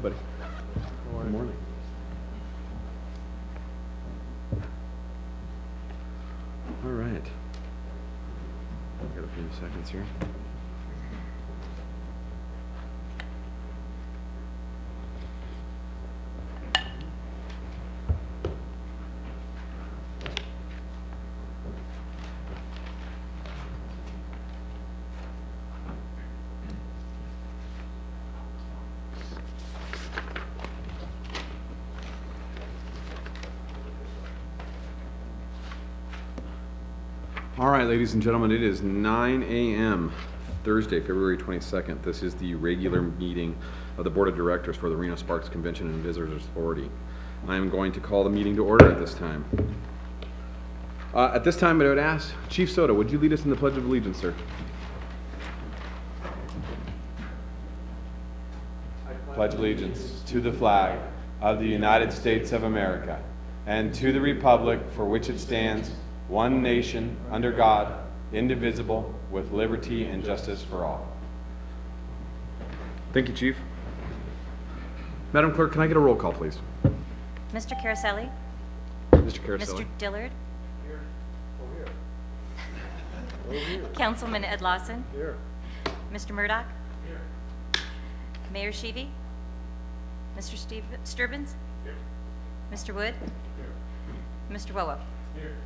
buddy. Good morning. All right. Got a few seconds here. All right, ladies and gentlemen, it is 9 a.m. Thursday, February 22nd. This is the regular meeting of the Board of Directors for the Reno Sparks Convention and Visitors Authority. I am going to call the meeting to order at this time. At this time, I would ask Chief Soto, would you lead us in the Pledge of Allegiance, sir? I pledge allegiance to the flag of the United States of America and to the republic for which it stands, one nation, under God, indivisible, with liberty and justice for all. Thank you, Chief. Madam Clerk, can I get a roll call, please? Mr. Caroselli? Mr. Caroselli? Mr. Dillard? Here. Over here. Councilman Ed Lawson? Here. Mr. Murdoch? Here. Mayor Sheevy? Mr. Sturbins? Here. Mr. Wood? Here. Mr. Wowo? Here.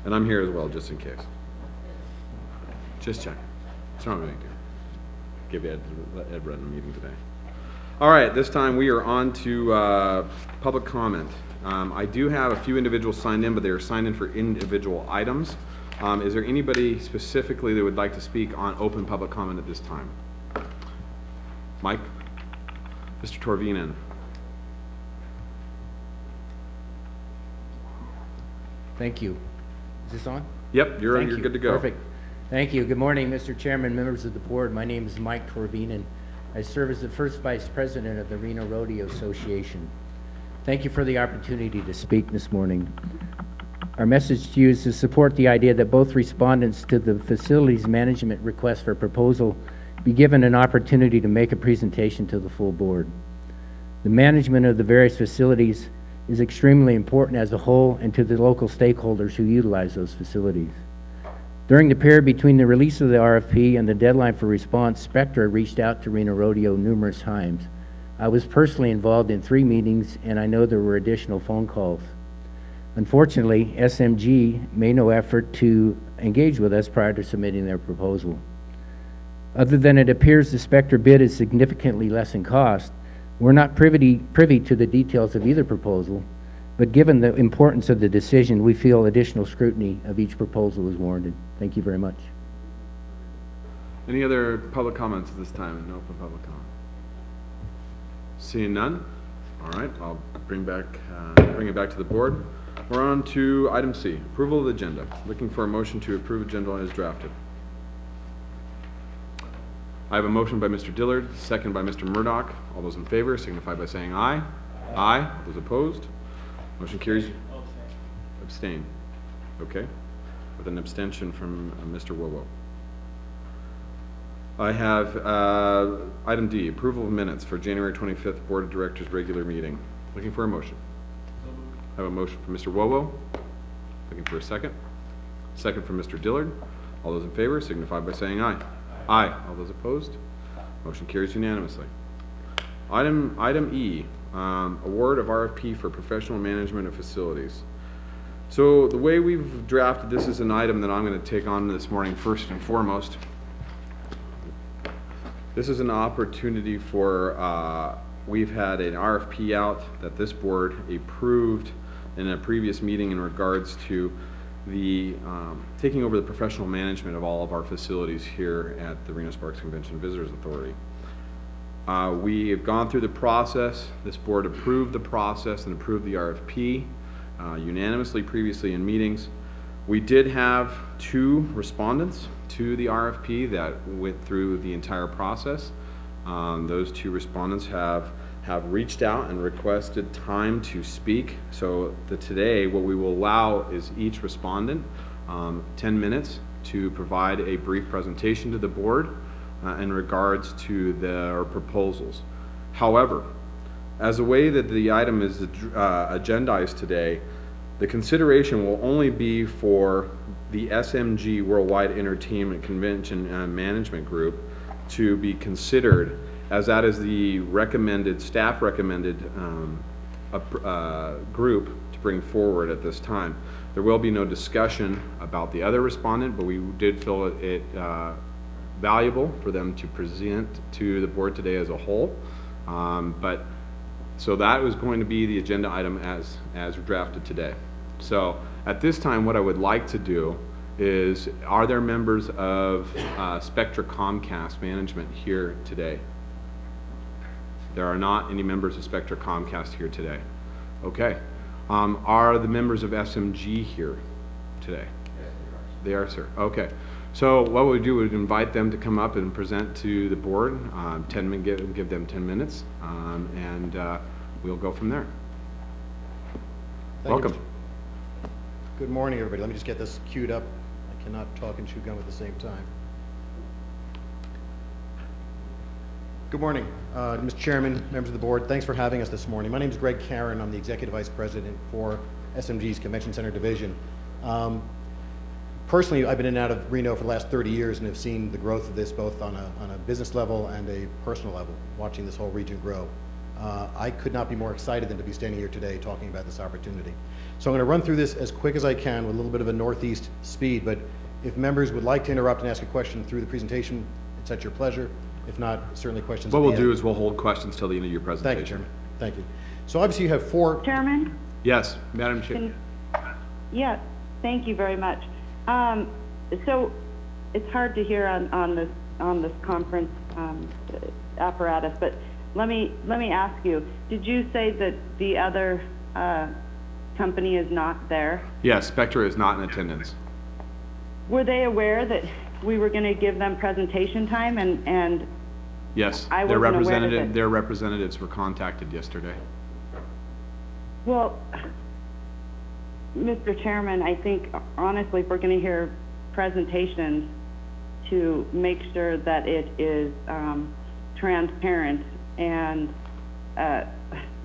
And I'm here as well, just in case. Just check. It's not really good. Give let Ed run the meeting today. All right, this time we are on to public comment. I do have a few individuals signed in, but they are signed in for individual items. Is there anybody specifically that would like to speak on open public comment at this time? Mike? Mr. Torvinen? Thank you. Is this on? Yep, you're good to go. Perfect. Thank you. Good morning, Mr. Chairman, members of the board. My name is Mike Torvinen. I serve as the first vice president of the Reno Rodeo Association. Thank you for the opportunity to speak this morning. Our message to you is to support the idea that both respondents to the facilities management request for proposal be given an opportunity to make a presentation to the full board. The management of the various facilities is extremely important as a whole and to the local stakeholders who utilize those facilities. During the period between the release of the RFP and the deadline for response, Spectra reached out to Reno Rodeo numerous times. I was personally involved in 3 meetings, and I know there were additional phone calls. Unfortunately, SMG made no effort to engage with us prior to submitting their proposal. Other than it appears the Spectra bid is significantly less in cost, we're not privy to the details of either proposal, but given the importance of the decision, we feel additional scrutiny of each proposal is warranted. Thank you very much. Any other public comments at this time in open public comment? Seeing none? All right, I'll bring it back to the board. We're on to item C, approval of the agenda. Looking for a motion to approve agenda as drafted. I have a motion by Mr. Dillard, second by Mr. Murdoch. All those in favor signify by saying aye. Aye. All those opposed? Motion carries. Abstain. Okay. With an abstention from Mr. Wowo. I have item D, approval of minutes for January 25th Board of Directors regular meeting. Looking for a motion. I have a motion from Mr. Wowo. Looking for a second. Second from Mr. Dillard. All those in favor signify by saying aye. Aye. All those opposed? Motion carries unanimously. Item E, award of RFP for professional management of facilities. So the way we've drafted this is an item that I'm going to take on this morning first and foremost. This is an opportunity for, we've had an RFP out that this board approved in a previous meeting in regards to the taking over the professional management of all of our facilities here at the Reno Sparks Convention Visitors Authority. We have gone through the process. This board approved the process and approved the RFP unanimously previously in meetings. We did have 2 respondents to the RFP that went through the entire process. Those 2 respondents have reached out and requested time to speak. So today what we will allow is each respondent 10 minutes to provide a brief presentation to the board in regards to their proposals. However, as the way that the item is agendized today, the consideration will only be for the SMG Worldwide Entertainment Convention and Management Group to be considered, as that is the recommended, staff recommended group to bring forward at this time. There will be no discussion about the other respondent, but we did feel it valuable for them to present to the board today as a whole. So that was going to be the agenda item as drafted today. So at this time, what I would like to do is, are there members of Spectra Comcast Management here today? There are not any members of Spectra Comcast here today. Okay. Are the members of SMG here today? Yes, they are, sir. Okay. So what we do is invite them to come up and present to the board. Give them 10 minutes, and we'll go from there. Thank you, Welcome. Mr. Good morning, everybody. Let me just get this queued up. I cannot talk and chew gum at the same time. Good morning, Mr. Chairman, members of the board. Thanks for having us this morning. My name is Greg Karen. I'm the Executive Vice President for SMG's Convention Center Division. Personally, I've been in and out of Reno for the last 30 years and have seen the growth of this both on a business level and a personal level, watching this whole region grow. I could not be more excited than to be standing here today talking about this opportunity. So I'm going to run through this as quick as I can with a little bit of a northeast speed, but if members would like to interrupt and ask a question through the presentation, it's at your pleasure. If not, certainly questions. What we'll do is we'll hold questions till the end of your presentation. Thank you, Chairman. Thank you. So obviously you have four. Chairman? Yes, Madam Chair. Yes, thank you very much. So it's hard to hear on this conference apparatus, but let me ask you, did you say that the other company is not there? Yes, Spectra is not in attendance. Were they aware that we were going to give them presentation time and Yes, I their wasn't aware of it. their representatives were contacted yesterday. Well, Mr. Chairman, I think honestly, if we're going to hear presentations, to make sure that it is transparent and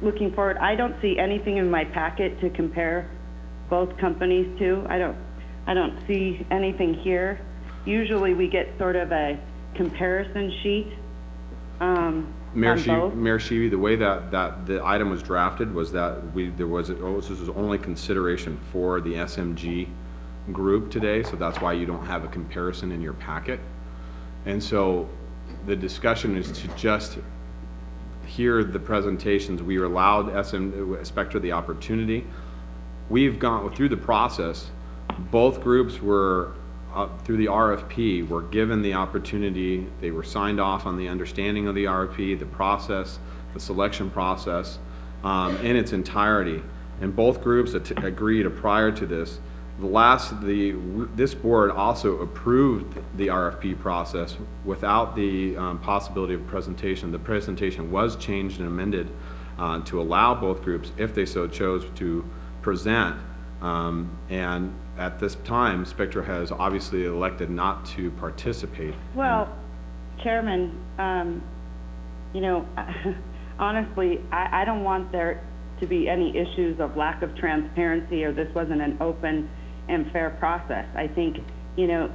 looking forward, I don't see anything in my packet to compare both companies to. I don't see anything here. Usually we get sort of a comparison sheet Mayor on both. Sheevy, the way that the item was drafted was that this was only consideration for the SMG group today, so that's why you don't have a comparison in your packet. And so the discussion is to just hear the presentations. We allowed Spectra the opportunity. We've gone through the process. Both groups were through the RFP, were given the opportunity. They were signed off on the understanding of the RFP, the process, the selection process in its entirety. And both groups agreed prior to this. This board also approved the RFP process without the possibility of presentation. The presentation was changed and amended to allow both groups, if they so chose, to present. And at this time, Spectra has obviously elected not to participate. Well, Chairman, you know, honestly, I don't want there to be any issues of lack of transparency or this wasn't an open and fair process. I think, you know,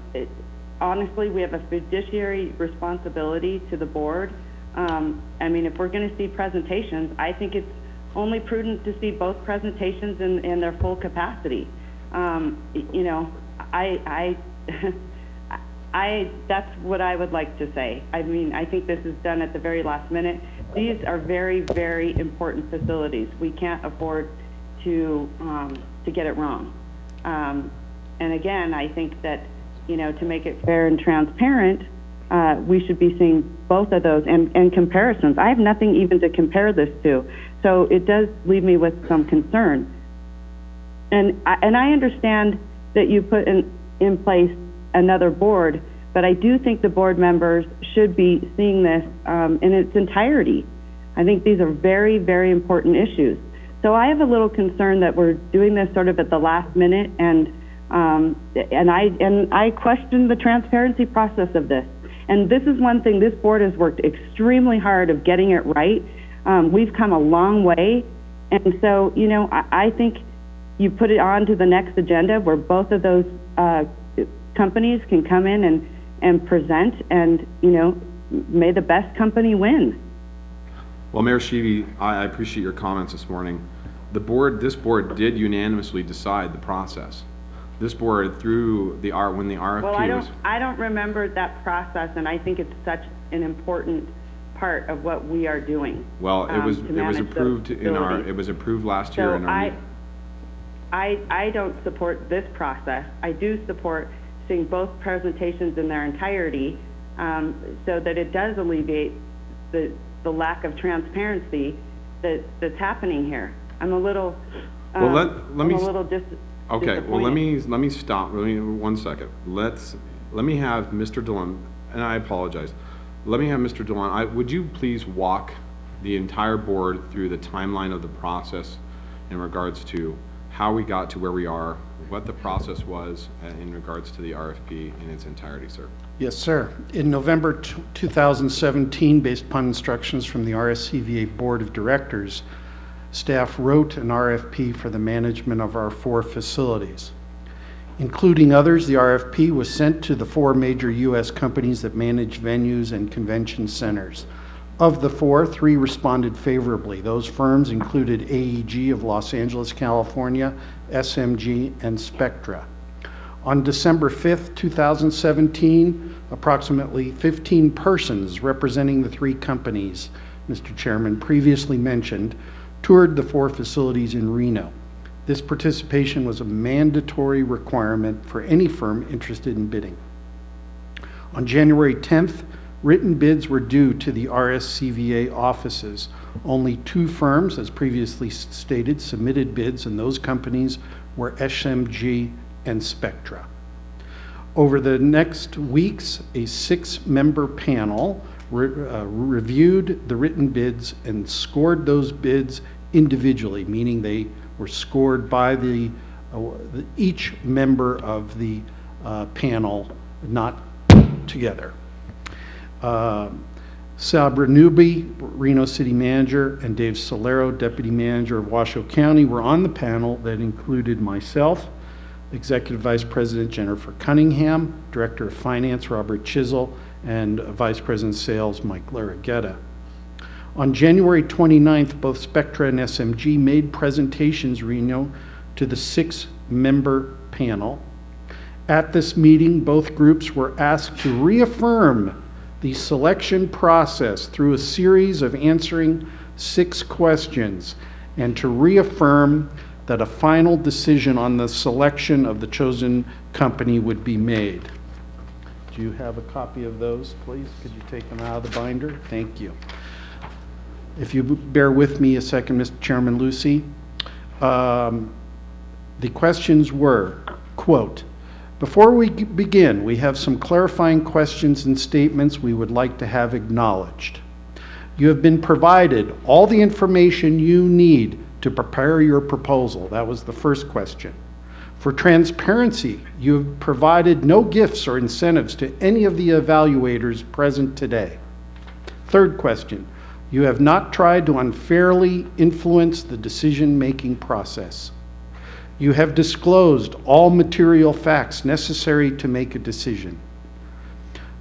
honestly, we have a fiduciary responsibility to the board. I mean, if we're going to see presentations, I think it's only prudent to see both presentations in their full capacity. You know, that's what I would like to say. I mean, I think this is done at the very last minute. These are very, very important facilities. We can't afford to get it wrong. And again, I think that, you know, to make it fair and transparent, we should be seeing both of those and comparisons. I have nothing even to compare this to, so it does leave me with some concern. And I understand that you put in place another board, but I do think the board members should be seeing this in its entirety. I think these are very, very important issues. So I have a little concern that we're doing this sort of at the last minute, and I question the transparency process of this. And this is one thing, this board has worked extremely hard of getting it right. We've come a long way. And so, you know, I think you put it on to the next agenda where both of those companies can come in and present, and, you know, may the best company win. Well, Mayor Sheevy, I appreciate your comments this morning. This board did unanimously decide the process. This board, when the RFP Well, I don't remember that process, and I think it's such an important part of what we are doing. Well, it was approved facilities. it was approved last year in So our meeting. I don't support this process. I do support seeing both presentations in their entirety, so that it does alleviate the lack of transparency that's happening here. I'm a little, Well, let me I'm a little Okay, well, let disappointed. me stop, 1 second. Let me have Mr. Dillon, and I apologize. Let me have Mr. Dillon, would you please walk the entire board through the timeline of the process in regards to how we got to where we are, what the process was in regards to the RFP in its entirety, sir? Yes, sir. In November 2017, based upon instructions from the RSCVA Board of Directors, staff wrote an RFP for the management of our 4 facilities. Including others, the RFP was sent to the 4 major U.S. companies that manage venues and convention centers. Of the 4, 3 responded favorably. Those firms included AEG of Los Angeles, California, SMG, and Spectra. On December 5th, 2017, approximately 15 persons representing the 3 companies, Mr. Chairman, previously mentioned, toured the 4 facilities in Reno. This participation was a mandatory requirement for any firm interested in bidding. On January 10th, written bids were due to the RSCVA offices. Only 2 firms, as previously stated, submitted bids, and those companies were SMG and Spectra. Over the next weeks, a 6-member panel reviewed the written bids and scored those bids individually, meaning they were scored by each member of the panel, not together. Sabra Newby, Reno City Manager, and Dave Solero, Deputy Manager of Washoe County, were on the panel that included myself, Executive Vice President Jennifer Cunningham, Director of Finance Robert Chisel, and Vice President of Sales Mike Larraguetta. On January 29th, both Spectra and SMG made presentations Reno to the 6-member panel. At this meeting, both groups were asked to reaffirm the selection process through a series of answering 6 questions, and to reaffirm that a final decision on the selection of the chosen company would be made. Do you have a copy of those, please? Could you take them out of the binder? Thank you. If you bear with me a second, Mr. Chairman Lucy. The questions were, quote, "Before we begin, we have some clarifying questions and statements we would like to have acknowledged. You have been provided all the information you need to prepare your proposal." That was the first question. "For transparency, you have provided no gifts or incentives to any of the evaluators present today." Third question, "You have not tried to unfairly influence the decision-making process. You have disclosed all material facts necessary to make a decision.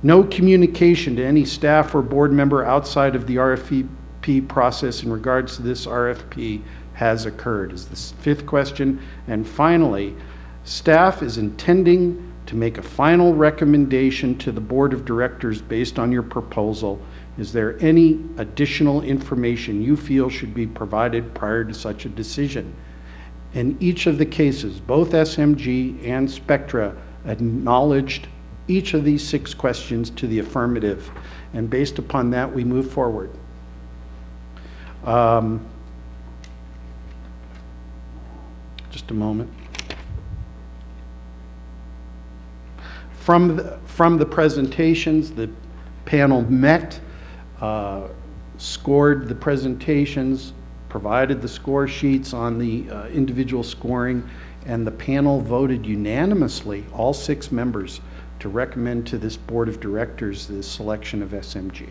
No communication to any staff or board member outside of the RFP process in regards to this RFP has occurred," is the 5th question. And finally, "Staff is intending to make a final recommendation to the Board of Directors based on your proposal. Is there any additional information you feel should be provided prior to such a decision?" In each of the cases, both SMG and Spectra acknowledged each of these 6 questions to the affirmative, and based upon that, we move forward. Just a moment. From the presentations, the panel met, scored the presentations, provided the score sheets on the individual scoring, and the panel voted unanimously, all 6 members, to recommend to this Board of Directors the selection of SMG.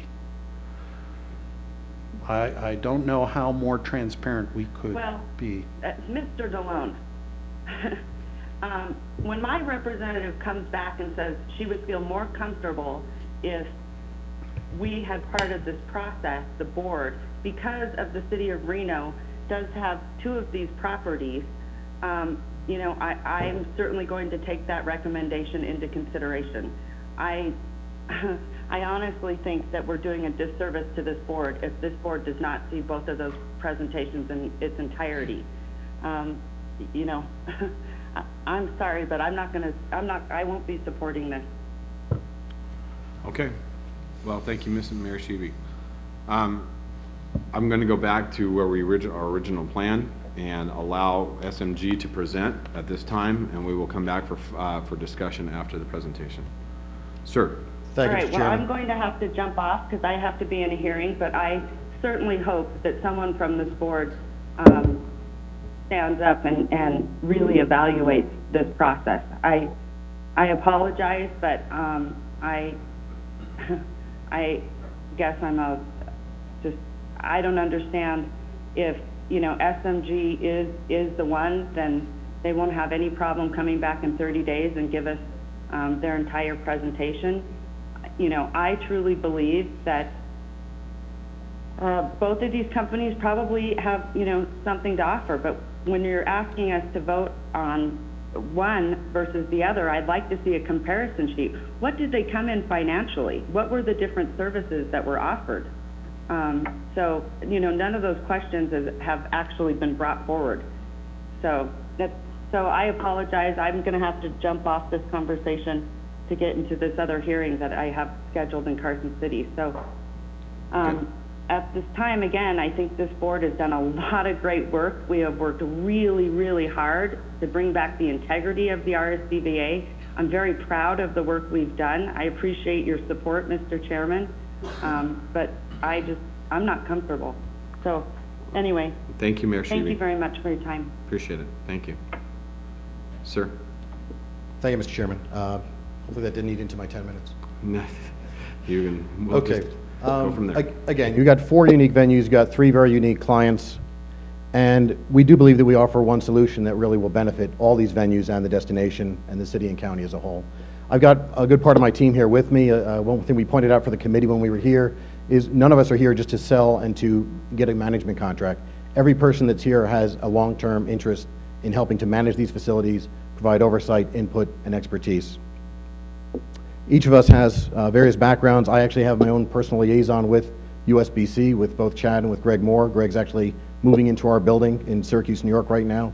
I don't know how more transparent we could Well, be. Mr. DeLone, when my representative comes back and says she would feel more comfortable if we had part of this process, the board, because of the city of Reno does have 2 of these properties, you know, I am certainly going to take that recommendation into consideration. I honestly think that we're doing a disservice to this board if this board does not see both of those presentations in its entirety. You know, I'm sorry, but I won't be supporting this. Okay. Well, thank you, Mayor Sheevy. I'm going to go back to where our original plan and allow SMG to present at this time, and we will come back for discussion after the presentation. Sir. Thank you, All Mr. right, well, Chairman. I'm going to have to jump off because I have to be in a hearing, but I certainly hope that someone from this board stands up and really evaluates this process. I apologize, but I guess I don't understand if, you know, SMG is the one, then they won't have any problem coming back in 30 days and give us their entire presentation. You know, I truly believe that both of these companies probably have, you know, something to offer, but when you're asking us to vote on one versus the other, I'd like to see a comparison sheet. What did they come in financially? What were the different services that were offered? So, you know, none of those questions have actually been brought forward. So I apologize. I'm going to have to jump off this conversation to get into this other hearing that I have scheduled in Carson City. So at this time, again, I think this board has done a lot of great work. We have worked really, really hard to bring back the integrity of the RSCVA. I'm very proud of the work we've done. I appreciate your support, Mr. Chairman, but I'm not comfortable. So anyway. Thank you, Mayor Sheevy. Thank you very much for your time. Appreciate it. Thank you. Sir. Thank you, Mr. Chairman. Hopefully that didn't eat into my 10 minutes. You can, we'll Okay. just go from there. Again, you got 4 unique venues, you got 3 very unique clients, and we do believe that we offer one solution that really will benefit all these venues and the destination and the city and county as a whole. I've got a good part of my team here with me. One thing we pointed out for the committee when we were here is none of us are here just to sell and to get a management contract. Every person that's here has a long-term interest in helping to manage these facilities, provide oversight, input, and expertise. Each of us has various backgrounds. I actually have my own personal liaison with USBC, with both Chad and with Greg Moore. Greg's actually moving into our building in Syracuse, New York right now.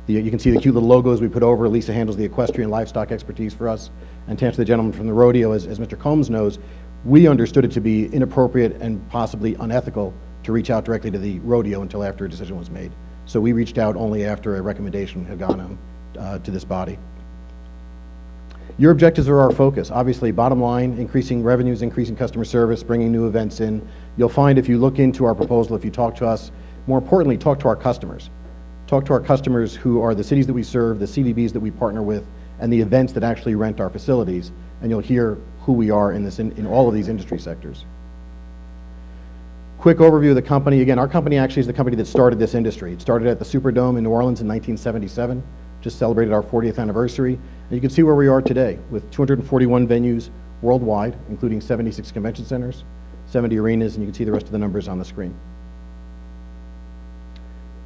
You can see the cute little logos we put over. Lisa handles the equestrian livestock expertise for us. And to answer the gentleman from the rodeo, as Mr. Combs knows, we understood it to be inappropriate and possibly unethical to reach out directly to the rodeo until after a decision was made. So we reached out only after a recommendation had gone to this body. Your objectives are our focus. Obviously, bottom line, increasing revenues, increasing customer service, bringing new events in. You'll find if you look into our proposal, if you talk to us, more importantly, talk to our customers. Talk to our customers who are the cities that we serve, the CVBs that we partner with, and the events that actually rent our facilities, and you'll hear who we are in all of these industry sectors. Quick overview of the company. Again, our company actually is the company that started this industry. It started at the Superdome in New Orleans in 1977, just celebrated our 40th anniversary. And you can see where we are today with 241 venues worldwide, including 76 convention centers, 70 arenas, and you can see the rest of the numbers on the screen.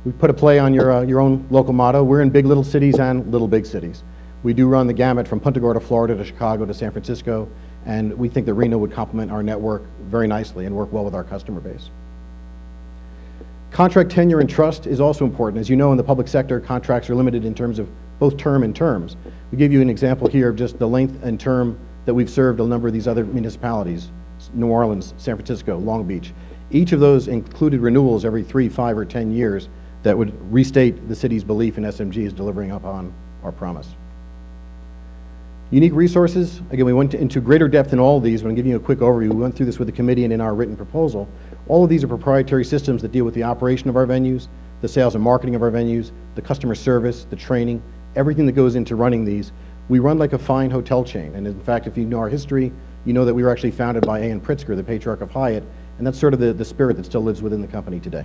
We put a play on your own local motto. We're in big little cities and little big cities. We do run the gamut from Punta Gorda, Florida to Chicago to San Francisco, and we think that Reno would complement our network very nicely and work well with our customer base. Contract tenure and trust is also important. As you know, in the public sector, contracts are limited in terms of both term and terms. We give you an example here of just the length and term that we've served a number of these other municipalities, New Orleans, San Francisco, Long Beach. Each of those included renewals every 3, 5, or 10 years that would restate the city's belief in SMG as delivering upon our promise. Unique resources, again, we went into greater depth in all of these, but I'm giving you a quick overview. We went through this with the committee and in our written proposal. All of these are proprietary systems that deal with the operation of our venues, the sales and marketing of our venues, the customer service, the training, everything that goes into running these. We run like a fine hotel chain, and in fact, if you know our history, you know that we were actually founded by A.N. Pritzker, the patriarch of Hyatt, And that's sort of the spirit that still lives within the company today.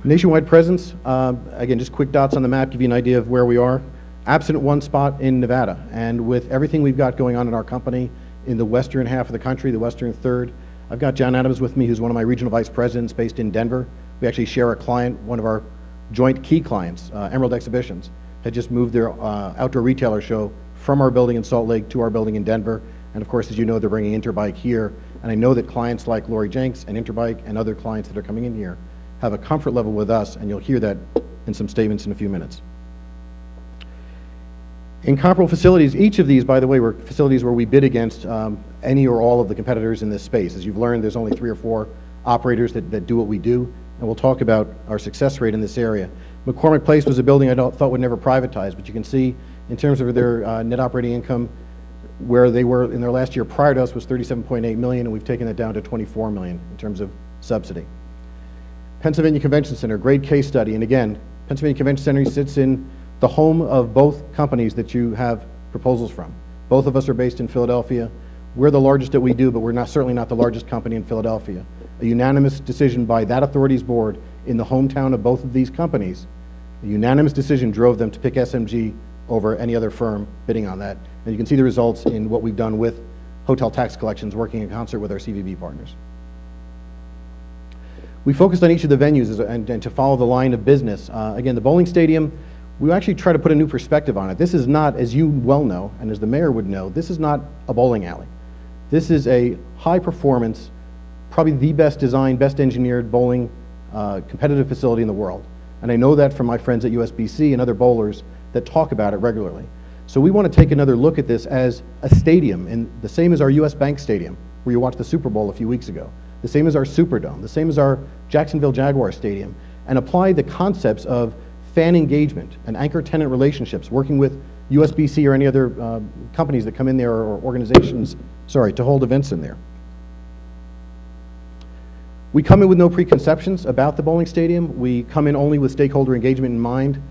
Nationwide presence, again, just quick dots on the map, give you an idea of where we are. Absent one spot in Nevada, and with everything we've got going on in our company in the western half of the country, the western third, I've got John Adams with me, who's one of my regional vice presidents based in Denver. We actually share a client, one of our joint key clients, Emerald Exhibitions, had just moved their outdoor retailer show from our building in Salt Lake to our building in Denver. And of course, as you know, they're bringing Interbike here. And I know that clients like Lori Jenks and Interbike and other clients that are coming in here have a comfort level with us, and you'll hear that in some statements in a few minutes. In comparable facilities, each of these, by the way, were facilities where we bid against any or all of the competitors in this space. As you've learned, there's only 3 or 4 operators that do what we do, and we'll talk about our success rate in this area. McCormick Place was a building I thought would never privatize, but you can see in terms of their net operating income, where they were in their last year prior to us was $37.8 million, and we've taken that down to $24 million in terms of subsidy. Pennsylvania Convention Center, great case study, and again, Pennsylvania Convention Center sits in the home of both companies that you have proposals from. Both of us are based in Philadelphia. We're the largest that we do, but we're certainly not the largest company in Philadelphia. A unanimous decision by that authority's board in the hometown of both of these companies, a unanimous decision drove them to pick SMG over any other firm bidding on that. And you can see the results in what we've done with hotel tax collections, working in concert with our CVB partners. We focused on each of the venues and to follow the line of business. Again, the bowling stadium, we actually try to put a new perspective on it. This is not, as you well know, and as the mayor would know, this is not a bowling alley. This is a high performance, probably the best designed, best engineered bowling competitive facility in the world. And I know that from my friends at USBC and other bowlers that talk about it regularly. So we want to take another look at this as a stadium, and the same as our US Bank Stadium, where you watched the Super Bowl a few weeks ago, the same as our Superdome, the same as our Jacksonville Jaguar Stadium, and apply the concepts of fan engagement and anchor tenant relationships, working with USBC or any other companies that come in there or organizations, sorry, to hold events in there. We come in with no preconceptions about the bowling stadium. We come in only with stakeholder engagement in mind.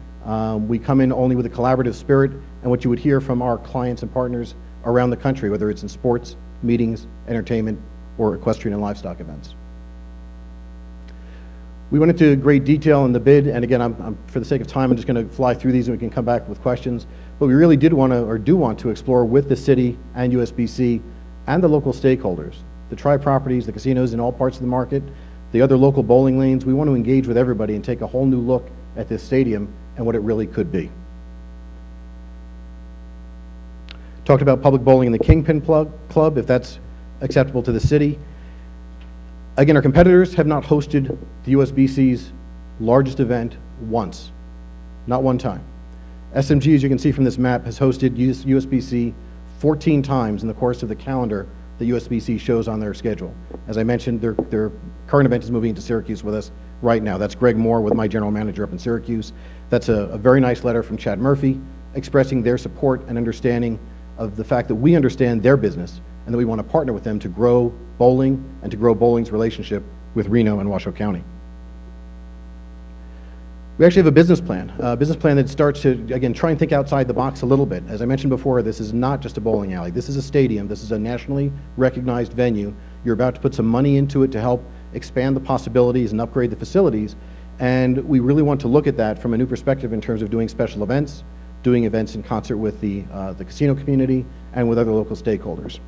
We come in only with a collaborative spirit and what you would hear from our clients and partners around the country, whether it's in sports, meetings, entertainment, or equestrian and livestock events. We went into great detail in the bid, and again, for the sake of time, I'm just going to fly through these and we can come back with questions. But we really did want to, or do want to, explore with the city and USBC and the local stakeholders, the tri-properties, the casinos in all parts of the market, the other local bowling lanes. We want to engage with everybody and take a whole new look at this stadium and what it really could be. Talked about public bowling in the Kingpin Club, if that's acceptable to the city. Again, our competitors have not hosted the USBC's largest event once, not one time. SMG, as you can see from this map, has hosted USBC 14 times in the course of the calendar that USBC shows on their schedule. As I mentioned, their current event is moving into Syracuse with us right now. That's Greg Moore with my general manager up in Syracuse. That's a very nice letter from Chad Murphy expressing their support and understanding of the fact that we understand their business and that we want to partner with them to grow bowling and to grow bowling's relationship with Reno and Washoe County. We actually have a business plan that starts to, again, try and think outside the box a little bit. As I mentioned before, this is not just a bowling alley. This is a stadium. This is a nationally recognized venue. You're about to put some money into it to help expand the possibilities and upgrade the facilities. And we really want to look at that from a new perspective in terms of doing special events, doing events in concert with the casino community and with other local stakeholders.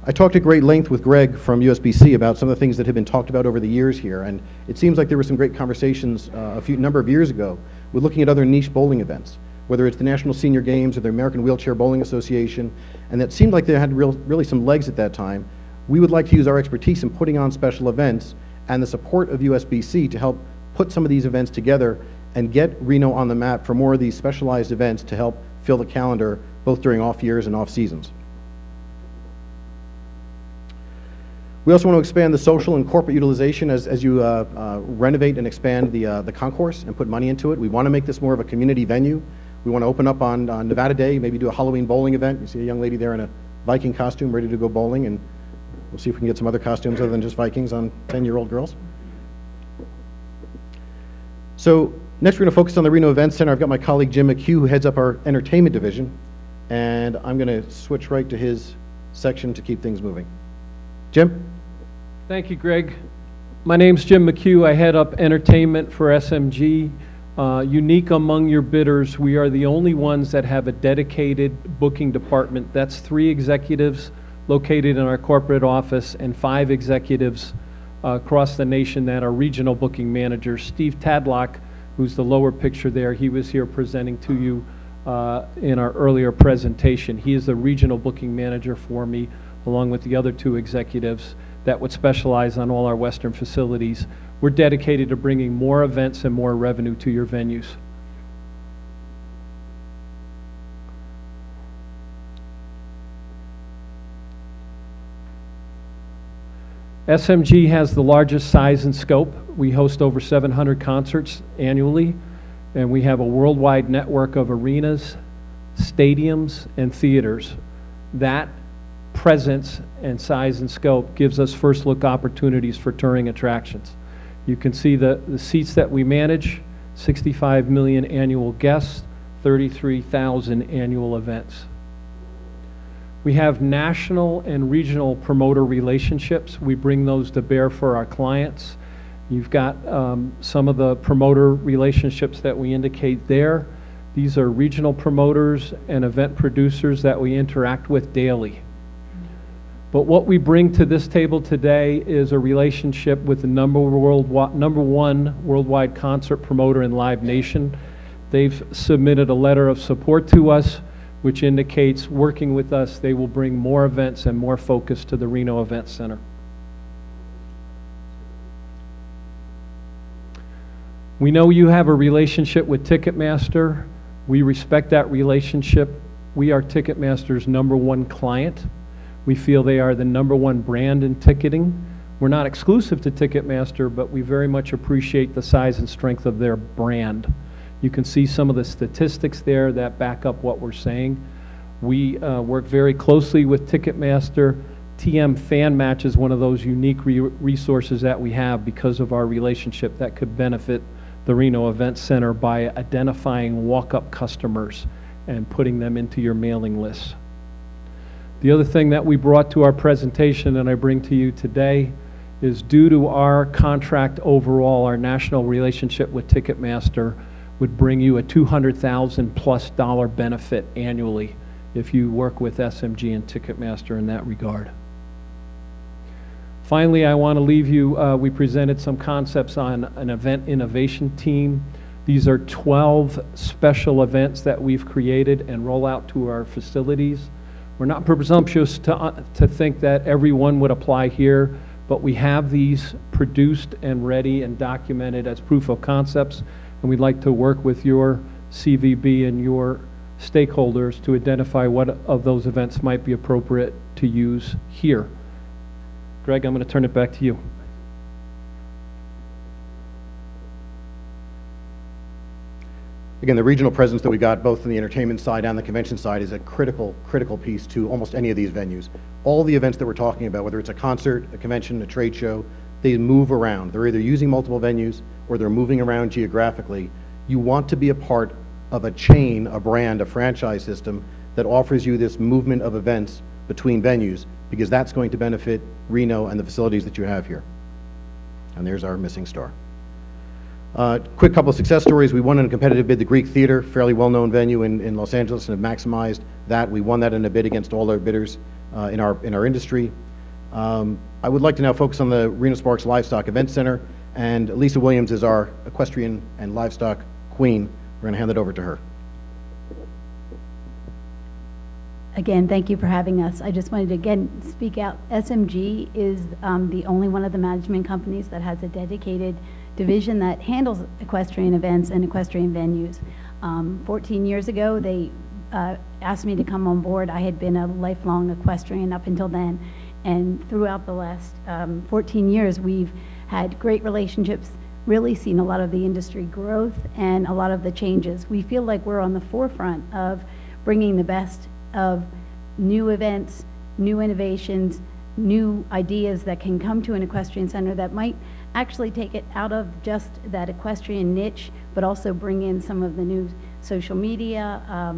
I talked at great length with Greg from USBC about some of the things that have been talked about over the years here, and it seems like there were some great conversations a number of years ago with looking at other niche bowling events, whether it's the National Senior Games or the American Wheelchair Bowling Association, and that seemed like they had really some legs at that time. We would like to use our expertise in putting on special events and the support of USBC to help put some of these events together and get Reno on the map for more of these specialized events to help fill the calendar both during off years and off seasons. We also want to expand the social and corporate utilization as you renovate and expand the concourse and put money into it. We want to make this more of a community venue. We want to open up on Nevada Day, maybe do a Halloween bowling event. You see a young lady there in a Viking costume ready to go bowling, and we'll see if we can get some other costumes other than just Vikings on 10-year-old girls. So next we're going to focus on the Reno Event Center. I've got my colleague Jim McHugh, who heads up our entertainment division, and I'm going to switch right to his section to keep things moving. Jim? Thank you, Greg. My name's Jim McHugh. I head up entertainment for SMG. Unique among your bidders, we are the only ones that have a dedicated booking department. That's 3 executives located in our corporate office and 5 executives across the nation that are regional booking managers. Steve Tadlock, who's the lower picture there, he was here presenting to you in our earlier presentation. He is the regional booking manager for me, along with the other 2 executives that would specialize on all our Western facilities. We're dedicated to bringing more events and more revenue to your venues. SMG has the largest size and scope. We host over 700 concerts annually, and we have a worldwide network of arenas, stadiums, and theaters. That presence and size and scope gives us first look opportunities for touring attractions. You can see the seats that we manage, 65 million annual guests, 33,000 annual events. We have national and regional promoter relationships. We bring those to bear for our clients. You've got some of the promoter relationships that we indicate there. These are regional promoters and event producers that we interact with daily. But what we bring to this table today is a relationship with the number 1 worldwide concert promoter in Live Nation. They've submitted a letter of support to us, which indicates working with us, they will bring more events and more focus to the Reno Event Center. We know you have a relationship with Ticketmaster. We respect that relationship. We are Ticketmaster's #1 client. We feel they are the #1 brand in ticketing. We're not exclusive to Ticketmaster, but we very much appreciate the size and strength of their brand. You can see some of the statistics there that back up what we're saying. We work very closely with Ticketmaster. TM Fan Match is one of those unique resources that we have because of our relationship that could benefit the Reno Event Center by identifying walk-up customers and putting them into your mailing list. The other thing that we brought to our presentation and I bring to you today is due to our contract overall, our national relationship with Ticketmaster would bring you a $200,000+ benefit annually if you work with SMG and Ticketmaster in that regard. Finally, I want to leave you, we presented some concepts on an event innovation team. These are 12 special events that we've created and roll out to our facilities. We're not presumptuous to think that everyone would apply here, but we have these produced and ready and documented as proof of concepts, and we'd like to work with your CVB and your stakeholders to identify what of those events might be appropriate to use here. Greg, I'm going to turn it back to you. Again, the regional presence that we got both on the entertainment side and the convention side is a critical piece to almost any of these venues. All the events that we're talking about, whether it's a concert, a convention, a trade show, they move around. They're either using multiple venues or they're moving around geographically. You want to be a part of a chain, a brand, a franchise system that offers you this movement of events between venues, because that's going to benefit Reno and the facilities that you have here. And there's our missing star. Quick couple of success stories. We won in a competitive bid the Greek Theater, fairly well-known venue in Los Angeles, and have maximized that. We won that in a bid against all our bidders in our industry. I would like to now focus on the Reno Sparks Livestock Event Center, and Lisa Williams is our equestrian and livestock queen. We're going to hand it over to her. Again, thank you for having us. I just wanted to again speak out. SMG is the only one of the management companies that has a dedicated division that handles equestrian events and equestrian venues. 14 years ago, they asked me to come on board. I had been a lifelong equestrian up until then, and throughout the last 14 years, we've had great relationships, really seen a lot of the industry growth and a lot of the changes. We feel like we're on the forefront of bringing the best of new events, new innovations, new ideas that can come to an equestrian center that might actually take it out of just that equestrian niche, but also bring in some of the new social media,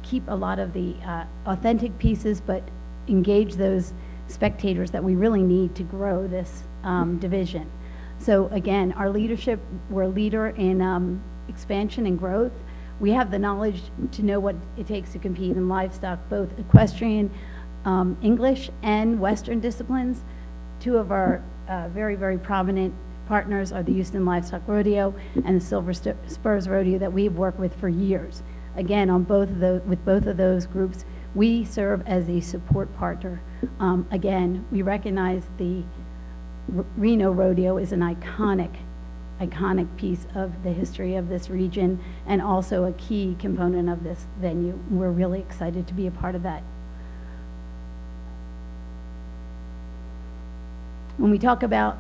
keep a lot of the authentic pieces, but engage those spectators that we really need to grow this division. So again, our leadership, we're a leader in expansion and growth. We have the knowledge to know what it takes to compete in livestock, both equestrian, English, and Western disciplines. Two of our very, very prominent partners are the Houston Livestock Rodeo and the Silver Spurs Rodeo that we've worked with for years. Again, on with both of those groups, we serve as a support partner. Again, we recognize the Reno Rodeo is an iconic piece of the history of this region and also a key component of this venue. We're really excited to be a part of that. When we talk about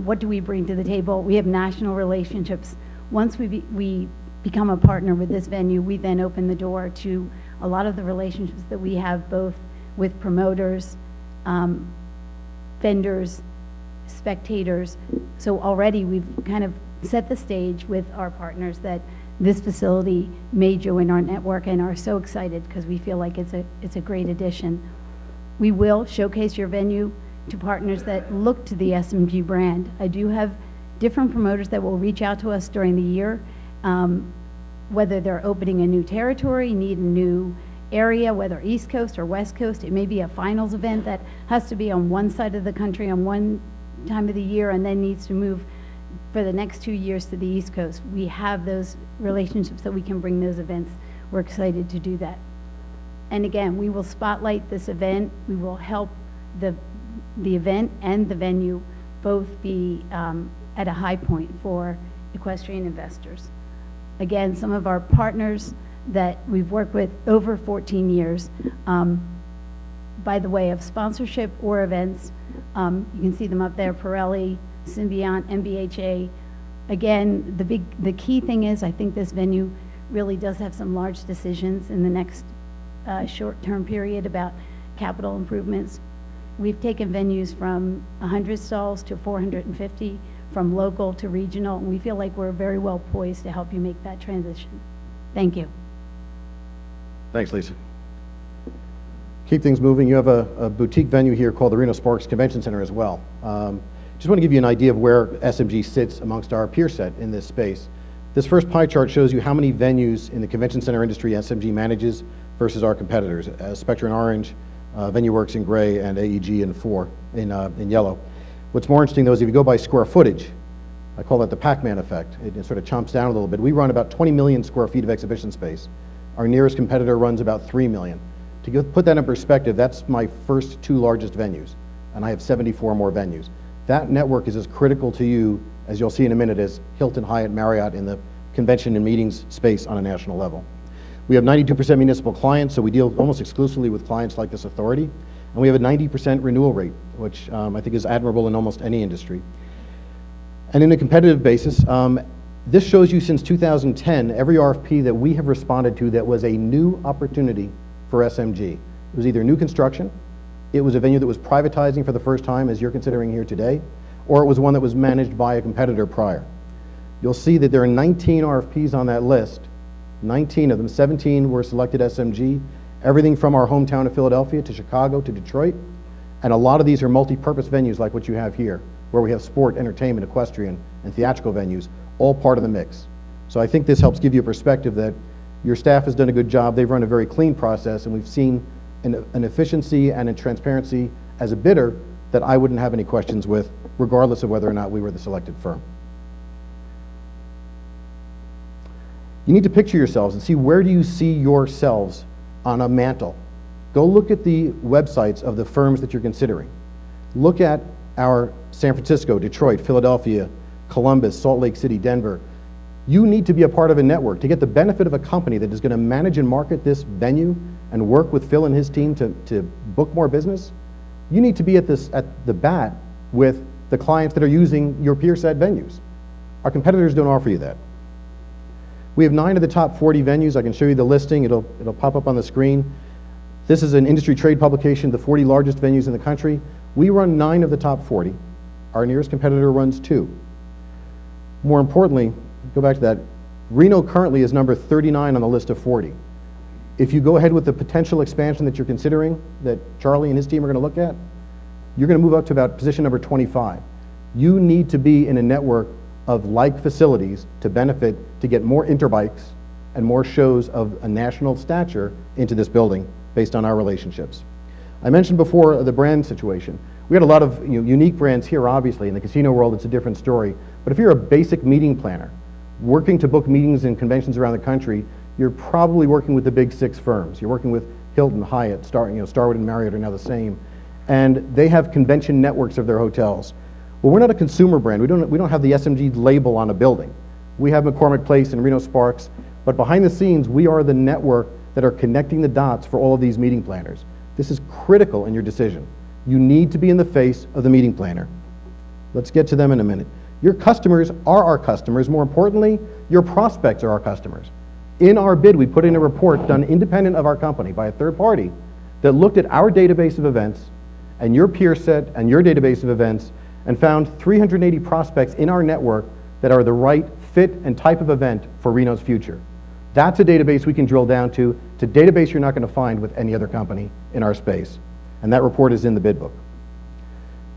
what do we bring to the table, we have national relationships. Once we become a partner with this venue, we then open the door to a lot of the relationships that we have both with promoters, vendors, spectators. So already we've kind of set the stage with our partners that this facility may join our network and are so excited because we feel like it's a great addition. We will showcase your venue to partners that look to the SMG brand. I do have different promoters that will reach out to us during the year, whether they're opening a new territory, need a new area, whether East Coast or West Coast. It may be a finals event that has to be on one side of the country on one time of the year and then needs to move for the next 2 years to the East Coast. We have those relationships that we can bring those events. We're excited to do that. And again, we will spotlight this event. We will help the event and the venue both be at a high point for equestrian investors. Again, some of our partners that we've worked with over 14 years by the way of sponsorship or events. You can see them up there, Pirelli, Symbiont, MBHA. Again, the key thing is I think this venue really does have some large decisions in the next short-term period about capital improvements. We've taken venues from 100 stalls to 450, from local to regional, and we feel like we're very well poised to help you make that transition. Thank you. Thanks, Lisa. Keep things moving. You have a boutique venue here called the Reno Sparks Convention Center as well. Just want to give you an idea of where SMG sits amongst our peer set in this space. This first pie chart shows you how many venues in the convention center industry SMG manages versus our competitors, Spectra in orange, VenueWorks in gray, and AEG in yellow. What's more interesting, though, is if you go by square footage, I call that the Pac-Man effect. It sort of chomps down a little bit. We run about 20 million square feet of exhibition space. Our nearest competitor runs about 3 million. To put that in perspective, that's my first 2 largest venues, and I have 74 more venues. That network is as critical to you, as you'll see in a minute, as Hilton, Hyatt, Marriott in the convention and meetings space on a national level. We have 92% municipal clients, so we deal almost exclusively with clients like this authority. And we have a 90% renewal rate, which I think is admirable in almost any industry. And in a competitive basis, this shows you since 2010, every RFP that we have responded to that was a new opportunity for SMG. It was either new construction, it was a venue that was privatizing for the first time, as you're considering here today, or it was one that was managed by a competitor prior. You'll see that there are 19 RFPs on that list. 19 of them, 17 were selected SMG, everything from our hometown of Philadelphia to Chicago to Detroit, and a lot of these are multi-purpose venues like what you have here, where we have sport, entertainment, equestrian, and theatrical venues, all part of the mix. So I think this helps give you a perspective that your staff has done a good job. They've run a very clean process, and we've seen an efficiency and a transparency as a bidder that I wouldn't have any questions with, regardless of whether or not we were the selected firm. You need to picture yourselves and see, where do you see yourselves on a mantle? Go look at the websites of the firms that you're considering. Look at our San Francisco, Detroit, Philadelphia, Columbus, Salt Lake City, Denver. You need to be a part of a network to get the benefit of a company that is going to manage and market this venue and work with Phil and his team to book more business. You need to be at the bat with the clients that are using your peer set venues. Our competitors don't offer you that. We have 9 of the top 40 venues. I can show you the listing. It'll pop up on the screen. This is an industry trade publication, the 40 largest venues in the country. We run 9 of the top 40. Our nearest competitor runs 2. More importantly, go back to that, Reno currently is number 39 on the list of 40. If you go ahead with the potential expansion that you're considering, that Charlie and his team are going to look at, you're going to move up to about position number 25. You need to be in a network of like facilities to benefit, to get more interbikes and more shows of a national stature into this building based on our relationships. I mentioned before the brand situation. We had a lot of unique brands here, obviously. In the casino world, it's a different story. But if you're a basic meeting planner, working to book meetings and conventions around the country, you're probably working with the big 6 firms. You're working with Hilton, Hyatt, Starwood and Marriott are now the same. And they have convention networks of their hotels. Well, we're not a consumer brand. We don't have the SMG label on a building. We have McCormick Place and Reno Sparks, but behind the scenes, we are the network that are connecting the dots for all of these meeting planners. This is critical in your decision. You need to be in the face of the meeting planner. Let's get to them in a minute. Your customers are our customers. More importantly, your prospects are our customers. In our bid, we put in a report done independent of our company by a third party that looked at our database of events and your peer set and your database of events and found 380 prospects in our network that are the right fit and type of event for Reno's future. That's a database we can drill down to. It's a database you're not going to find with any other company in our space. And that report is in the bid book.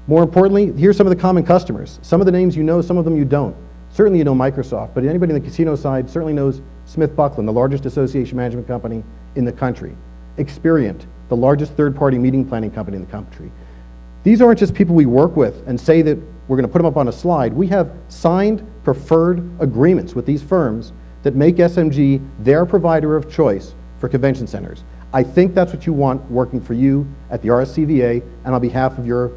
More importantly, here's some of the common customers. Some of the names you know, some of them you don't. Certainly you know Microsoft, but anybody in the casino side certainly knows Smith Buckland, the largest association management company in the country. Experiant, the largest third-party meeting planning company in the country. These aren't just people we work with and say that we're going to put them up on a slide. We have signed preferred agreements with these firms that make SMG their provider of choice for convention centers. I think that's what you want working for you at the RSCVA and on behalf of your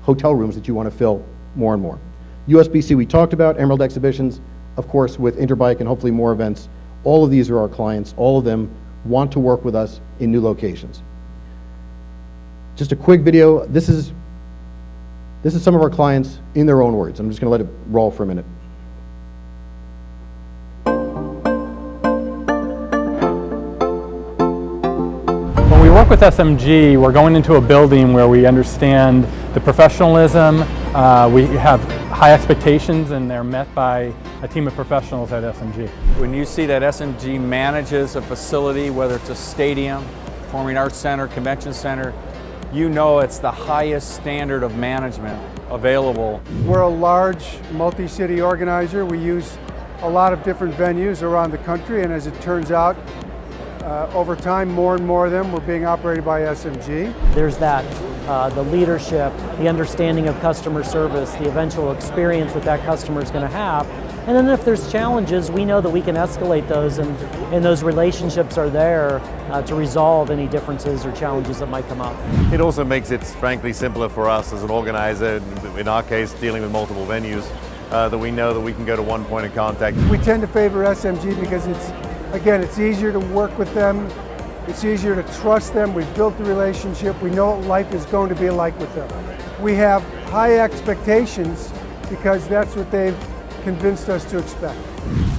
hotel rooms that you want to fill more and more. USBC we talked about, Emerald Exhibitions, of course with Interbike and hopefully more events. All of these are our clients. All of them want to work with us in new locations. Just a quick video. This is some of our clients in their own words. I'm just going to let it roll for a minute. When we work with SMG, we're going into a building where we understand the professionalism, we have high expectations, and they're met by a team of professionals at SMG. When you see that SMG manages a facility, whether it's a stadium, performing arts center, convention center, you know it's the highest standard of management available. We're a large multi-city organizer. We use a lot of different venues around the country, and as it turns out, over time, more and more of them were being operated by SMG. There's that, the leadership, the understanding of customer service, the eventual experience that that customer is going to have. And then if there's challenges, we know that we can escalate those, and those relationships are there to resolve any differences or challenges that might come up. It also makes it, frankly, simpler for us as an organizer, in our case, dealing with multiple venues, that we know that we can go to one point of contact. We tend to favor SMG because it's easier to work with them, it's easier to trust them, we've built the relationship, we know what life is going to be like with them. We have high expectations because that's what they've convinced us to expect.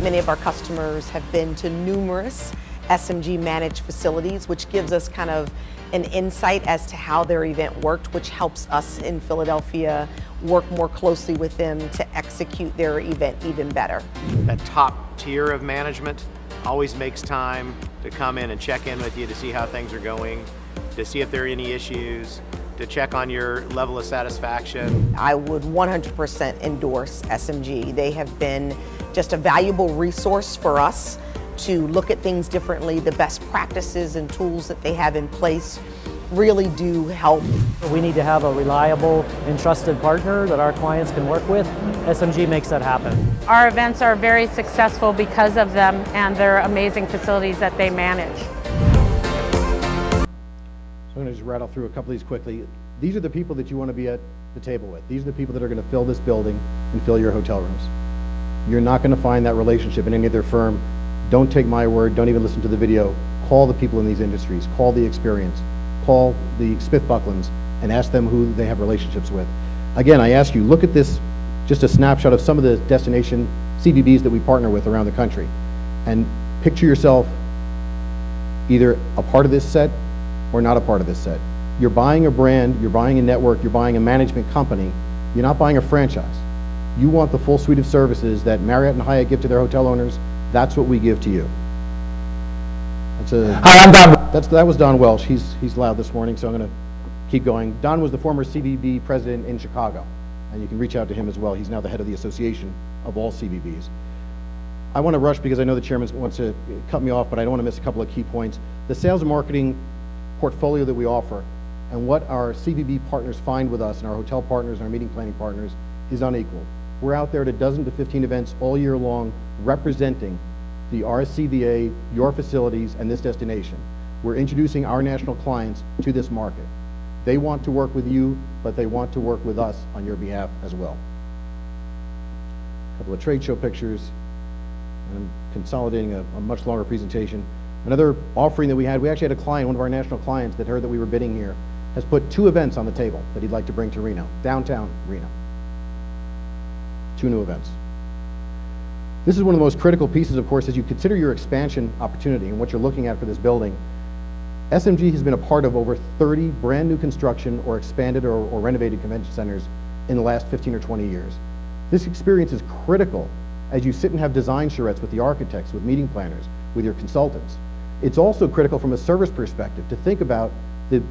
Many of our customers have been to numerous SMG managed facilities, which gives us kind of an insight as to how their event worked, which helps us in Philadelphia work more closely with them to execute their event even better. That top tier of management always makes time to come in and check in with you to see how things are going, to see if there are any issues, to check on your level of satisfaction. I would 100% endorse SMG. They have been just a valuable resource for us to look at things differently. The best practices and tools that they have in place really do help. We need to have a reliable and trusted partner that our clients can work with. SMG makes that happen. Our events are very successful because of them and their amazing facilities that they manage. So I'm going to just rattle through a couple of these quickly. These are the people that you want to be at the table with. These are the people that are going to fill this building and fill your hotel rooms. You're not going to find that relationship in any other firm. Don't take my word. Don't even listen to the video. Call the people in these industries. Call the experience. Call the Smith Bucklands and ask them who they have relationships with. Again, I ask you, look at this, just a snapshot of some of the destination CVBs that we partner with around the country, and picture yourself either a part of this set or not a part of this set. You're buying a brand, you're buying a network, you're buying a management company. You're not buying a franchise. You want the full suite of services that Marriott and Hyatt give to their hotel owners. That's what we give to you. Hi, I'm Don. That was Don Welsh. He's loud this morning, so I'm going to keep going. Don was the former CVB president in Chicago, and you can reach out to him as well. He's now the head of the association of all CVBs. I want to rush because I know the chairman wants to cut me off, but I don't want to miss a couple of key points. The sales and marketing portfolio that we offer and what our CVB partners find with us and our hotel partners and our meeting planning partners is unequaled. We're out there at a dozen to 15 events all year long representing the RSCVA, your facilities, and this destination. We're introducing our national clients to this market. They want to work with you, but they want to work with us on your behalf as well. A couple of trade show pictures. I'm consolidating a much longer presentation. Another offering that we actually had a client, one of our national clients that heard that we were bidding here, has put 2 events on the table that he'd like to bring to Reno, downtown Reno. 2 new events. This is one of the most critical pieces, of course, as you consider your expansion opportunity and what you're looking at for this building. SMG has been a part of over 30 brand new construction or expanded or renovated convention centers in the last 15 or 20 years. This experience is critical as you sit and have design charrettes with the architects, with meeting planners, with your consultants. It's also critical from a service perspective to think about the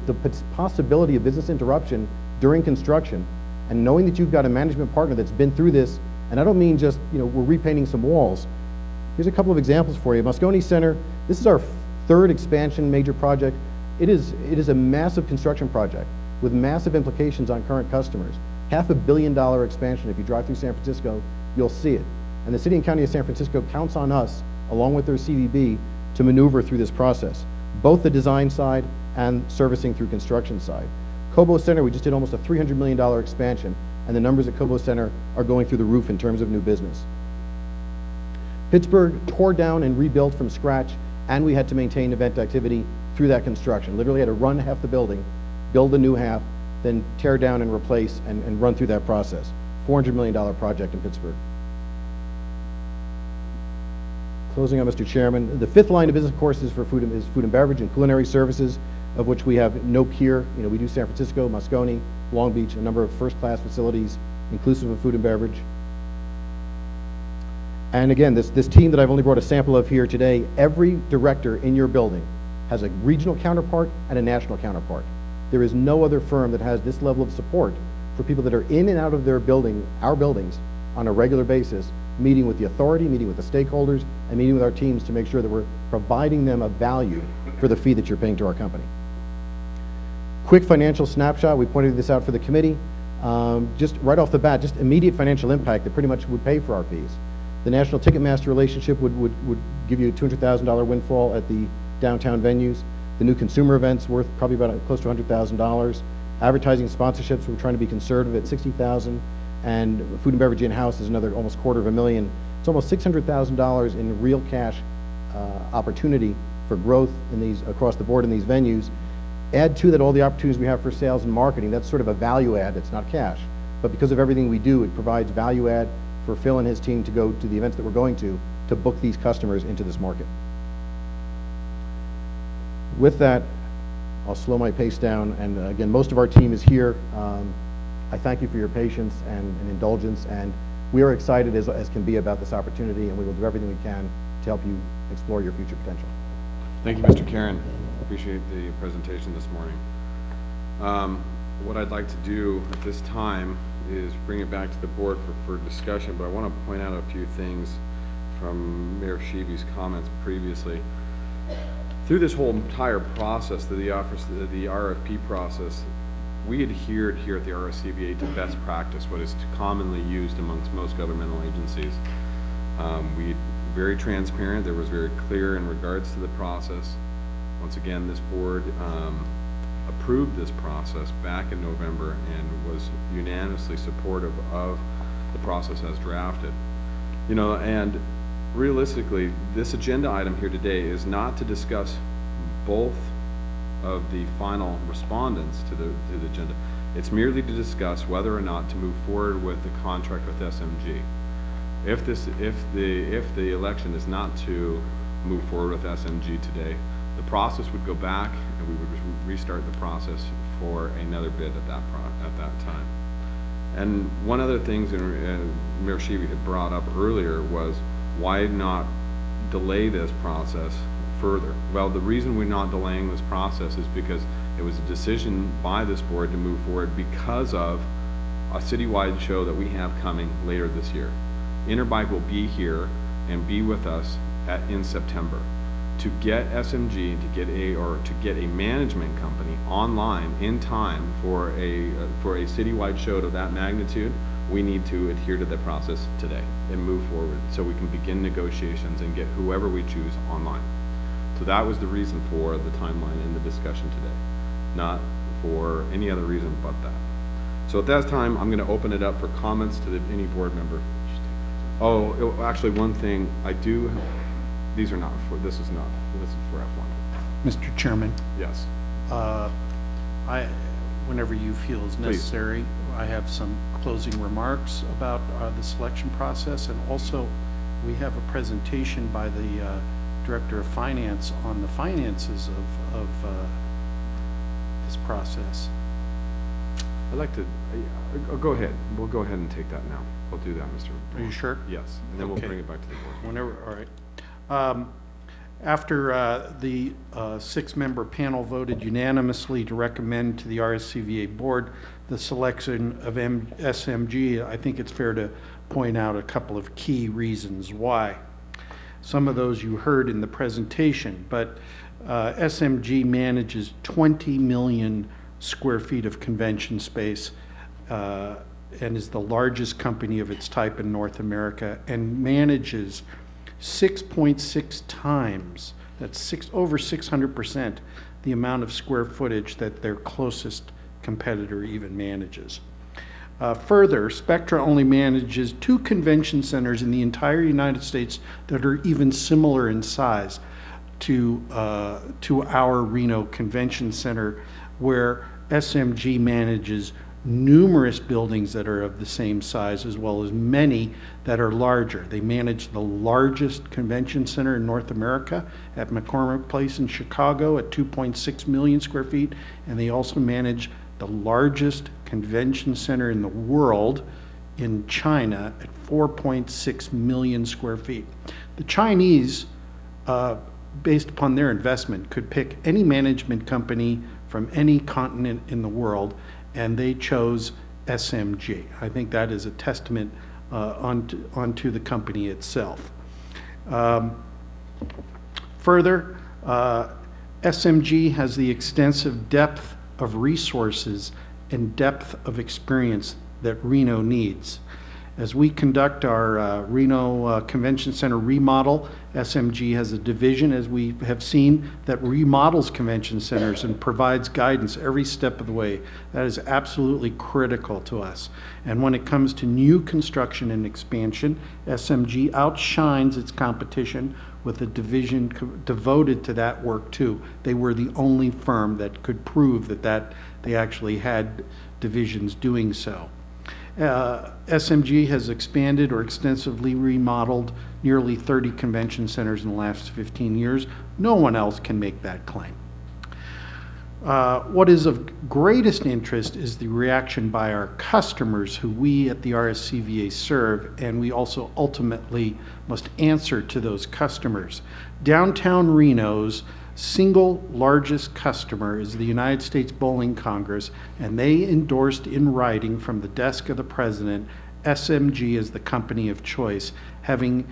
possibility of business interruption during construction, and knowing that you've got a management partner that's been through this. And I don't mean just, we're repainting some walls. Here's a couple of examples for you. Moscone Center, this is our 3rd expansion major project. It is a massive construction project with massive implications on current customers. $500 million expansion. If you drive through San Francisco, you'll see it. And the city and county of San Francisco counts on us, along with their CVB, to maneuver through this process, both the design side and servicing through construction side. Cobo Center, we just did almost a $300 million expansion, and the numbers at Cobo Center are going through the roof in terms of new business. Pittsburgh tore down and rebuilt from scratch, and we had to maintain event activity through that construction. Literally had to run half the building, build the new half, then tear down and replace and run through that process. $400 million project in Pittsburgh. Closing on, Mr. Chairman, the 5th line of business, of course, is food and beverage and culinary services, of which we have no peer. We do San Francisco, Moscone, Long Beach, a number of first-class facilities, inclusive of food and beverage. And again, this team that I've only brought a sample of here today, every director in your building has a regional counterpart and a national counterpart. There is no other firm that has this level of support for people that are in and out of their building, our buildings, on a regular basis, meeting with the authority, meeting with the stakeholders, and meeting with our teams to make sure that we're providing them a value for the fee that you're paying to our company. Quick financial snapshot. We pointed this out for the committee. Just right off the bat, just immediate financial impact that pretty much would pay for our fees. The National Ticketmaster relationship would give you a $200,000 windfall at the downtown venues. The new consumer events worth probably about close to $100,000. Advertising sponsorships, we're trying to be conservative at $60,000. And food and beverage in-house is another almost $250,000. It's almost $600,000 in real cash opportunity for growth in these across the board in these venues. Add to that all the opportunities we have for sales and marketing. That's sort of a value add. It's not cash, but because of everything we do, it provides value add for Phil and his team to go to the events that we're going to book these customers into this market. With that, I'll slow my pace down. And again, most of our team is here. I thank you for your patience and indulgence, and we are excited as can be about this opportunity, and we will do everything we can to help you explore your future potential. Thank you, Mr. Karen. Appreciate the presentation this morning. What I'd like to do at this time is bring it back to the board for discussion, but I want to point out a few things from Mayor Sheevy's comments previously. Through this whole entire process, the RFP process, we adhered here at the RSCVA to best practice, what is commonly used amongst most governmental agencies. We very transparent. There was very clear in regards to the process. Once again, this board approved this process back in November and was unanimously supportive of the process as drafted. And realistically, this agenda item here today is not to discuss both of the final respondents to the agenda. It's merely to discuss whether or not to move forward with the contract with SMG. If the election is not to move forward with SMG today, the process would go back and we would restart the process for another bid at that time. And one other thing that Mayor Sheevy had brought up earlier was why not delay this process further. Well, the reason we're not delaying this process is because it was a decision by this board to move forward because of a citywide show that we have coming later this year. Interbike will be here and be with us in September. To get SMG to get a management company online in time for a citywide show of that magnitude, we need to adhere to the process today and move forward so we can begin negotiations and get whoever we choose online. So that was the reason for the timeline in the discussion today, not for any other reason but that. So at that time, I'm going to open it up for comments to any board member. Oh, actually, one thing I do. These are not for. This is for F1. Mr. Chairman. Yes. Whenever you feel is necessary, I have some closing remarks about the selection process, and also we have a presentation by the Director of Finance on the finances of this process. I'd like to, go ahead. We'll go ahead and take that now. We'll do that, Mr. Are you sure? Yes, and then we'll bring it back to the board. Whenever, all right. After the 6-member panel voted unanimously to recommend to the RSCVA board the selection of SMG, I think it's fair to point out a couple of key reasons why. Some of those you heard in the presentation, but SMG manages 20 million square feet of convention space and is the largest company of its type in North America, and manages 6.6 times, that's over 600%, the amount of square footage that their closest competitor even manages. Further, Spectra only manages 2 convention centers in the entire United States that are even similar in size to our Reno Convention Center, where SMG manages numerous buildings that are of the same size, as well as many that are larger. They manage the largest convention center in North America at McCormick Place in Chicago at 2.6 million square feet, and they also manage the largest convention center in the world in China at 4.6 million square feet. The Chinese, based upon their investment, could pick any management company from any continent in the world, and they chose SMG. I think that is a testament onto the company itself. Further, SMG has the extensive depth of resources and depth of experience that Reno needs. As we conduct our Reno Convention Center remodel, SMG has a division, as we have seen, that remodels convention centers and provides guidance every step of the way. That is absolutely critical to us. And when it comes to new construction and expansion, SMG outshines its competition with a division devoted to that work too. They were the only firm that could prove that they actually had divisions doing so. SMG has expanded or extensively remodeled nearly 30 convention centers in the last 15 years. No one else can make that claim. What is of greatest interest is the reaction by our customers, who we at the RSCVA serve, and we also ultimately must answer to those customers. Downtown Reno's single largest customer is the United States Bowling Congress, and they endorsed in writing from the desk of the president SMG as the company of choice, having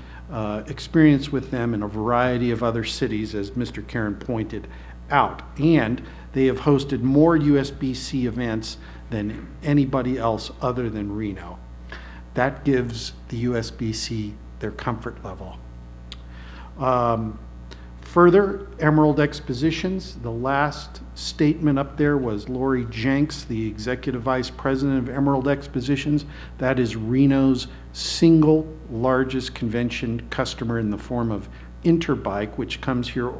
experience with them in a variety of other cities, as Mr. Karen pointed out. And they have hosted more USBC events than anybody else other than Reno. That gives the USBC their comfort level. Further, Emerald Expositions, the last statement up there was Lori Jenks, the Executive Vice President of Emerald Expositions. That is Reno's single largest convention customer in the form of Interbike, which comes here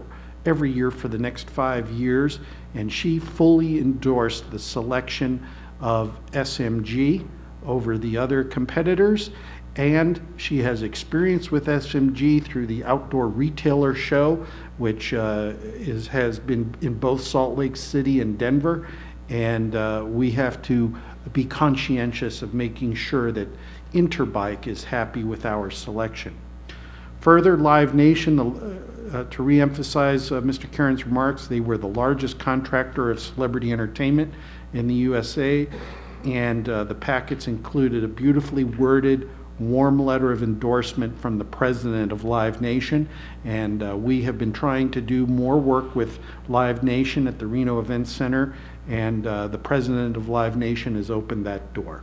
every year for the next 5 years. And she fully endorsed the selection of SMG over the other competitors. And she has experience with SMG through the Outdoor Retailer Show, which has been in both Salt Lake City and Denver. And we have to be conscientious of making sure that Interbike is happy with our selection. Further, Live Nation, to reemphasize Mr. Karen's remarks, they were the largest contractor of celebrity entertainment in the USA, and the packets included a beautifully worded, warm letter of endorsement from the president of Live Nation, and we have been trying to do more work with Live Nation at the Reno Event Center, and the president of Live Nation has opened that door.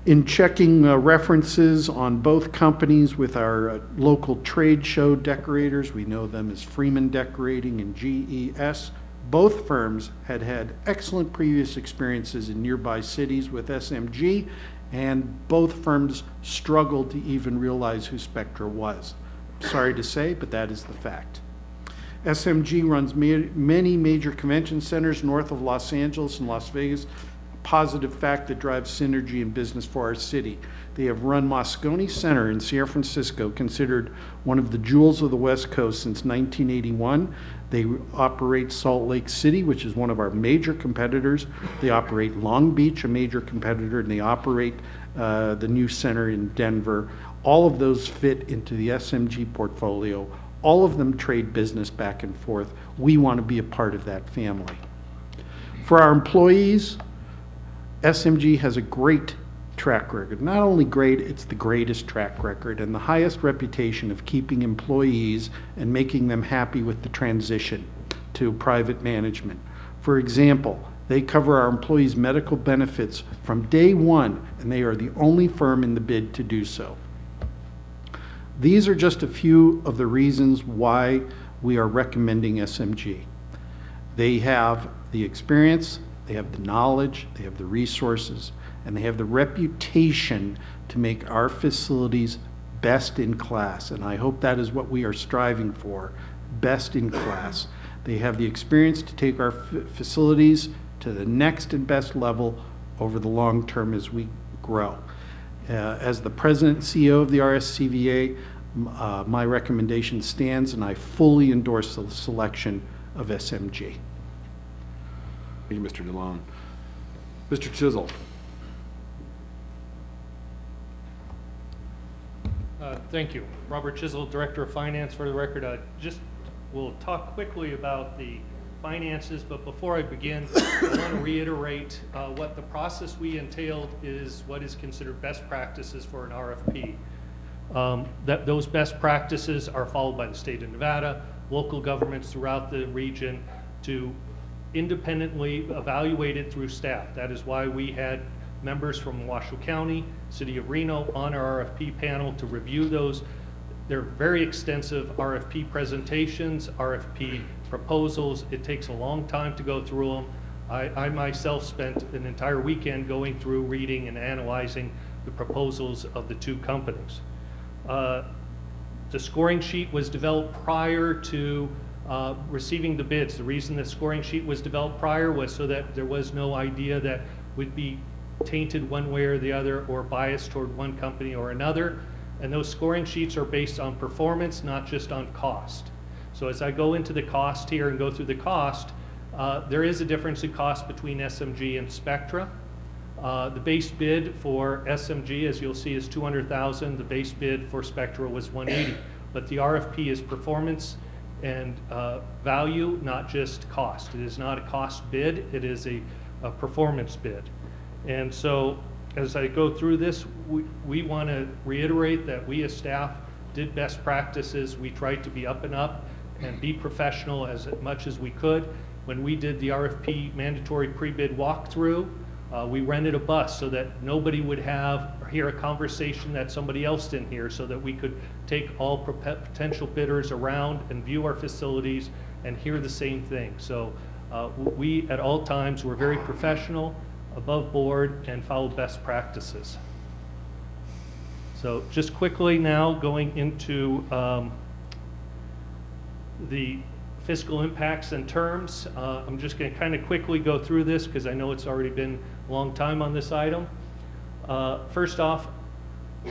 In checking references on both companies with our local trade show decorators, we know them as Freeman Decorating and GES, both firms had had excellent previous experiences in nearby cities with SMG, and both firms struggled to even realize who Spectra was. Sorry to say, but that is the fact. SMG runs many major convention centers north of Los Angeles and Las Vegas, a positive fact that drives synergy in business for our city. They have run Moscone Center in San Francisco, considered one of the jewels of the West Coast since 1981. They operate Salt Lake City, which is one of our major competitors. They operate Long Beach, a major competitor, and they operate the new center in Denver. All of those fit into the SMG portfolio. All of them trade business back and forth. We want to be a part of that family. For our employees, SMG has a great track record. Not only great, it's the greatest track record and the highest reputation of keeping employees and making them happy with the transition to private management. For example, they cover our employees' medical benefits from day one, and they are the only firm in the bid to do so. These are just a few of the reasons why we are recommending SMG. They have the experience, they have the knowledge, they have the resources, and they have the reputation to make our facilities best in class. And I hope that is what we are striving for, best in class. They have the experience to take our facilities to the next and best level over the long term as we grow. As the president and CEO of the RSCVA, my recommendation stands, and I fully endorse the selection of SMG. Thank you, Mr. DeLone. Mr. Chisel. Thank you. Robert Chisel, Director of Finance. For the record, we'll talk quickly about the finances, but before I begin, I want to reiterate what the process we entailed is what is considered best practices for an RFP. That those best practices are followed by the state of Nevada, local governments throughout the region to independently evaluate it through staff. That is why we had members from Washoe County, City of Reno on our RFP panel to review those. They're very extensive RFP presentations, RFP proposals. It takes a long time to go through them. I myself spent an entire weekend going through, reading, and analyzing the proposals of the two companies. The scoring sheet was developed prior to receiving the bids. The reason the scoring sheet was developed prior was so that there was no idea that would be tainted one way or the other or biased toward one company or another. And those scoring sheets are based on performance, not just on cost. So as I go into the cost here and go through the cost, there is a difference in cost between SMG and Spectra. The base bid for SMG, as you'll see, is $200,000. The base bid for Spectra was $180,000. But the RFP is performance and value, not just cost. It is not a cost bid, it is a performance bid. And so as I go through this, we want to reiterate that we as staff did best practices. We tried to be up and up and be professional as much as we could. When we did the RFP mandatory pre-bid walkthrough, we rented a bus so that nobody would hear a conversation that somebody else didn't hear, so that we could take all potential bidders around and view our facilities and hear the same thing. So we at all times were very professional, above board, and followed best practices. So just quickly now going into the fiscal impacts and terms. I'm just going to kind of quickly go through this because I know it's already been a long time on this item. First off,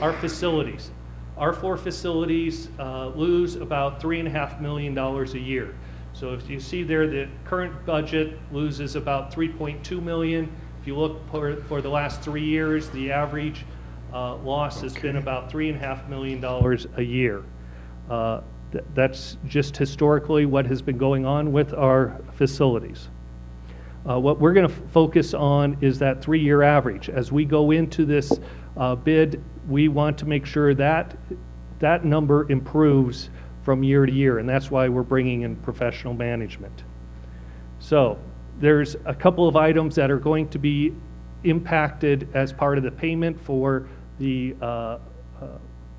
our facilities. Our 4 facilities lose about $3.5 million a year. So if you see there, the current budget loses about $3.2 million. If you look for the last 3 years, the average loss has been about $3.5 million a year. That's just historically what has been going on with our facilities. What we're going to focus on is that 3-year average. As we go into this bid, we want to make sure that that number improves from year to year, and that's why we're bringing in professional management. So there's a couple of items that are going to be impacted as part of the payment for the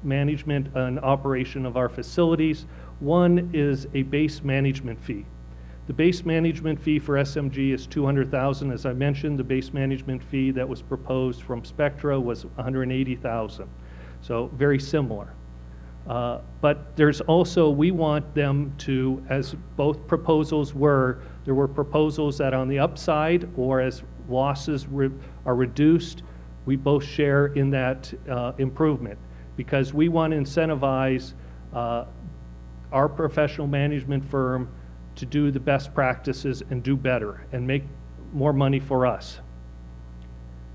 management and operation of our facilities. One is a base management fee. The base management fee for SMG is $200,000. As I mentioned, the base management fee that was proposed from Spectra was $180,000. So very similar. But there's also, we want them to, as both proposals were, there were proposals that on the upside or as losses are reduced, we both share in that improvement, because we want to incentivize our professional management firm to do the best practices and do better and make more money for us.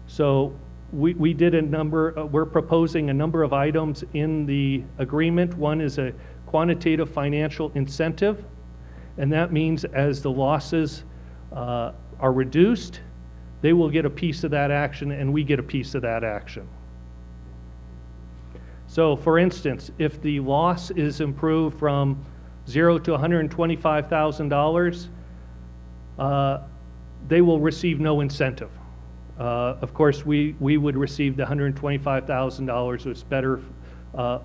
So we did a number, we're proposing a number of items in the agreement. One is a quantitative financial incentive, and that means as the losses are reduced, they will get a piece of that action and we get a piece of that action. So for instance, if the loss is improved from $0 to $125,000, they will receive no incentive. Of course, we would receive the $125,000, so it's better,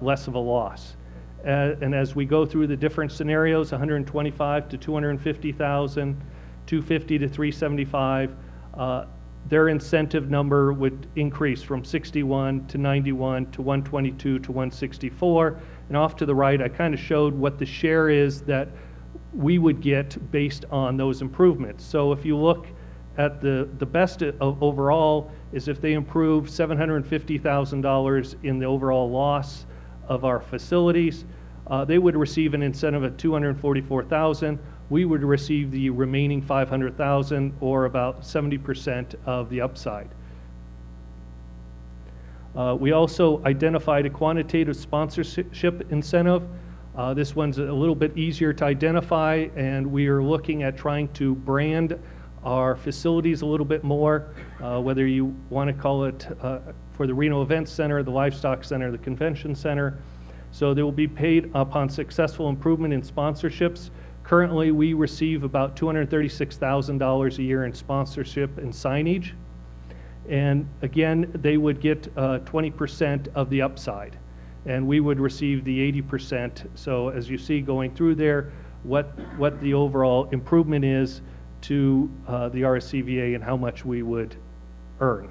less of a loss. And as we go through the different scenarios, 125 to 250,000, 250 to 375, their incentive number would increase from 61 to 91 to 122 to 164. And off to the right, I kind of showed what the share is that we would get based on those improvements. So if you look at the best overall is if they improve $750,000 in the overall loss of our facilities, they would receive an incentive of $244,000. We would receive the remaining $500,000, or about 70% of the upside. We also identified a quantitative sponsorship incentive. This one's a little bit easier to identify, and we are looking at trying to brand our facilities a little bit more, whether you want to call it for the Reno Event Center, the Livestock Center, the Convention Center. So they will be paid upon successful improvement in sponsorships. Currently, we receive about $236,000 a year in sponsorship and signage. And again, they would get 20% of the upside, and we would receive the 80%. So as you see going through there, what the overall improvement is to the RSCVA and how much we would earn.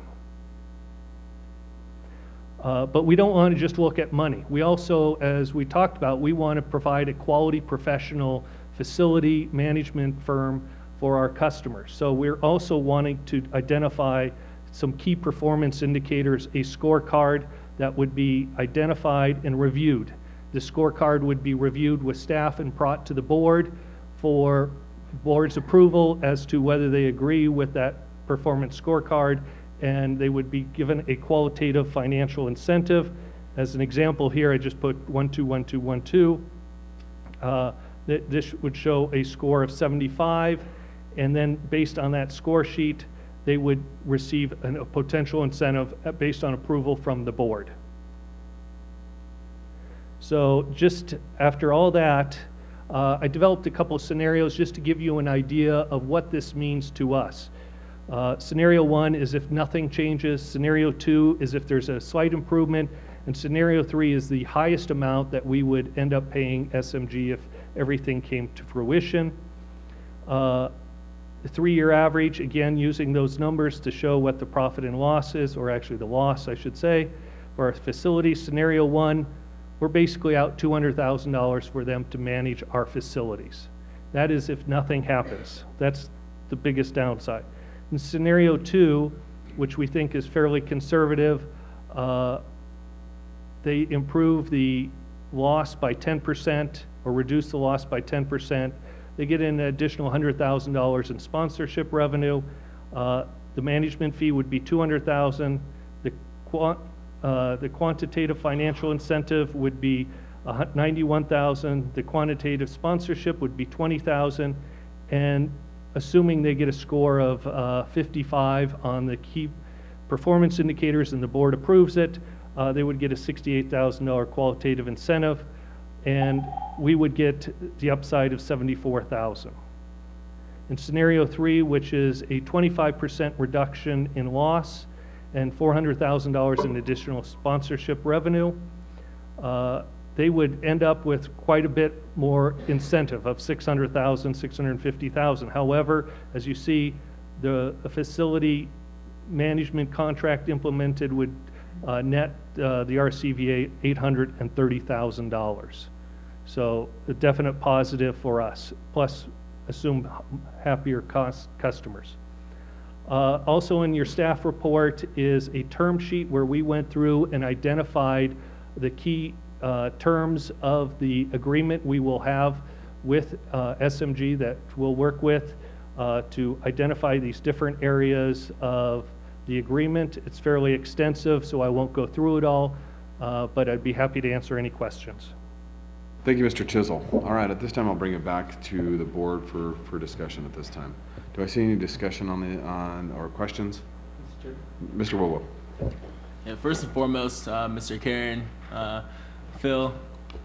But we don't want to just look at money. We also, as we talked about, we want to provide a quality professional facility management firm for our customers. So we're also wanting to identify some key performance indicators, a scorecard that would be identified and reviewed. The scorecard would be reviewed with staff and brought to the board for board's approval as to whether they agree with that performance scorecard, and they would be given a qualitative financial incentive. As an example here, I just put 1, 2, 1, 2, 1, 2. This would show a score of 75, and then based on that score sheet, they would receive a potential incentive based on approval from the board. So just after all that, I developed a couple of scenarios just to give you an idea of what this means to us. Scenario 1 is if nothing changes. Scenario 2 is if there's a slight improvement. And scenario 3 is the highest amount that we would end up paying SMG if everything came to fruition. The 3-year average, again, using those numbers to show what the profit and loss is, or actually the loss, I should say, for our facility. Scenario 1, we're basically out $200,000 for them to manage our facilities. That is if nothing happens. That's the biggest downside. In scenario 2, which we think is fairly conservative, they improve the loss by 10% or reduce the loss by 10%. They get an additional $100,000 in sponsorship revenue. The management fee would be $200,000. The quantitative financial incentive would be $91,000. The quantitative sponsorship would be $20,000, and assuming they get a score of 55 on the key performance indicators and the board approves it, they would get a $68,000 qualitative incentive, and we would get the upside of $74,000. In scenario 3, which is a 25% reduction in loss and $400,000 in additional sponsorship revenue, they would end up with quite a bit more incentive of $600,000, $650,000. However, as you see, the facility management contract implemented would net the RSCVA $830,000. So a definite positive for us, plus assume happier customers. Also in your staff report is a term sheet where we went through and identified the key terms of the agreement we will have with SMG that we'll work with to identify these different areas of the agreement. It's fairly extensive, so I won't go through it all, but I'd be happy to answer any questions. Thank you, Mr. Chisel. All right, at this time, I'll bring it back to the board for discussion at this time. Do I see any discussion or questions? Mr. Wowo. Yeah, first and foremost, Mr. Karen, Phil,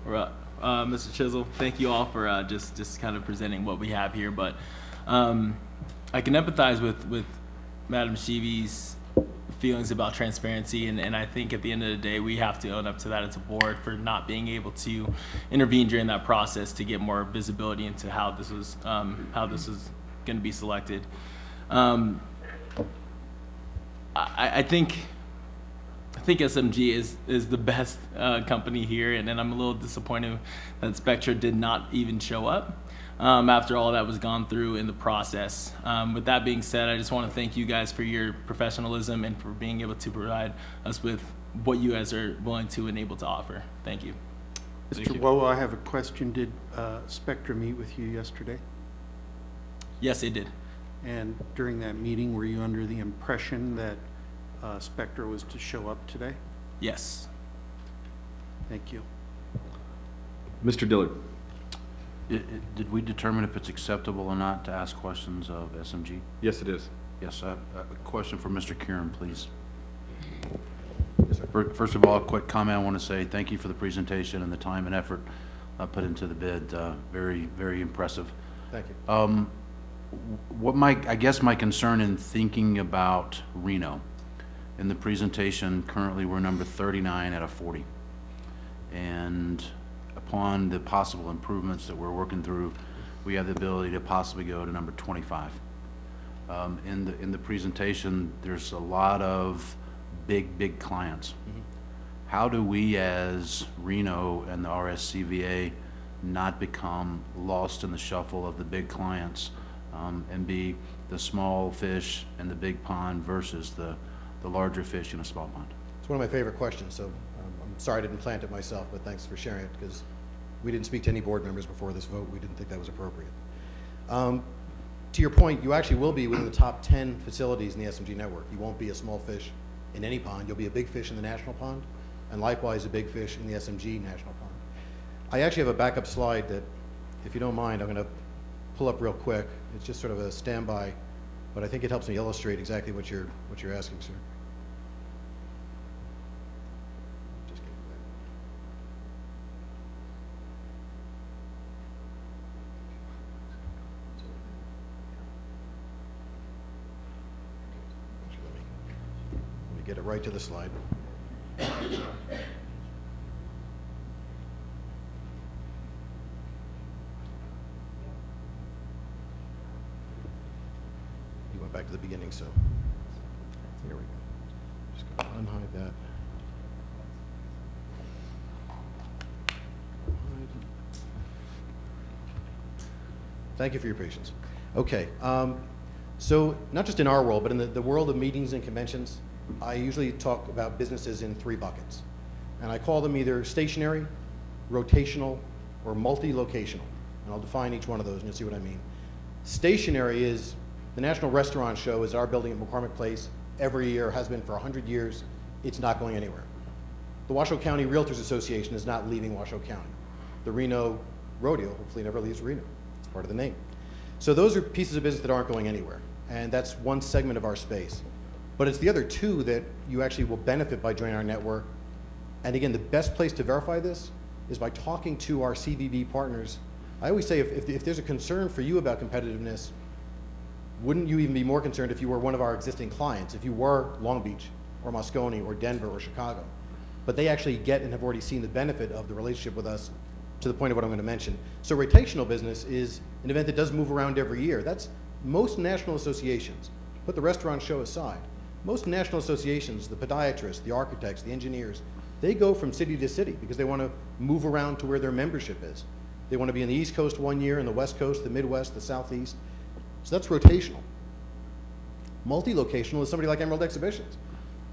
or Mr. Chisel, thank you all for just kind of presenting what we have here. But I can empathize with Madam Sheevy's feelings about transparency, and I think at the end of the day we have to own up to that as a board for not being able to intervene during that process to get more visibility into how this was going to be selected. I think SMG is the best company here, and I'm a little disappointed that Spectra did not even show up after all that was gone through in the process. With that being said, I just want to thank you guys for your professionalism and for being able to provide us with what you guys are willing to and able to offer. Thank you. Mr. Wowo, I have a question. Did Spectra meet with you yesterday? Yes, they did. And during that meeting, were you under the impression that Spectra was to show up today? Yes. Thank you. Mr. Dillard. Did we determine if it's acceptable or not to ask questions of SMG? Yes, it is. Yes, a question for Mr. Kieran, please. Yes, sir. First of all, a quick comment. I want to say thank you for the presentation and the time and effort put into the bid. Very, very impressive. Thank you. I guess my concern in thinking about Reno, in the presentation, currently we're number 39 out of 40. And upon the possible improvements that we're working through, we have the ability to possibly go to number 25. In the presentation, there's a lot of big clients. Mm-hmm. How do we as Reno and the RSCVA not become lost in the shuffle of the big clients and be the small fish in the big pond versus the larger fish in a small pond? It's one of my favorite questions, so I'm sorry I didn't plant it myself, but thanks for sharing it, because we didn't speak to any board members before this vote. We didn't think that was appropriate. To your point, you actually will be within the top 10 facilities in the SMG network. You won't be a small fish in any pond. You'll be a big fish in the national pond, and likewise a big fish in the SMG national pond. I actually have a backup slide that, if you don't mind, I'm going to pull up real quick. It's just sort of a standby, but I think it helps me illustrate exactly what you're asking, sir. Just get back. Let me get it right to the slide. Back to the beginning, so here we go. Just gonna unhide that. Thank you for your patience. Okay, so not just in our world, but in the world of meetings and conventions, I usually talk about businesses in 3 buckets. And I call them either stationary, rotational, or multi-locational. And I'll define each one of those and you'll see what I mean. Stationary is the National Restaurant Show is our building at McCormick Place every year, has been for 100 years. It's not going anywhere. The Washoe County Realtors Association is not leaving Washoe County. The Reno Rodeo hopefully never leaves Reno. It's part of the name. So those are pieces of business that aren't going anywhere, and that's one segment of our space. But it's the other two that you actually will benefit by joining our network. And again, the best place to verify this is by talking to our CVB partners. I always say if there's a concern for you about competitiveness, wouldn't you even be more concerned if you were one of our existing clients, if you were Long Beach or Moscone or Denver or Chicago? But they actually get and have already seen the benefit of the relationship with us to the point of what I'm going to mention. So rotational business is an event that does move around every year. That's most national associations. Put the restaurant show aside. Most national associations, the podiatrists, the architects, the engineers, they go from city to city because they want to move around to where their membership is. They want to be in the East Coast one year, in the West Coast, the Midwest, the Southeast. So that's rotational. Multi-locational is somebody like Emerald Exhibitions.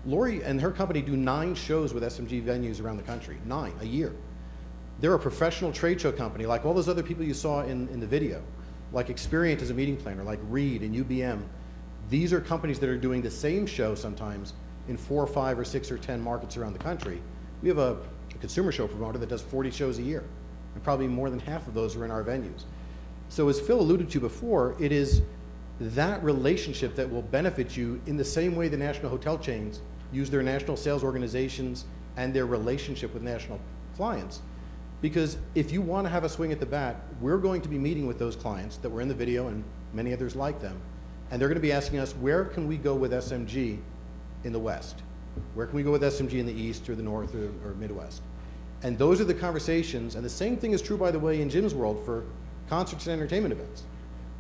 Lori and her company do 9 shows with SMG venues around the country, 9 a year. They're a professional trade show company like all those other people you saw in the video, like Experience as a meeting planner, like Reed and UBM. These are companies that are doing the same show sometimes in 4 or 5 or 6 or 10 markets around the country. We have a consumer show promoter that does 40 shows a year, and probably more than half of those are in our venues. So as Phil alluded to before, it is that relationship that will benefit you in the same way the national hotel chains use their national sales organizations and their relationship with national clients. Because if you want to have a swing at the bat, we're going to be meeting with those clients that were in the video and many others like them. And they're going to be asking us, where can we go with SMG in the West? Where can we go with SMG in the East or the North or Midwest? And those are the conversations, and the same thing is true, by the way, in Jim's world for concerts and entertainment events.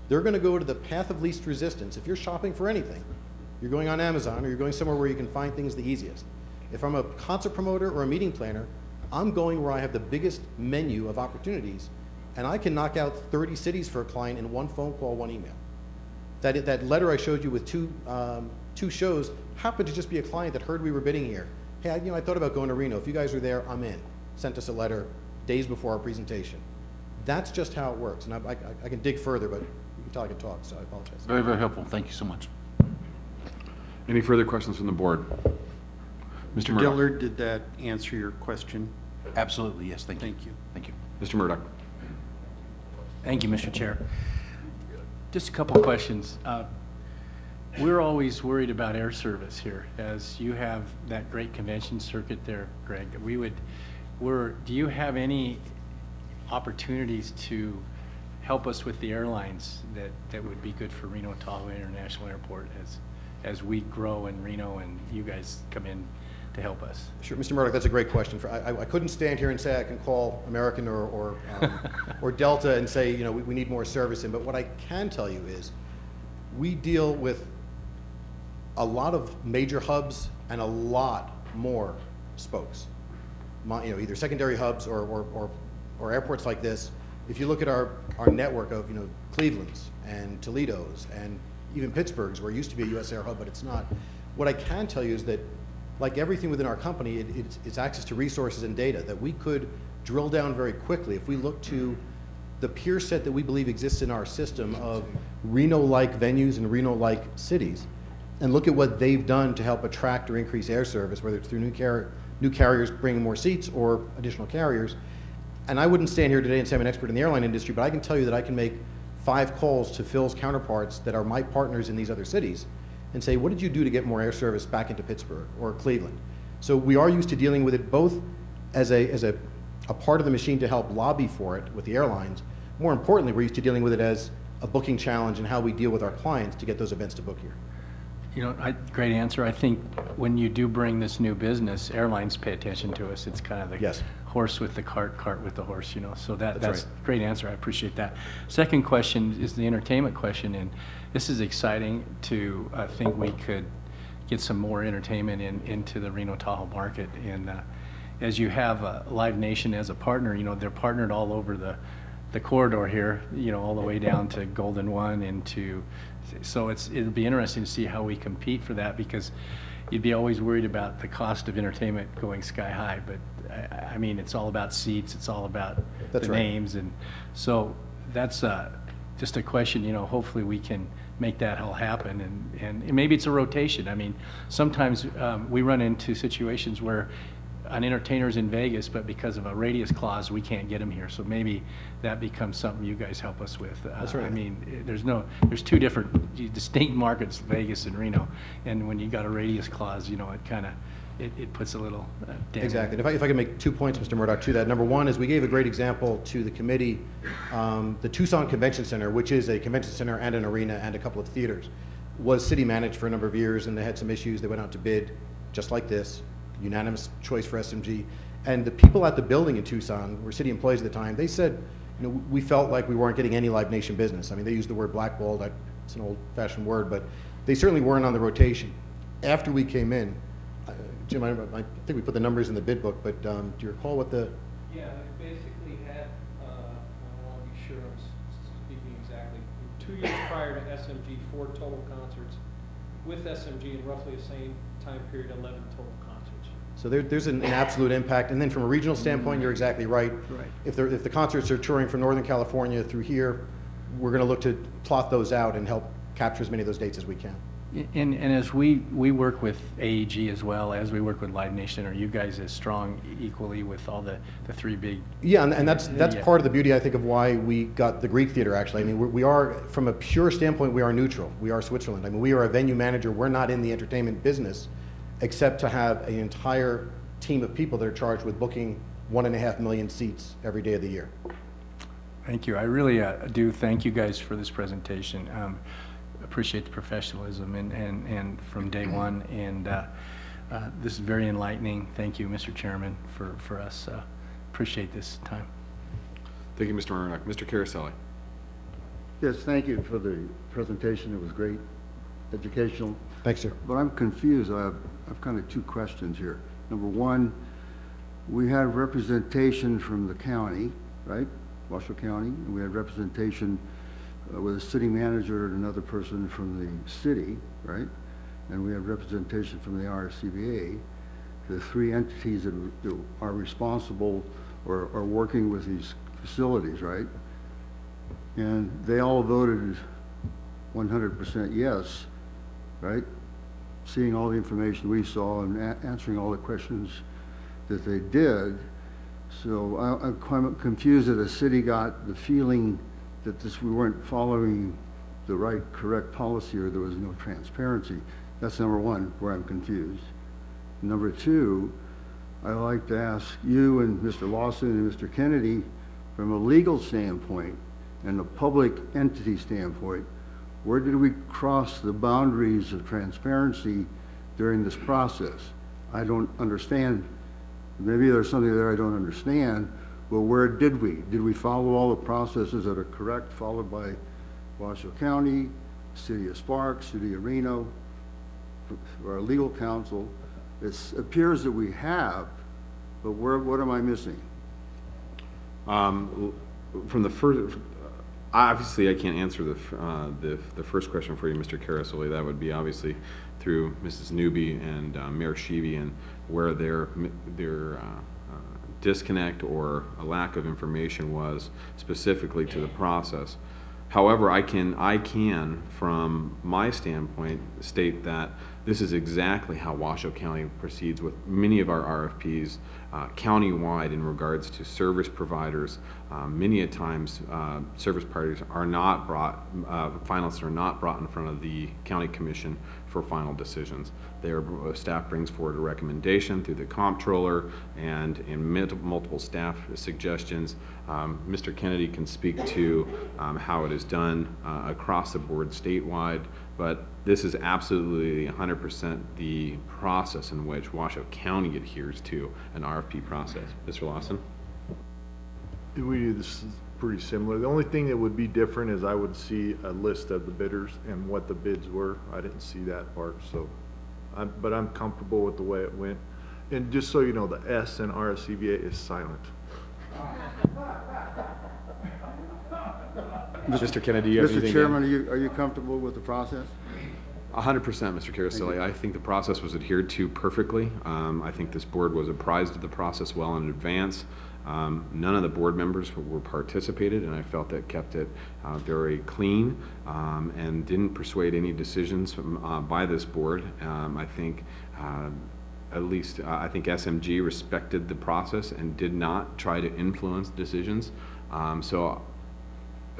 They're going to go to the path of least resistance. If you're shopping for anything, you're going on Amazon or you're going somewhere where you can find things the easiest. If I'm a concert promoter or a meeting planner, I'm going where I have the biggest menu of opportunities, and I can knock out 30 cities for a client in one phone call, one email. That letter I showed you with two shows happened to just be a client that heard we were bidding here. Hey, I thought about going to Reno. If you guys are there, I'm in. Sent us a letter days before our presentation. That's just how it works. And I can dig further, but you can tell I can talk, so I apologize. Very, very helpful. Thank you so much. Any further questions from the board? Mr. Dillard, did that answer your question? Absolutely, yes. Thank you. Thank you. Thank you. Mr. Murdoch. Thank you, Mr. Chair. Just a couple questions. We're always worried about air service here, as you have that great convention circuit there, Greg. Do you have any opportunities to help us with the airlines that would be good for Reno Tahoe International Airport as we grow in Reno and you guys come in to help us? Sure, Mr. Murdoch, that's a great question. I couldn't stand here and say I can call American or Delta and say, we need more service in, but what I can tell you is we deal with a lot of major hubs and a lot more spokes. Either secondary hubs or airports like this. If you look at our network of Cleveland's and Toledo's and even Pittsburgh's, where it used to be a U.S. Air hub, but it's not. What I can tell you is that, like everything within our company, it's access to resources and data that we could drill down very quickly if we look to the peer set that we believe exists in our system of Reno-like venues and Reno-like cities, and look at what they've done to help attract or increase air service, whether it's through new carriers bringing more seats or additional carriers. And I wouldn't stand here today and say I'm an expert in the airline industry, but I can tell you that I can make 5 calls to Phil's counterparts that are my partners in these other cities and say, what did you do to get more air service back into Pittsburgh or Cleveland? So we are used to dealing with it both as a part of the machine to help lobby for it with the airlines. More importantly, we're used to dealing with it as a booking challenge and how we deal with our clients to get those events to book here. Great answer. I think when you do bring this new business, airlines pay attention to us. It's kind of the horse with the cart, cart with the horse, So that's right. a great answer. I appreciate that. Second question is the entertainment question, and this is exciting to think we could get some more entertainment into the Reno Tahoe market. And as you have Live Nation as a partner, they're partnered all over the corridor here, all the way down to Golden One so it'll be interesting to see how we compete for that, because you'd be always worried about the cost of entertainment going sky high, but I mean, it's all about seats, it's all about the names, and so that's just a question, hopefully we can make that all happen, and maybe it's a rotation. I mean, sometimes we run into situations where an entertainer's in Vegas, but because of a radius clause, we can't get them here. So maybe that becomes something you guys help us with. That's right. I mean, there's two different distinct markets, Vegas and Reno, and when you got a radius clause, you know, it kind of, it puts a little dent. Exactly. And if I could make 2 points, Mr. Murdoch, to that. Number one is we gave a great example to the committee, the Tucson Convention Center, which is a convention center and an arena and a couple of theaters, was city managed for a number of years, and they had some issues. They went out to bid, just like this, unanimous choice for SMG. And the people at the building in Tucson were city employees at the time. They said, you know, we felt like we weren't getting any Live Nation business. I mean, they used the word blackballed. It's an old-fashioned word, but they certainly weren't on the rotation. After we came in, Jim, I think we put the numbers in the bid book, but do you recall what the... Yeah, they basically had, I want to be sure I'm speaking exactly, 2 years prior to SMG, 4 total concerts. With SMG in roughly the same time period, 11 total concerts. So there's an absolute impact. And then from a regional standpoint, you're exactly right. Right. If the concerts are touring from Northern California through here, we're going to look to plot those out and help capture as many of those dates as we can. And as we work with AEG as well as we work with Live Nation, are you guys as strong equally with all the three big? Yeah, and that's part of the beauty, I think, of why we got the Greek Theater, actually. I mean, we are, from a pure standpoint, we are neutral. We are Switzerland. I mean, we are a venue manager. We're not in the entertainment business, except to have an entire team of people that are charged with booking 1.5 million seats every day of the year. Thank you. I really do thank you guys for this presentation. Appreciate the professionalism and from day one, and this is very enlightening. Thank you, Mr. Chairman, for us. Appreciate this time. Thank you, Mr. Murdoch. Mr. Caroselli. Yes, thank you for the presentation. It was great, educational. Thanks, sir. But I'm confused. I have kind of two questions here. Number one, we had representation from the county, right? Washoe County, and we had representation with a city manager and another person from the city, right? And we have representation from the RSCVA, the three entities that are responsible or are working with these facilities, right? And they all voted 100% yes, right? Seeing all the information we saw and answering all the questions that they did. So I'm quite confused that the city got the feeling that we weren't following the right, correct policy, or there was no transparency. That's number one, where I'm confused. Number two, I'd like to ask you and Mr. Lawson and Mr. Kennedy, from a legal standpoint and a public entity standpoint, where did we cross the boundaries of transparency during this process? I don't understand. Maybe there's something there I don't understand. Well, where did we? Did we follow all the processes that are correct, followed by Washoe County, City of Sparks, City of Reno, our legal counsel? It appears that we have, but what am I missing? From the first, obviously I can't answer the first question for you, Mr. Caroselli. That would be obviously through Mrs. Newby and Mayor Sheevy, and where their disconnect or a lack of information was specifically to the process. However, I can, from my standpoint, state that this is exactly how Washoe County proceeds with many of our RFPs county-wide in regards to service providers. Many a times, service providers are not brought, finalists are not brought in front of the county commission for final decisions. Staff brings forward a recommendation through the comptroller and in multiple staff suggestions. Mr. Kennedy can speak to how it is done across the board statewide, but this is absolutely 100% the process in which Washoe County adheres to an RFP process. Mr. Lawson? We do this pretty similar. The only thing that would be different is I would see a list of the bidders and what the bids were. I didn't see that part, so but I'm comfortable with the way it went. And just so you know, the S in RSCVA is silent. Mr. Kennedy, you have anything? Mr. Chairman, are you comfortable with the process? 100%, Mr. Caroselli. I think the process was adhered to perfectly. I think this board was apprised of the process well in advance. None of the board members were participated, and I felt that kept it very clean and didn't persuade any decisions by this board. I think at least I think SMG respected the process and did not try to influence decisions. So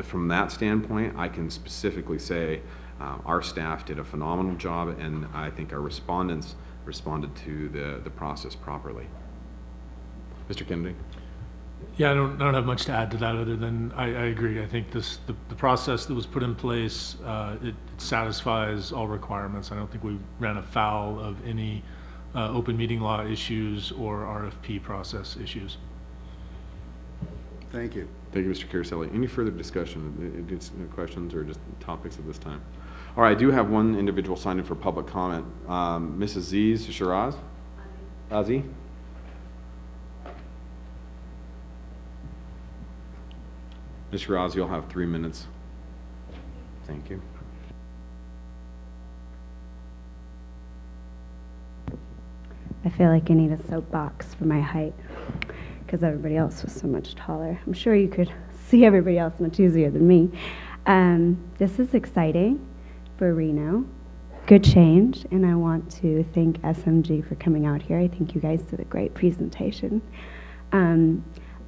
from that standpoint, I can specifically say our staff did a phenomenal job, and I think our respondents responded to the process properly. Mr. Kennedy? Yeah, I don't have much to add to that other than I agree. I think the process that was put in place, it satisfies all requirements. I don't think we ran afoul of any open meeting law issues or RFP process issues. Thank you. Thank you, Mr. Caroselli. Any further discussion, questions, or just topics at this time? All right, I do have one individual signed in for public comment. Mrs. Ziz Shiraz? Azi? Ms. Shiraz, you'll have 3 minutes. Thank you. I feel like I need a soapbox for my height because everybody else was so much taller. I'm sure you could see everybody else much easier than me. This is exciting for Reno. Good change, and I want to thank SMG for coming out here. I think you guys did a great presentation.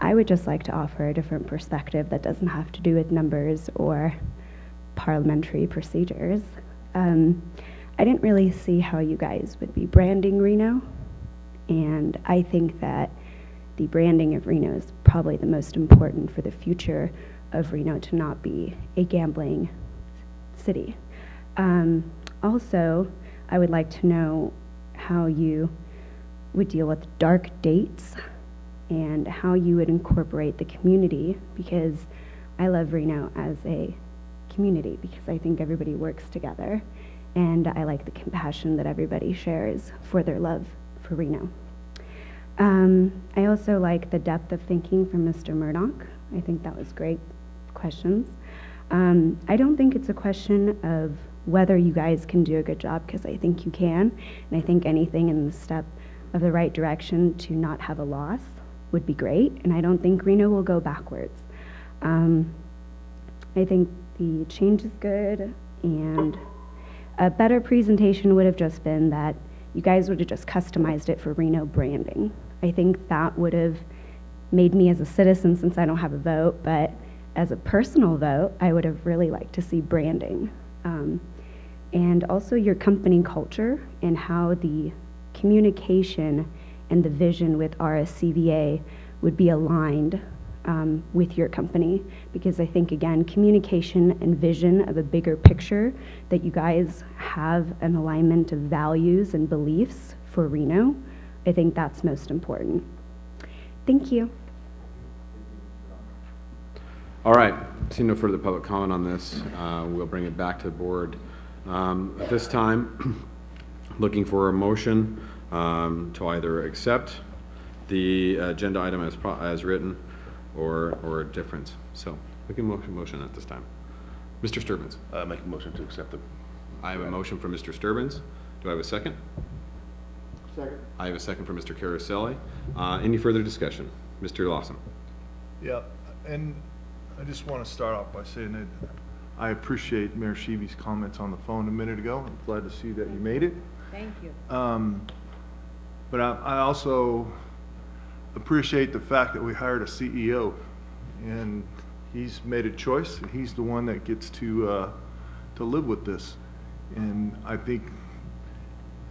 I would just like to offer a different perspective that doesn't have to do with numbers or parliamentary procedures. I didn't really see how you guys would be branding Reno, and I think that the branding of Reno is probably the most important for the future of Reno to not be a gambling city. Also, I would like to know how you would deal with dark dates and how you would incorporate the community, because I love Reno as a community because I think everybody works together, and I like the compassion that everybody shares for their love for Reno. I also like the depth of thinking from Mr. Murdoch. I think that was great questions. I don't think it's a question of whether you guys can do a good job, because I think you can, and I think anything in the step of the right direction to not have a loss would be great, and I don't think Reno will go backwards. I think the change is good, and a better presentation would have just been that you guys would have just customized it for Reno branding. I think that would have made me as a citizen, since I don't have a vote, but as a personal vote, I would have really liked to see branding. And also your company culture and how the communication and the vision with RSCVA would be aligned with your company, because I think, again, communication and vision of a bigger picture, that you guys have an alignment of values and beliefs for Reno. I think that's most important. Thank you. All right, seeing no further public comment on this, we'll bring it back to the board. At this time, looking for a motion to either accept the agenda item as written or a difference. So we can motion at this time. Mr. Sturbins. Make a motion to accept them. I have a motion from Mr. Sturbins. Do I have a second? Second. I have a second from Mr. Caroselli. Any further discussion? Mr. Lawson. Yeah, and I just want to start off by saying that I appreciate Mayor Sheevy's comments on the phone a minute ago. I'm glad to see that you made it. Thank you. But I also appreciate the fact that we hired a CEO, and he's made a choice, and he's the one that gets to live with this. And I think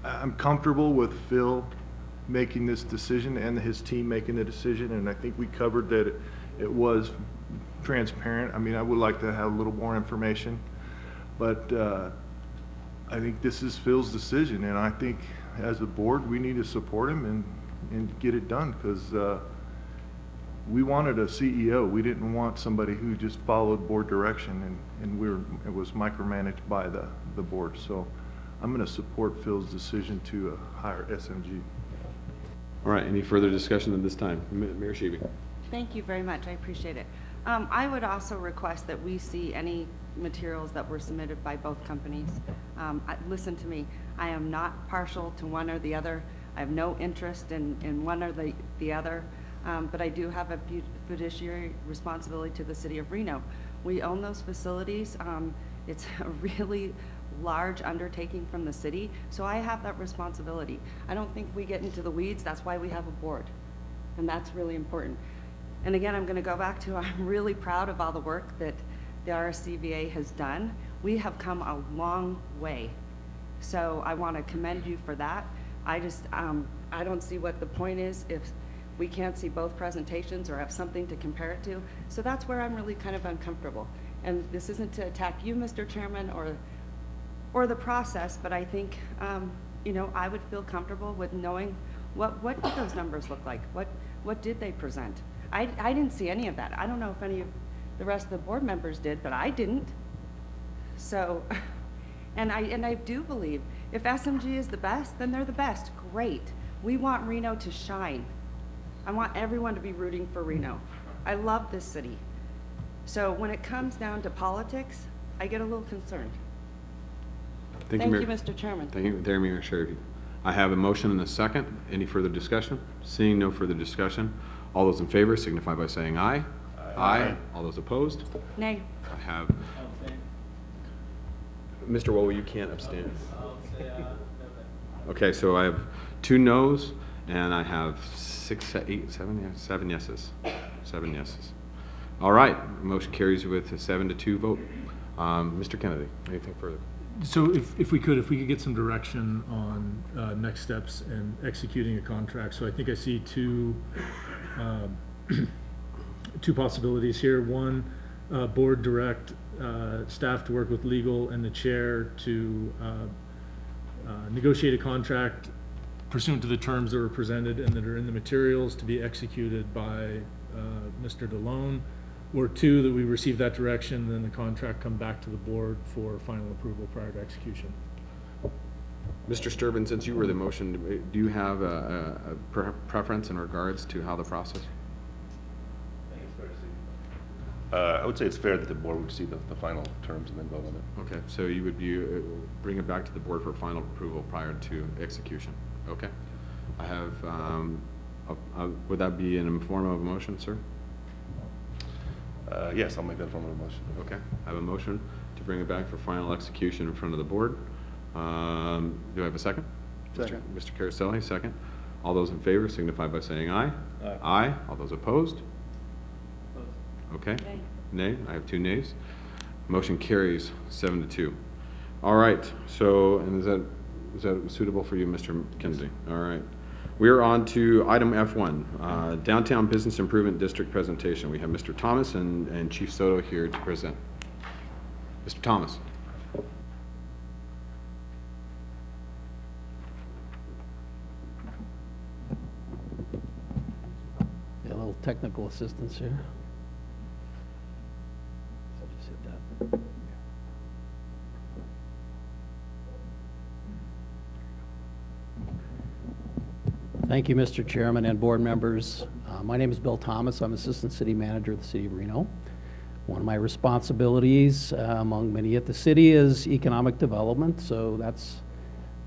I'm comfortable with Phil making this decision and his team making the decision, and I think we covered that it was transparent. I mean, I would like to have a little more information, but I think this is Phil's decision, and I think as a board we need to support him and get it done, because we wanted a CEO. We didn't want somebody who just followed board direction and it was micromanaged by the board. So I'm going to support Phil's decision to hire SMG. All right, any further discussion at this time? Mayor Sheevy. Thank you very much. I appreciate it. I would also request that we see any materials that were submitted by both companies. Listen to me. I am not partial to one or the other. I have no interest in one or the other, but I do have a fiduciary responsibility to the city of Reno. We own those facilities. It's a really large undertaking from the city, so I have that responsibility. I don't think we get into the weeds, that's why we have a board, and that's really important. And again, I'm gonna go back to, I'm really proud of all the work that the RSCVA has done. We have come a long way, so I wanna commend you for that. I just, I don't see what the point is if we can't see both presentations or have something to compare it to. So that's where I'm really kind of uncomfortable. And this isn't to attack you, Mr. Chairman, or the process, but I think, you know, I would feel comfortable with knowing what did those numbers look like? What did they present? I didn't see any of that. I don't know if any of the rest of the board members did, but I didn't. So, and I do believe if SMG is the best, then they're the best. Great. We want Reno to shine. I want everyone to be rooting for Reno. I love this city. So when it comes down to politics, I get a little concerned. Thank you, Mr. Chairman. Thank you, Mayor Sherry. I have a motion and a second. Any further discussion? Seeing no further discussion, all those in favor signify by saying aye. Aye. All those opposed? Nay. I have. Mr. Wool, you can't abstain. Okay, so I have 2 noes, and I have 7 yeses. 7 yeses. All right, motion carries with a 7-2 vote. Mr. Kennedy, anything further? So if we could get some direction on next steps and executing a contract. So I think I see two possibilities here. One, board direct staff to work with legal and the chair to negotiate a contract pursuant to the terms that were presented and that are in the materials to be executed by Mr. DeLone. Or 2, that we receive that direction and then the contract come back to the board for final approval prior to execution. Mr. Sturban, since you were the motion, do you have a preference in regards to how the process? I would say it's fair that the board would see the final terms and then vote on it. Okay, so you would bring it back to the board for final approval prior to execution. Okay. I have, would that be in a form of a motion, sir? Yes, I'll make that form of a motion. Okay, I have a motion to bring it back for final execution in front of the board. Do I have a second? Second. Mr. Caraselli, second. All those in favor signify by saying aye. Aye. Aye. All those opposed? Okay. Nay. I have 2 nays. Motion carries 7-2. All right. So, and is that suitable for you, Mr. Kennedy? All right. We are on to item F1, Downtown Business Improvement District presentation. We have Mr. Thomas and Chief Soto here to present. Mr. Thomas. Yeah, a little technical assistance here. So just hit that. Thank you, Mr. Chairman and board members. My name is Bill Thomas. I'm Assistant City Manager of the City of Reno. One of my responsibilities, among many at the city, is economic development, so that's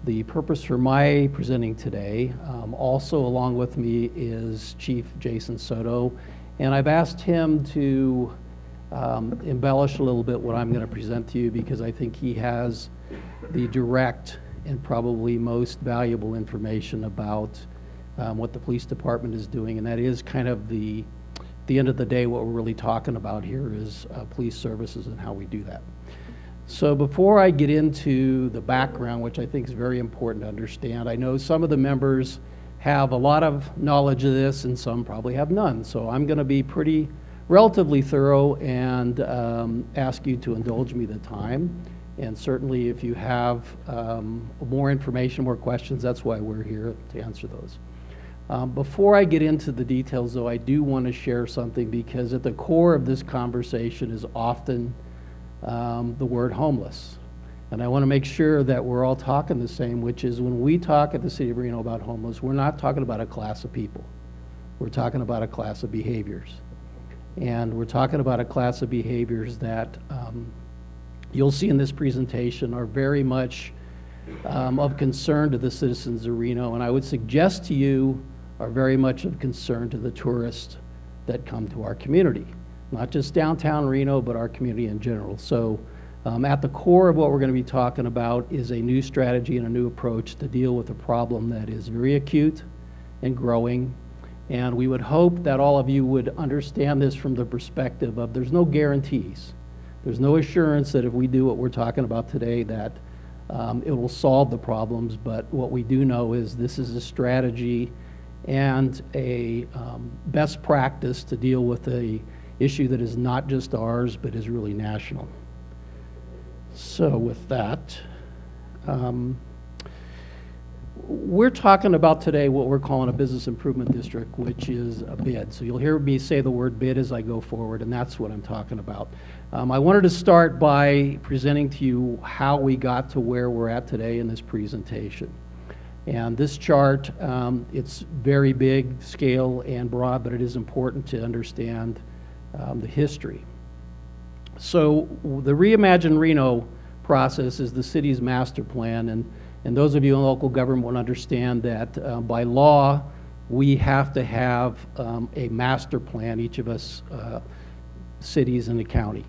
the purpose for my presenting today. Also along with me is Chief Jason Soto, and I've asked him to embellish a little bit what I'm going to present to you because I think he has the direct and probably most valuable information about what the police department is doing, and that is kind of the end of the day what we're really talking about here is police services and how we do that. So before I get into the background, which I think is very important to understand, I know some of the members have a lot of knowledge of this and some probably have none, so I'm going to be relatively thorough and ask you to indulge me the time. And certainly if you have more information, more questions, that's why we're here to answer those. Before I get into the details, though, I do want to share something because at the core of this conversation is often the word homeless. And I want to make sure that we're all talking the same, which is when we talk at the City of Reno about homeless, we're not talking about a class of people. We're talking about a class of behaviors. And we're talking about a class of behaviors that you'll see in this presentation are very much of concern to the citizens of Reno, and I would suggest to you are very much of concern to the tourists that come to our community. Not just downtown Reno, but our community in general. So At the core of what we're going to be talking about is a new strategy and a new approach to deal with a problem that is very acute and growing. And we would hope that all of you would understand this from the perspective of there's no guarantees. There's no assurance that if we do what we're talking about today that it will solve the problems, but what we do know is this is a strategy and a best practice to deal with a issue that is not just ours, but is really national. So with that, we're talking about today what we're calling a business improvement district, which is a bid. So you'll hear me say the word bid as I go forward, and that's what I'm talking about. I wanted to start by presenting to you how we got to where we're at today in this presentation. And this chart, it's very big scale and broad, but it is important to understand the history. So the Reimagine Reno process is the city's master plan, and those of you in local government will understand that by law, we have to have a master plan, each of us cities in the county.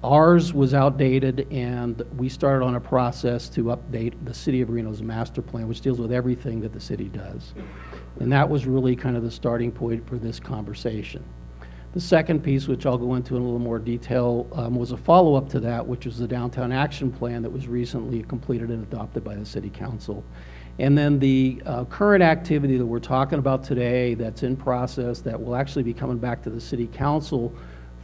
Ours was outdated, and we started on a process to update the City of Reno's master plan, which deals with everything that the city does. And that was really kind of the starting point for this conversation. The second piece, which I'll go into in a little more detail, was a follow-up to that, which was the Downtown Action Plan that was recently completed and adopted by the City Council. And then the current activity that we're talking about today that's in process that will actually be coming back to the City Council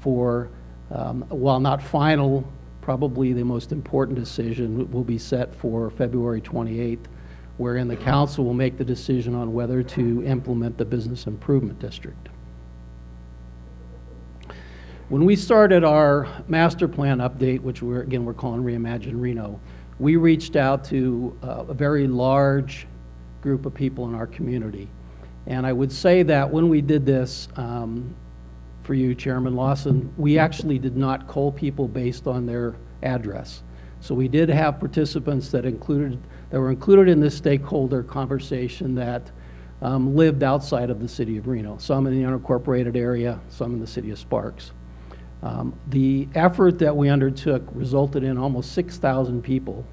for, while not final, probably the most important decision will be set for February 28th, wherein the Council will make the decision on whether to implement the Business Improvement District. When we started our master plan update, which we're calling Reimagine Reno, we reached out to a very large group of people in our community. And I would say that when we did this, for you, Chairman Lawson, we actually did not cull people based on their address. So we did have participants that were included in this stakeholder conversation that lived outside of the City of Reno, some in the unincorporated area, some in the City of Sparks. The effort that we undertook resulted in almost 6,000 people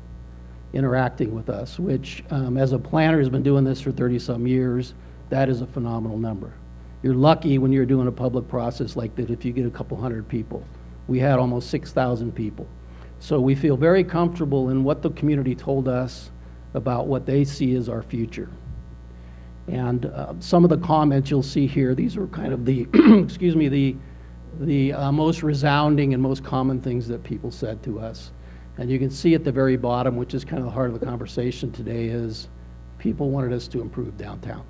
interacting with us, which as a planner who's been doing this for 30-some years, that is a phenomenal number. You're lucky when you're doing a public process like that if you get a couple hundred people. We had almost 6,000 people. So we feel very comfortable in what the community told us about what they see as our future. And some of the comments you'll see here, these were kind of the, excuse me, the most resounding and most common things that people said to us. And you can see at the very bottom, which is kind of the heart of the conversation today, is people wanted us to improve downtown.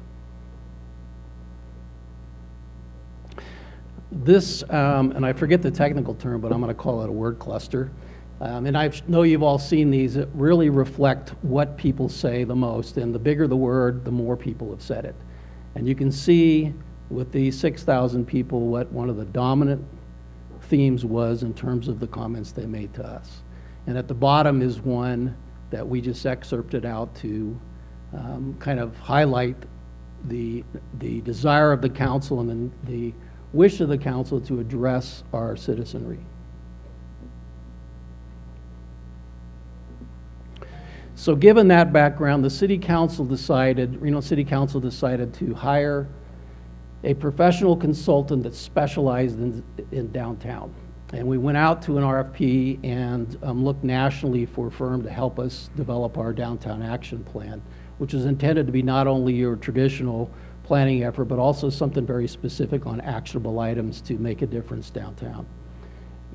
This, and I forget the technical term, but I'm going to call it a word cluster. And I know you've all seen these that really reflect what people say the most. And the bigger the word, the more people have said it. And you can see with these 6,000 people what one of the dominant themes was in terms of the comments they made to us. And at the bottom is one that we just excerpted out to kind of highlight the desire of the council and then the wish of the council to address our citizenry. So given that background, the City Council decided, Reno City Council decided to hire a professional consultant that specialized in downtown. And we went out to an RFP and looked nationally for a firm to help us develop our downtown action plan, which is intended to be not only your traditional planning effort, but also something very specific on actionable items to make a difference downtown.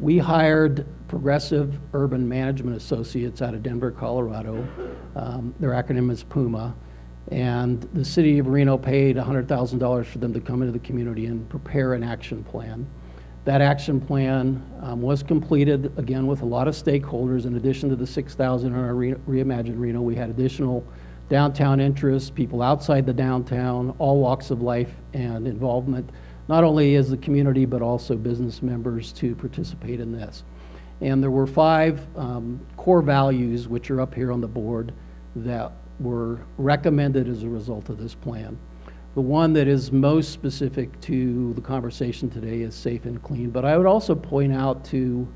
We hired Progressive Urban Management Associates out of Denver, Colorado. Their acronym is PUMA. And the City of Reno paid $100,000 for them to come into the community and prepare an action plan. That action plan was completed, again, with a lot of stakeholders. In addition to the 6,000 in our Reimagine Reno, we had additional downtown interests, people outside the downtown, all walks of life and involvement, not only as the community, but also business members to participate in this. And there were 5 core values, which are up here on the board, that were recommended as a result of this plan. The one that is most specific to the conversation today is safe and clean, but I would also point out to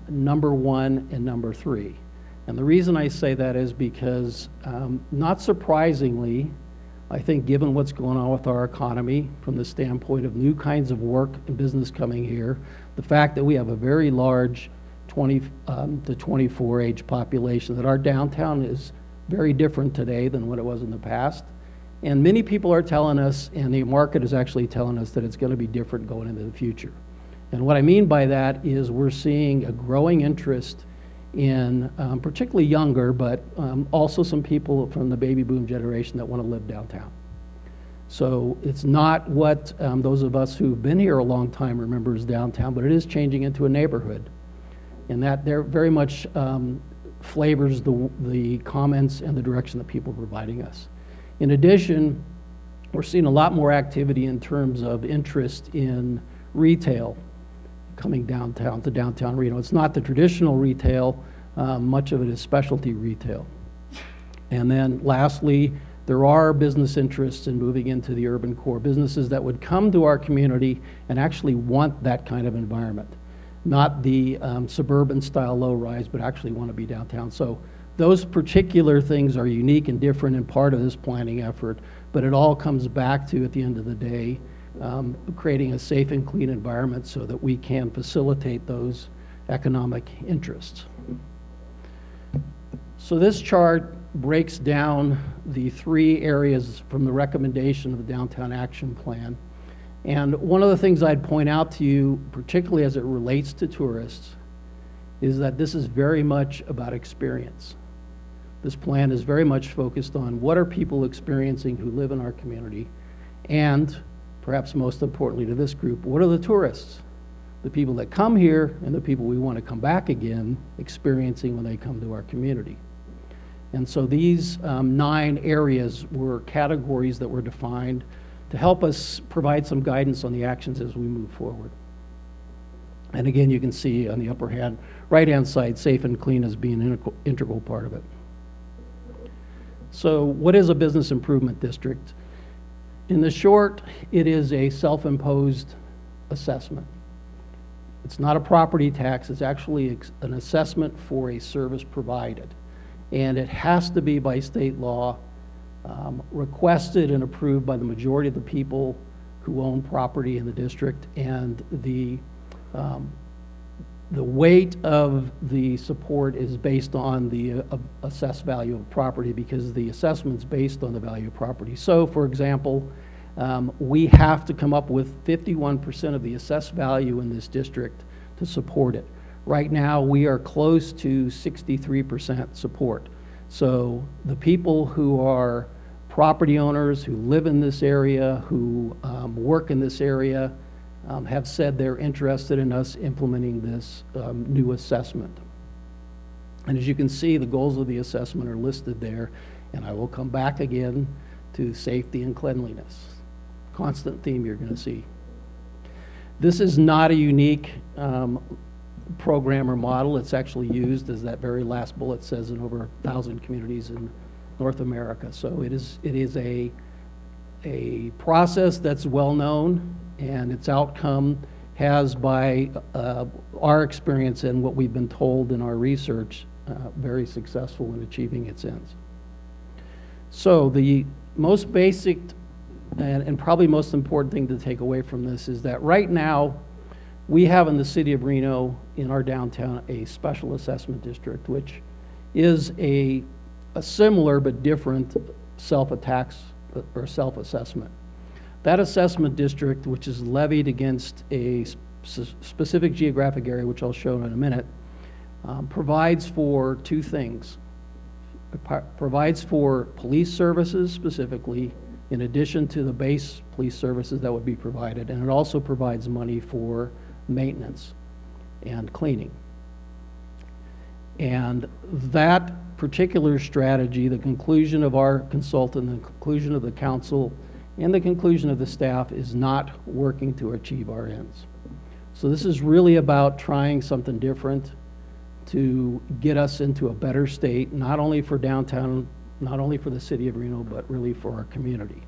number 1 and number 3. And the reason I say that is because, not surprisingly, I think given what's going on with our economy from the standpoint of new kinds of work and business coming here, the fact that we have a very large 20 to 24 age population, that our downtown is very different today than what it was in the past. And many people are telling us, and the market is actually telling us, that it's going to be different going into the future. And what I mean by that is we're seeing a growing interest in particularly younger, but also some people from the baby boom generation that want to live downtown. So it's not what those of us who've been here a long time remember as downtown, but it is changing into a neighborhood. And that there very much flavors the comments and the direction that people are providing us. In addition, we're seeing a lot more activity in terms of interest in retail coming downtown to downtown Reno. It's not the traditional retail, much of it is specialty retail. And then lastly, there are business interests in moving into the urban core, businesses that would come to our community and actually want that kind of environment. Not the suburban style low rise, but actually want to be downtown. So those particular things are unique and different and part of this planning effort, but it all comes back to, at the end of the day, creating a safe and clean environment so that we can facilitate those economic interests. So this chart breaks down the 3 areas from the recommendation of the Downtown Action Plan. And one of the things I'd point out to you, particularly as it relates to tourists, is that this is very much about experience. This plan is very much focused on what are people experiencing who live in our community, and perhaps most importantly to this group, what are the tourists, the people that come here and the people we want to come back again experiencing when they come to our community. And so these 9 areas were categories that were defined to help us provide some guidance on the actions as we move forward. And again, you can see on the upper hand, right-hand side, safe and clean as being an integral part of it. So what is a business improvement district? In the short, it is a self-imposed assessment. It's not a property tax, it's actually an assessment for a service provided. And it has to be by state law, requested and approved by the majority of the people who own property in the district, and the weight of the support is based on the assessed value of property, because the assessment's based on the value of property. So, for example, we have to come up with 51% of the assessed value in this district to support it. Right now, we are close to 63% support. So the people who are property owners, who live in this area, who work in this area, have said they're interested in us implementing this new assessment. And as you can see, the goals of the assessment are listed there, and I will come back again to safety and cleanliness. Constant theme you're going to see. This is not a unique program or model. It's actually used, as that very last bullet says, in over 1,000 communities in North America. So it is a process that's well known, and its outcome has, by our experience and what we've been told in our research, very successful in achieving its ends. So the most basic and probably most important thing to take away from this is that right now we have in the city of Reno, in our downtown, a special assessment district, which is a similar but different self-tax or self-assessment. That assessment district, which is levied against a specific geographic area, which I'll show in a minute, provides for 2 things. It provides for police services specifically, in addition to the base police services that would be provided, and it also provides money for maintenance and cleaning. And that particular strategy, the conclusion of our consultant, the conclusion of the council, and the conclusion of the staff, is not working to achieve our ends. So this is really about trying something different to get us into a better state, not only for downtown, not only for the city of Reno, but really for our community.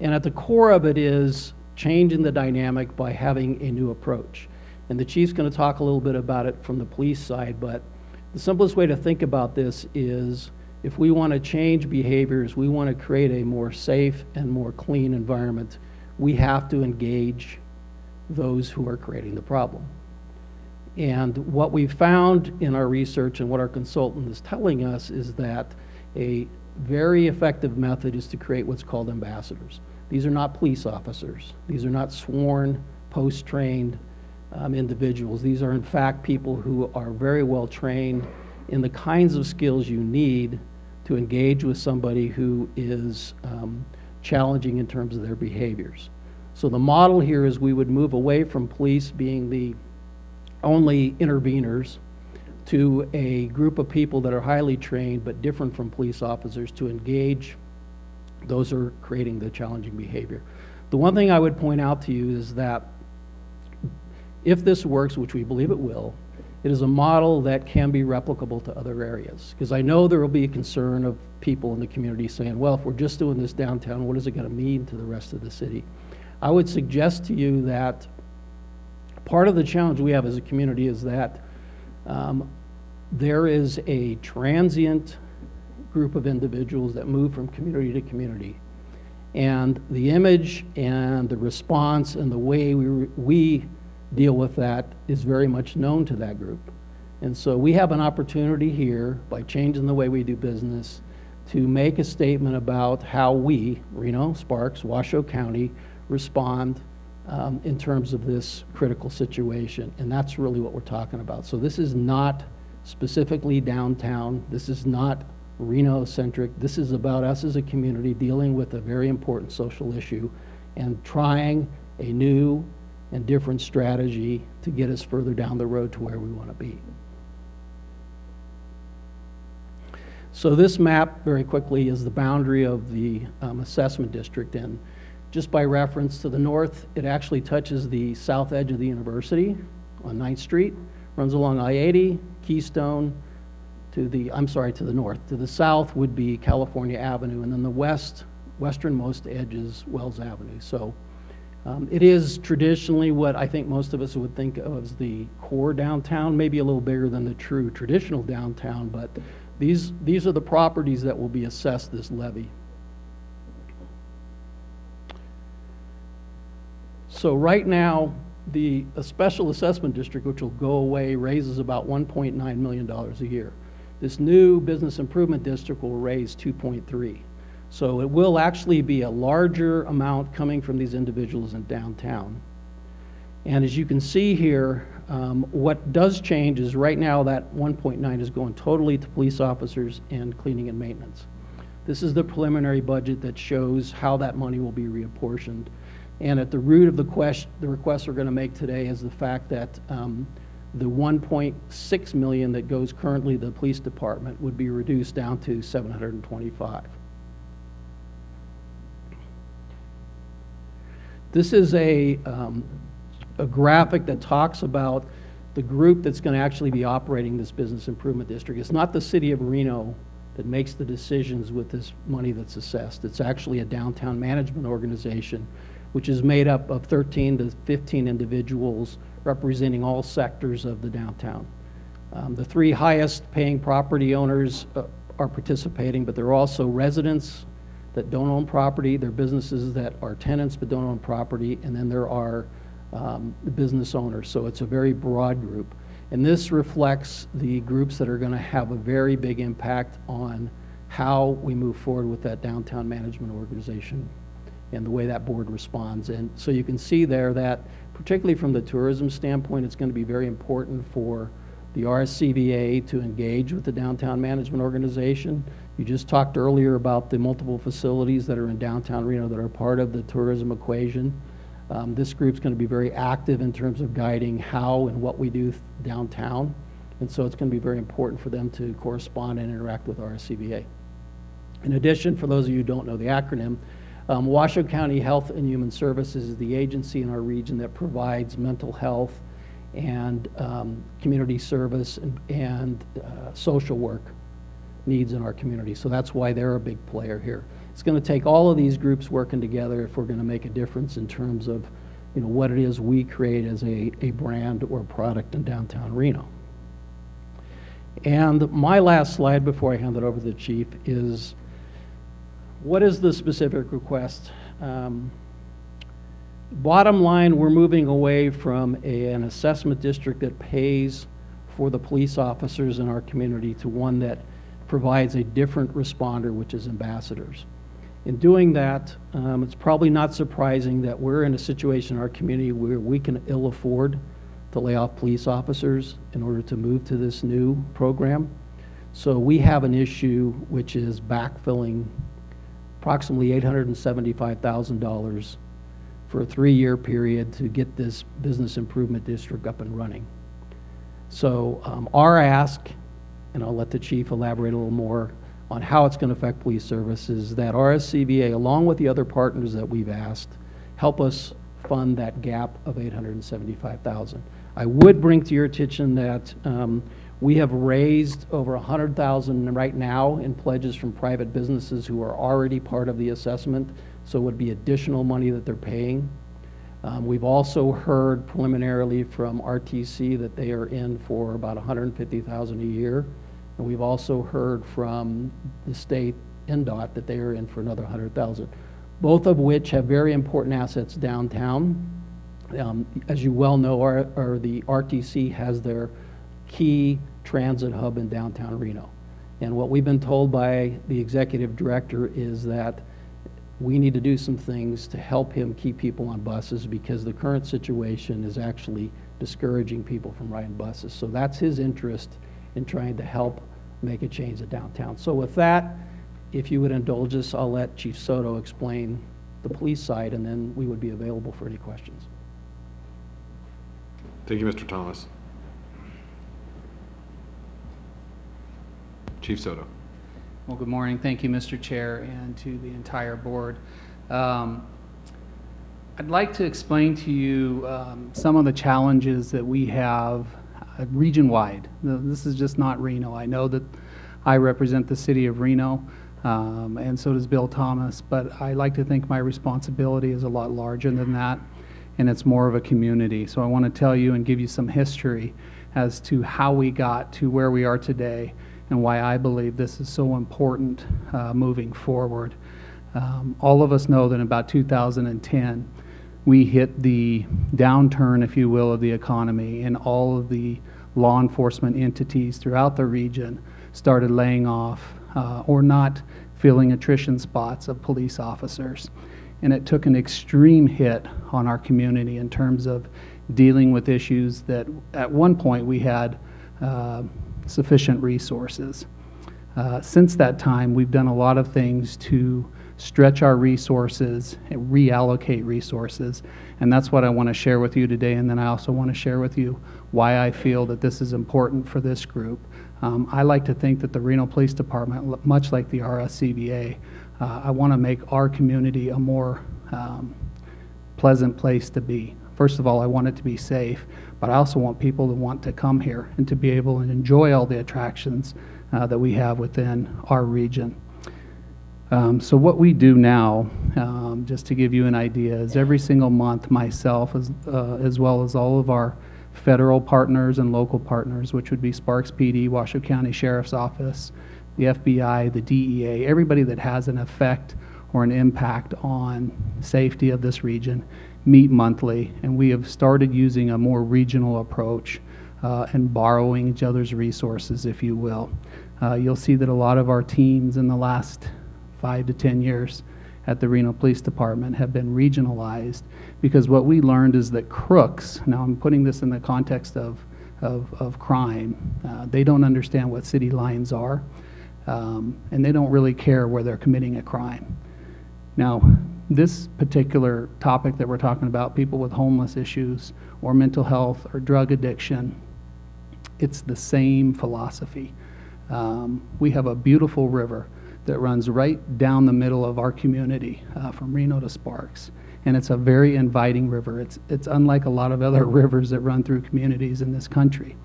And at the core of it is changing the dynamic by having a new approach. And the chief's going to talk a little bit about it from the police side, but the simplest way to think about this is if we want to change behaviors, we want to create a more safe and more clean environment, we have to engage those who are creating the problem. And what we found in our research and what our consultant is telling us is that a very effective method is to create what's called ambassadors. These are not police officers. These are not sworn, post-trained individuals. These are in fact people who are very well trained in the kinds of skills you need to engage with somebody who is challenging in terms of their behaviors. So the model here is we would move away from police being the only interveners to a group of people that are highly trained but different from police officers to engage those who are creating the challenging behavior. The one thing I would point out to you is that if this works, which we believe it will, it is a model that can be replicable to other areas. Because I know there will be a concern of people in the community saying, well, if we're just doing this downtown, what is it going to mean to the rest of the city? I would suggest to you that part of the challenge we have as a community is that there is a transient group of individuals that move from community to community. And the image and the response and the way we deal with that is very much known to that group. And so we have an opportunity here, by changing the way we do business, to make a statement about how we, Reno, Sparks, Washoe County, respond in terms of this critical situation. And that's really what we're talking about. So this is not specifically downtown. This is not Reno-centric. This is about us as a community dealing with a very important social issue and trying a new and different strategy to get us further down the road to where we want to be. So this map, very quickly, is the boundary of the assessment district. And just by reference, to the north, it actually touches the south edge of the university on 9th Street, runs along I-80, Keystone, to the north. To the south would be California Avenue, and then the westernmost edge is Wells Avenue. So it is traditionally what I think most of us would think of as the core downtown, maybe a little bigger than the true traditional downtown, but these are the properties that will be assessed this levy. So right now, a special assessment district, which will go away, raises about $1.9 million a year. This new business improvement district will raise 2.3. So it will actually be a larger amount coming from these individuals in downtown. And as you can see here, what does change is right now that 1.9 is going totally to police officers and cleaning and maintenance. This is the preliminary budget that shows how that money will be reapportioned. And at the root of the request we're going to make today is the fact that the $1.6 million that goes currently to the police department would be reduced down to $725,000. This is a graphic that talks about the group that's going to actually be operating this business improvement district. It's not the city of Reno that makes the decisions with this money that's assessed. It's actually a downtown management organization, which is made up of 13 to 15 individuals representing all sectors of the downtown. The three highest paying property owners are participating, but there are also residents that don't own property. There are businesses that are tenants but don't own property, and then there are business owners. So it's a very broad group. And this reflects the groups that are going to have a very big impact on how we move forward with that downtown management organization and the way that board responds. And so you can see there that, particularly from the tourism standpoint, it's going to be very important for the RSCVA to engage with the downtown management organization. You just talked earlier about the multiple facilities that are in downtown Reno that are part of the tourism equation. This group's going to be very active in terms of guiding how and what we do downtown. And so it's going to be very important for them to correspond and interact with RSCVA. In addition, for those of you who don't know the acronym, Washoe County Health and Human Services is the agency in our region that provides mental health and community service and social work needs in our community. So that's why they're a big player here. It's going to take all of these groups working together if we're going to make a difference in terms of what it is we create as a brand or product in downtown Reno. And my last slide before I hand it over to the chief is, what is the specific request? Bottom line, we're moving away from an assessment district that pays for the police officers in our community to one that provides a different responder, which is ambassadors. In doing that, it's probably not surprising that we're in a situation in our community where we can ill afford to lay off police officers in order to move to this new program. So we have an issue which is backfilling approximately $875,000 for a 3-year period to get this business improvement district up and running. So our ask, and I'll let the chief elaborate a little more on how it's going to affect police services, that RSCVA, along with the other partners that we've asked, help us fund that gap of $875,000. I would bring to your attention that we have raised over $100,000 right now in pledges from private businesses who are already part of the assessment, so it would be additional money that they're paying. We've also heard preliminarily from RTC that they are in for about $150,000 a year, and we've also heard from the state NDOT that they are in for another $100,000, both of which have very important assets downtown. As you well know, the RTC has their key transit hub in downtown Reno. And what we've been told by the executive director is that we need to do some things to help him keep people on buses, because the current situation is actually discouraging people from riding buses. So that's his interest in trying to help make a change at downtown. So with that, if you would indulge us, I'll let Chief Soto explain the police side, and then we would be available for any questions. Thank you, Mr. Thomas. Chief Soto. Well, good morning. Thank you, Mr. Chair, and to the entire board. I'd like to explain to you some of the challenges that we have region-wide. This is just not Reno. I know that I represent the city of Reno, and so does Bill Thomas, but I like to think my responsibility is a lot larger than that, and it's more of a community. So I want to tell you and give you some history as to how we got to where we are today and why I believe this is so important moving forward. All of us know that in about 2010, we hit the downturn, if you will, of the economy, and all of the law enforcement entities throughout the region started laying off or not filling attrition spots of police officers. And it took an extreme hit on our community in terms of dealing with issues that at one point we had sufficient resources. Since that time, we've done a lot of things to stretch our resources and reallocate resources, and that's what I want to share with you today. And then I also want to share with you why I feel that this is important for this group. I like to think that the Reno Police Department, much like the RSCVA, I want to make our community a more pleasant place to be. First of all, I want it to be safe, but I also want people to want to come here and to be able to enjoy all the attractions that we have within our region. So what we do now, just to give you an idea, is every single month myself, as well as all of our federal partners and local partners, which would be Sparks PD, Washoe County Sheriff's Office, the FBI, the DEA, everybody that has an effect or an impact on safety of this region, meet monthly, and we have started using a more regional approach and borrowing each other's resources, if you will. You'll see that a lot of our teams in the last 5 to 10 years at the Reno Police Department have been regionalized, because what we learned is that crooks, now I'm putting this in the context of crime, they don't understand what city lines are, and they don't really care where they're committing a crime. Now, this particular topic that we're talking about, people with homeless issues or mental health or drug addiction, it's the same philosophy. We have a beautiful river that runs right down the middle of our community from Reno to Sparks, and it's a very inviting river. It's unlike a lot of other rivers that run through communities in this country,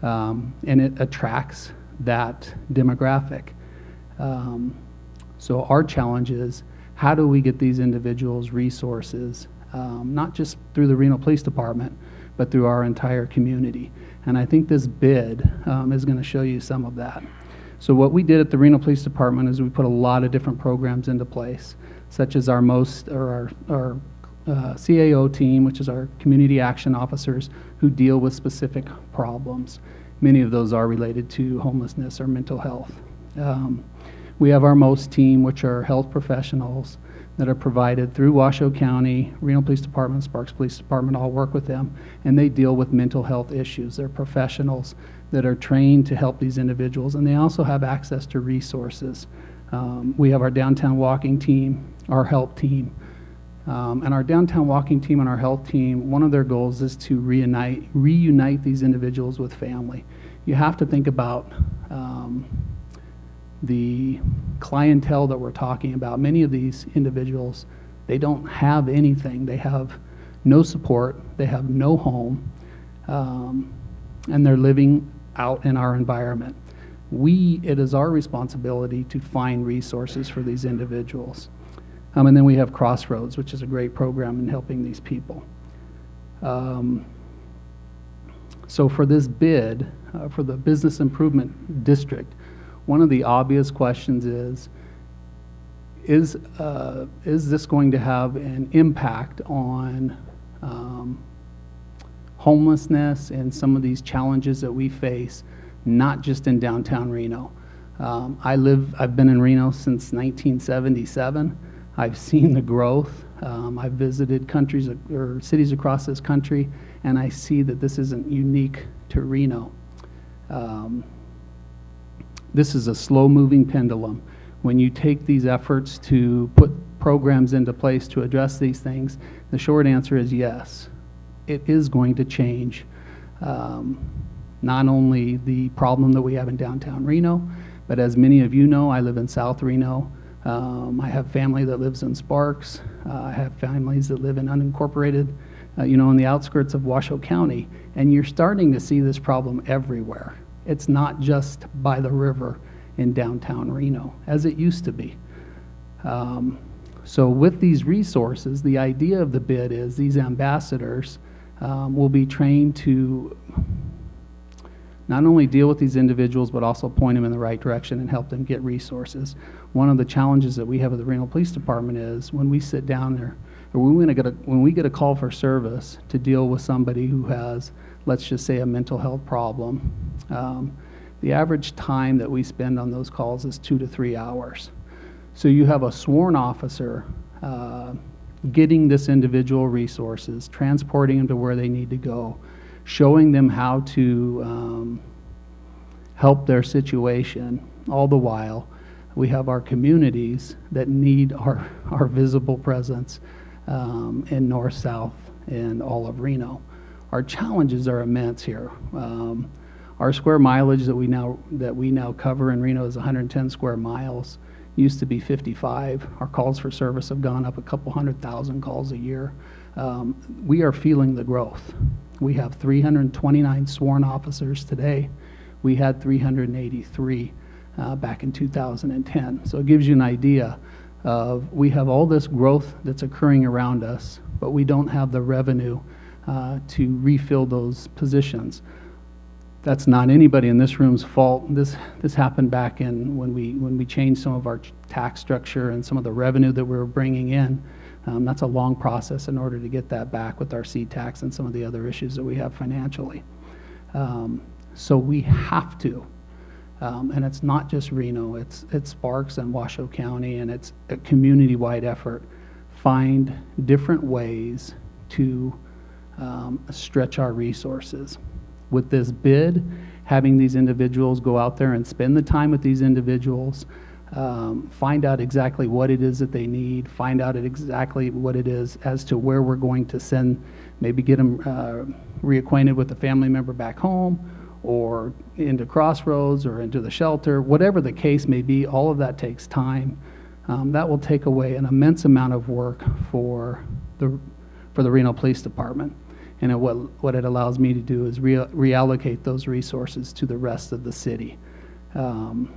and it attracts that demographic. So our challenge is, how do we get these individuals resources not just through the Reno Police Department, but through our entire community. And I think this bid is going to show you some of that. So what we did at the Reno Police Department is we put a lot of different programs into place, such as our CAO team, which is our community action officers who deal with specific problems. Many of those are related to homelessness or mental health. We have our MOST team, which are health professionals that are provided through Washoe County, Reno Police Department, Sparks Police Department, all work with them, and they deal with mental health issues. They're professionals that are trained to help these individuals, and they also have access to resources. We have our downtown walking team, our help team, and our downtown walking team and our health team, one of their goals is to reunite these individuals with family. You have to think about the clientele that we're talking about. Many of these individuals, they don't have anything. They have no support, they have no home, and they're living out in our environment. It is our responsibility to find resources for these individuals. And then we have Crossroads, which is a great program in helping these people. So for this bid, for the Business Improvement District, one of the obvious questions is this going to have an impact on homelessness and some of these challenges that we face, not just in downtown Reno. I've been in Reno since 1977. I've seen the growth. I've visited countries or cities across this country, and I see that this isn't unique to Reno. This is a slow-moving pendulum. When you take these efforts to put programs into place to address these things, the short answer is yes. It is going to change not only the problem that we have in downtown Reno, but as many of you know, I live in South Reno. I have family that lives in Sparks. I have families that live in unincorporated, in the outskirts of Washoe County. And you're starting to see this problem everywhere. It's not just by the river in downtown Reno, as it used to be. So with these resources, the idea of the bid is these ambassadors will be trained to not only deal with these individuals, but also point them in the right direction and help them get resources. One of the challenges that we have at the Reno Police Department is when we sit down there, or when we get a call for service to deal with somebody who has, let's just say, a mental health problem, the average time that we spend on those calls is 2 to 3 hours. So you have a sworn officer getting this individual resources, transporting them to where they need to go, showing them how to help their situation. All the while, we have our communities that need our visible presence in north, south, and all of Reno. Our challenges are immense here. Our square mileage that we now cover in Reno is 110 square miles. Used to be 55. Our calls for service have gone up a couple 100,000 calls a year. We are feeling the growth. We have 329 sworn officers today. We had 383 back in 2010. So it gives you an idea of we have all this growth that's occurring around us, but we don't have the revenue to refill those positions. That's not anybody in this room's fault. This happened back in when we changed some of our tax structure and some of the revenue that we were bringing in. That's a long process in order to get that back with our seed tax and some of the other issues that we have financially. So we have to, and it's not just Reno, it's Sparks and Washoe County, and it's a community-wide effort, find different ways to stretch our resources. With this bid, having these individuals go out there and spend the time with these individuals, find out exactly what it is that they need, find out exactly what it is as to where we're going to send, maybe get them reacquainted with a family member back home or into Crossroads or into the shelter, whatever the case may be. All of that takes time. That will take away an immense amount of work for the Reno Police Department. And what it allows me to do is reallocate those resources to the rest of the city. And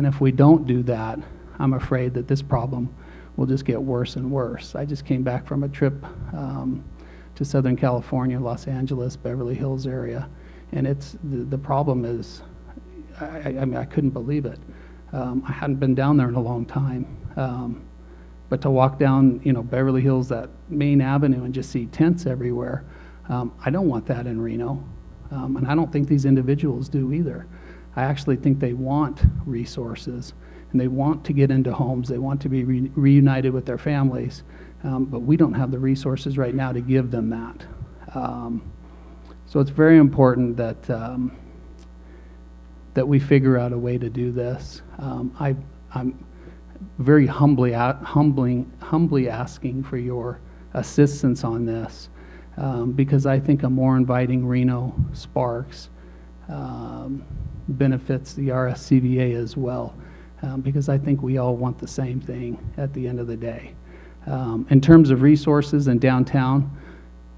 if we don't do that, I'm afraid that this problem will just get worse and worse. I just came back from a trip to Southern California, Los Angeles, Beverly Hills area, and it's the problem is, I mean, I couldn't believe it. I hadn't been down there in a long time, but to walk down, you know, Beverly Hills, that main avenue, and just see tents everywhere, I don't want that in Reno, and I don't think these individuals do either. I actually think they want resources, and they want to get into homes. They want to be reunited with their families, but we don't have the resources right now to give them that. So it's very important that that we figure out a way to do this. I'm very humbly asking for your assistance on this, because I think a more inviting Reno Sparks benefits the RSCVA as well, because I think we all want the same thing at the end of the day. In terms of resources in downtown,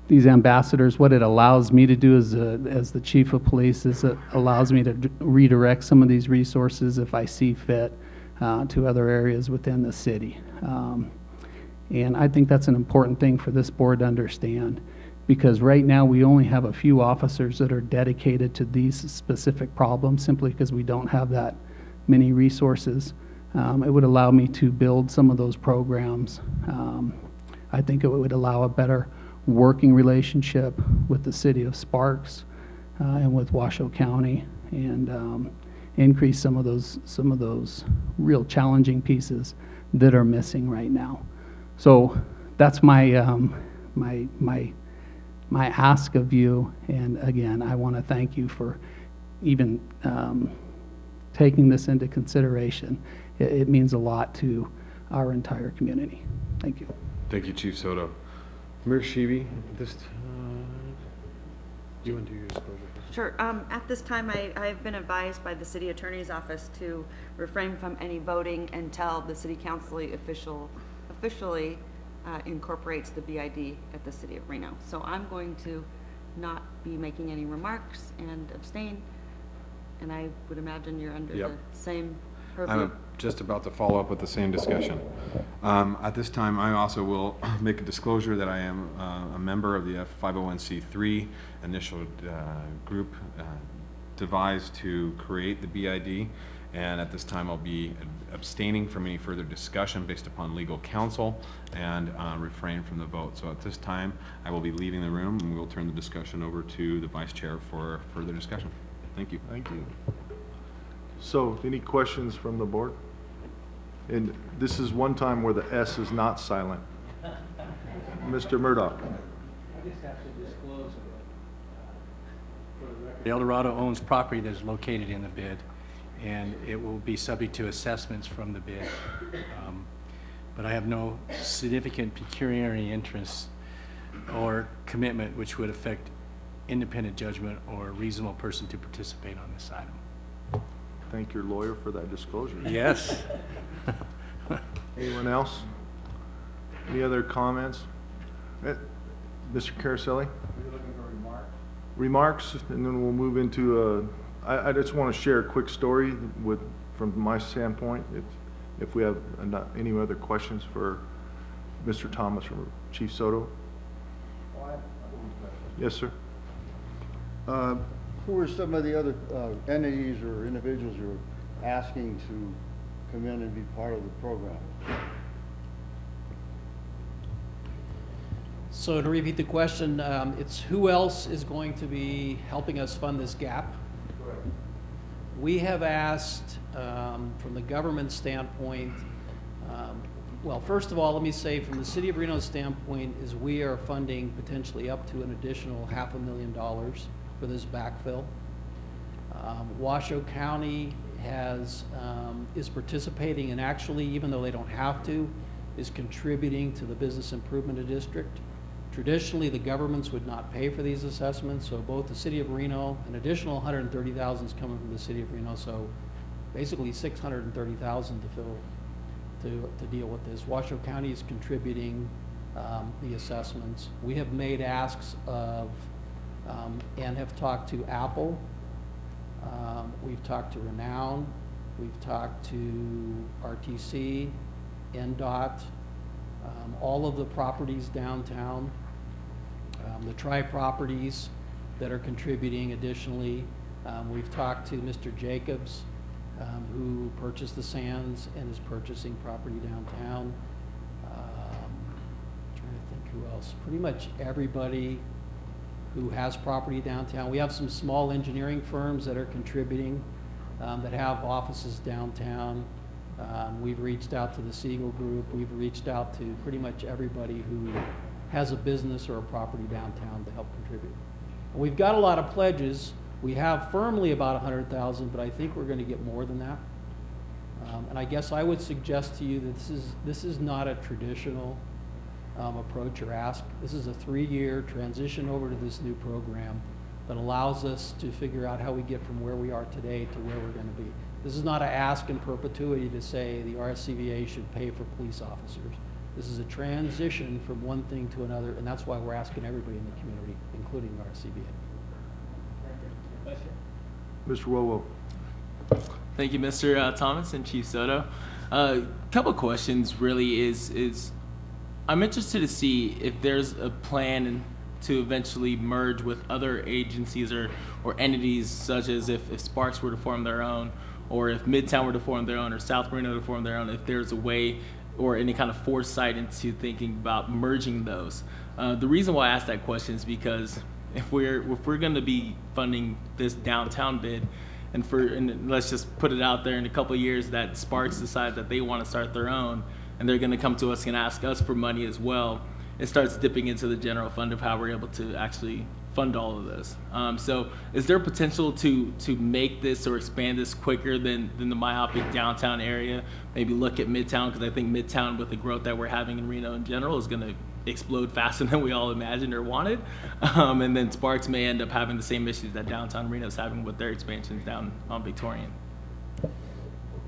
these ambassadors, what it allows me to do as the chief of police is it allows me to redirect some of these resources if I see fit to other areas within the city. And I think that's an important thing for this board to understand, because right now we only have a few officers that are dedicated to these specific problems simply because we don't have that many resources. It would allow me to build some of those programs. I think it would allow a better working relationship with the city of Sparks and with Washoe County, and increase some of those real challenging pieces that are missing right now. So that's my ask of you. And again, I want to thank you for even taking this into consideration. It means a lot to our entire community. Thank you. Thank you, Chief Soto. Mayor Sheeby, do you want to do your disclosure? Sure. At this time, I've been advised by the city attorney's office to refrain from any voting until the city council officially incorporates the BID at the city of Reno. So I'm going to not be making any remarks and abstain. And I would imagine you're under the same purview. I'm just about to follow up with the same discussion. At this time, I also will make a disclosure that I am a member of the 501c3 initial group devised to create the BID, and at this time I'll be abstaining from any further discussion based upon legal counsel and refrain from the vote. So at this time I will be leaving the room, and we will turn the discussion over to the Vice Chair for further discussion. Thank you. Thank you. So, any questions from the board? And this is one time where the S is not silent. Mr. Murdoch. I just have to disclose for the record. El Dorado owns property that is located in the bid, and it will be subject to assessments from the bid. But I have no significant pecuniary interest or commitment which would affect independent judgment or a reasonable person to participate on this item. Thank your lawyer for that disclosure. Yes. Anyone else? Any other comments? Mr. Caraselli? We're looking for remarks. Remarks, and then we'll move into I just want to share a quick story from my standpoint. If we have any other questions for Mr. Thomas or Chief Soto. Yes, sir. Who are some of the other entities or individuals who are asking to come in and be part of the program? So to repeat the question, it's who else is going to be helping us fund this gap? Correct. We have asked, from the government standpoint, well, first of all, let me say from the City of Reno's standpoint is we are funding potentially up to an additional $500,000 for this backfill. Washoe County is participating, and actually, even though they don't have to, is contributing to the business improvement district. Traditionally, the governments would not pay for these assessments, so both the City of Reno, an additional $130,000 is coming from the City of Reno, so basically $630,000 to deal with this. Washoe County is contributing the assessments. We have made asks of and have talked to Apple. We've talked to Renown. We've talked to RTC, NDOT, all of the properties downtown, the tri-properties that are contributing additionally. We've talked to Mr. Jacobs, who purchased the Sands and is purchasing property downtown. Trying to think who else. Pretty much everybody who has property downtown. We have some small engineering firms that are contributing, that have offices downtown. We've reached out to the Siegel Group. We've reached out to pretty much everybody who has a business or a property downtown to help contribute. And we've got a lot of pledges. We have firmly about 100,000, but I think we're going to get more than that. And I guess I would suggest to you that this is not a traditional approach or ask. This is a 3-year transition over to this new program that allows us to figure out how we get from where we are today to where we're going to be. This is not an ask in perpetuity to say the RSCVA should pay for police officers. This is a transition from one thing to another, and that's why we're asking everybody in the community, including RSCVA. Mr. Wowo. Thank you, Mr. Thomas and Chief Soto. Couple questions really is I'm interested to see if there's a plan to eventually merge with other agencies or entities, such as if Sparks were to form their own, or if Midtown were to form their own, or South Reno to form their own, if there's a way or any kind of foresight into thinking about merging those. The reason why I ask that question is because if we're going to be funding this downtown bid, and let's just put it out there, in a couple of years that Sparks decide that they want to start their own, and they're going to come to us and ask us for money as well, it starts dipping into the general fund of how we're able to actually fund all of this. So is there potential to make this or expand this quicker than the myopic downtown area? Maybe look at Midtown, because I think Midtown, with the growth that we're having in Reno in general, is going to explode faster than we all imagined or wanted. And then Sparks may end up having the same issues that downtown Reno is having with their expansions down on Victorian.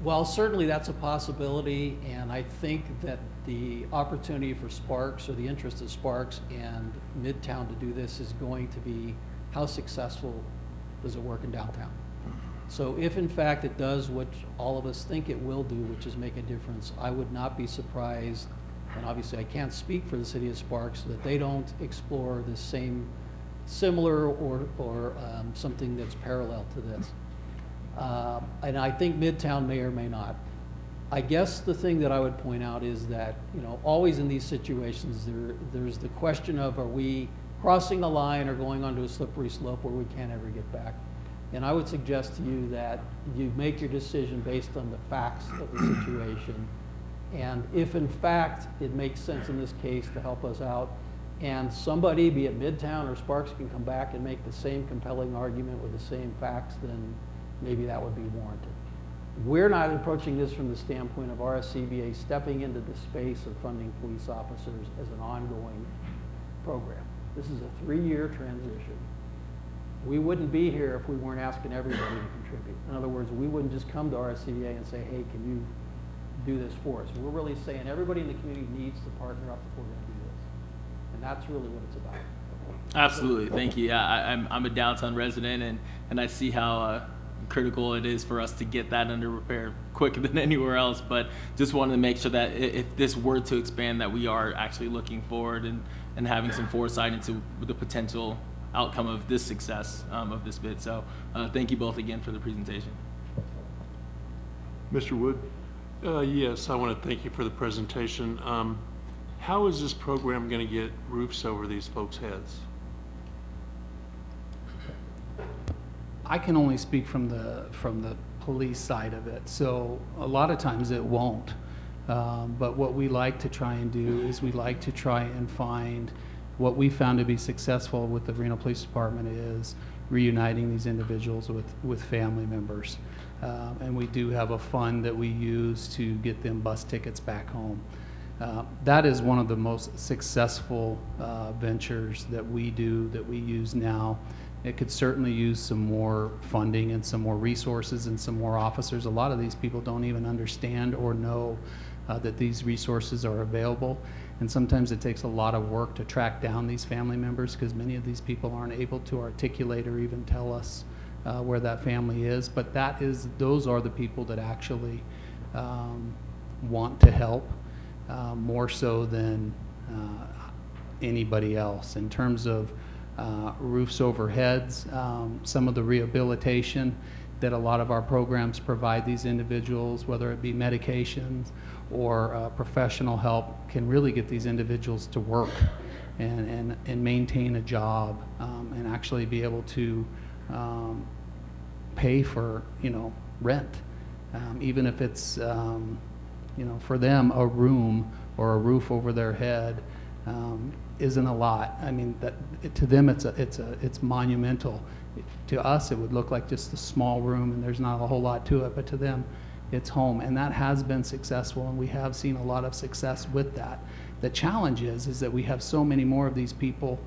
Well, certainly that's a possibility, and I think that the opportunity for Sparks, or the interest of Sparks and Midtown to do this, is going to be how successful does it work in downtown. So if in fact it does what all of us think it will do, which is make a difference, I would not be surprised, and obviously I can't speak for the city of Sparks, that they don't explore the same similar or something that's parallel to this. And I think Midtown may or may not. I guess the thing that I would point out is that, you know, always in these situations there's the question of, are we crossing the line or going onto a slippery slope where we can't ever get back? And I would suggest to you that you make your decision based on the facts of the situation. And if in fact it makes sense in this case to help us out, and somebody, be it Midtown or Sparks, can come back and make the same compelling argument with the same facts, then maybe that would be warranted. We're not approaching this from the standpoint of RSCVA stepping into the space of funding police officers as an ongoing program. This is a 3-year transition. We wouldn't be here if we weren't asking everybody to contribute. In other words, we wouldn't just come to RSCVA and say, hey, can you do this for us? We're really saying everybody in the community needs to partner up if we're going to do this. And that's really what it's about. Absolutely, thank you. Yeah, I'm a downtown resident, and I see how critical it is for us to get that under repair quicker than anywhere else, but just wanted to make sure that if this were to expand, that we are actually looking forward and having some foresight into the potential outcome of this success of this bid. So thank you both again for the presentation. Mr. Wood? Yes, I want to thank you for the presentation. How is this program going to get roofs over these folks' heads? I can only speak from the police side of it. So a lot of times it won't. But what we like to try and do is we like to try and find what we found to be successful with the Reno Police Department is reuniting these individuals with family members. And we do have a fund that we use to get them bus tickets back home. That is one of the most successful ventures that we do, that we use now. It could certainly use some more funding and some more resources and some more officers. A lot of these people don't even understand or know that these resources are available. And sometimes it takes a lot of work to track down these family members, because many of these people aren't able to articulate or even tell us where that family is. But those are the people that actually want to help. more so than anybody else. In terms of roofs over heads, some of the rehabilitation that a lot of our programs provide these individuals, whether it be medications or professional help, can really get these individuals to work and maintain a job, and actually be able to pay for, rent, even if it's, for them, a room or a roof over their head isn't a lot. I mean, to them, it's monumental. To us, it would look like just a small room, and there's not a whole lot to it. But to them, it's home, and that has been successful, and we have seen a lot of success with that. The challenge is that we have so many more of these people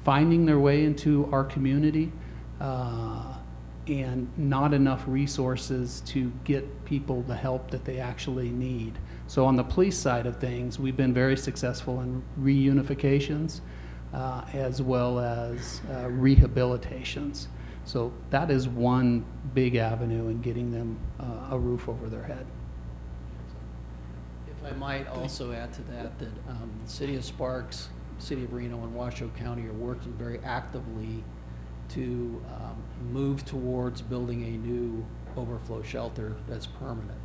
finding their way into our community, and not enough resources to get people the help that they actually need. So on the police side of things, we've been very successful in reunifications as well as rehabilitations. So that is one big avenue in getting them a roof over their head. If I might also add to that, the City of Sparks, City of Reno, and Washoe County are working very actively to move towards building a new overflow shelter that's permanent.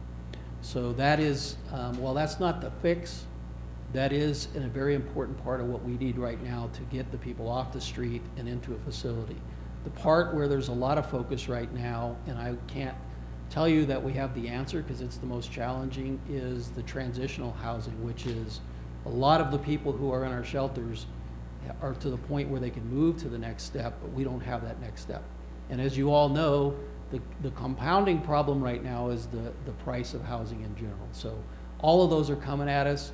So that is, while that's not the fix, that is a very important part of what we need right now to get the people off the street and into a facility. The part where there's a lot of focus right now, and I can't tell you that we have the answer because it's the most challenging, is the transitional housing, which is a lot of the people who are in our shelters are to the point where they can move to the next step, but we don't have that next step. And as you all know, the compounding problem right now is the price of housing in general. So all of those are coming at us.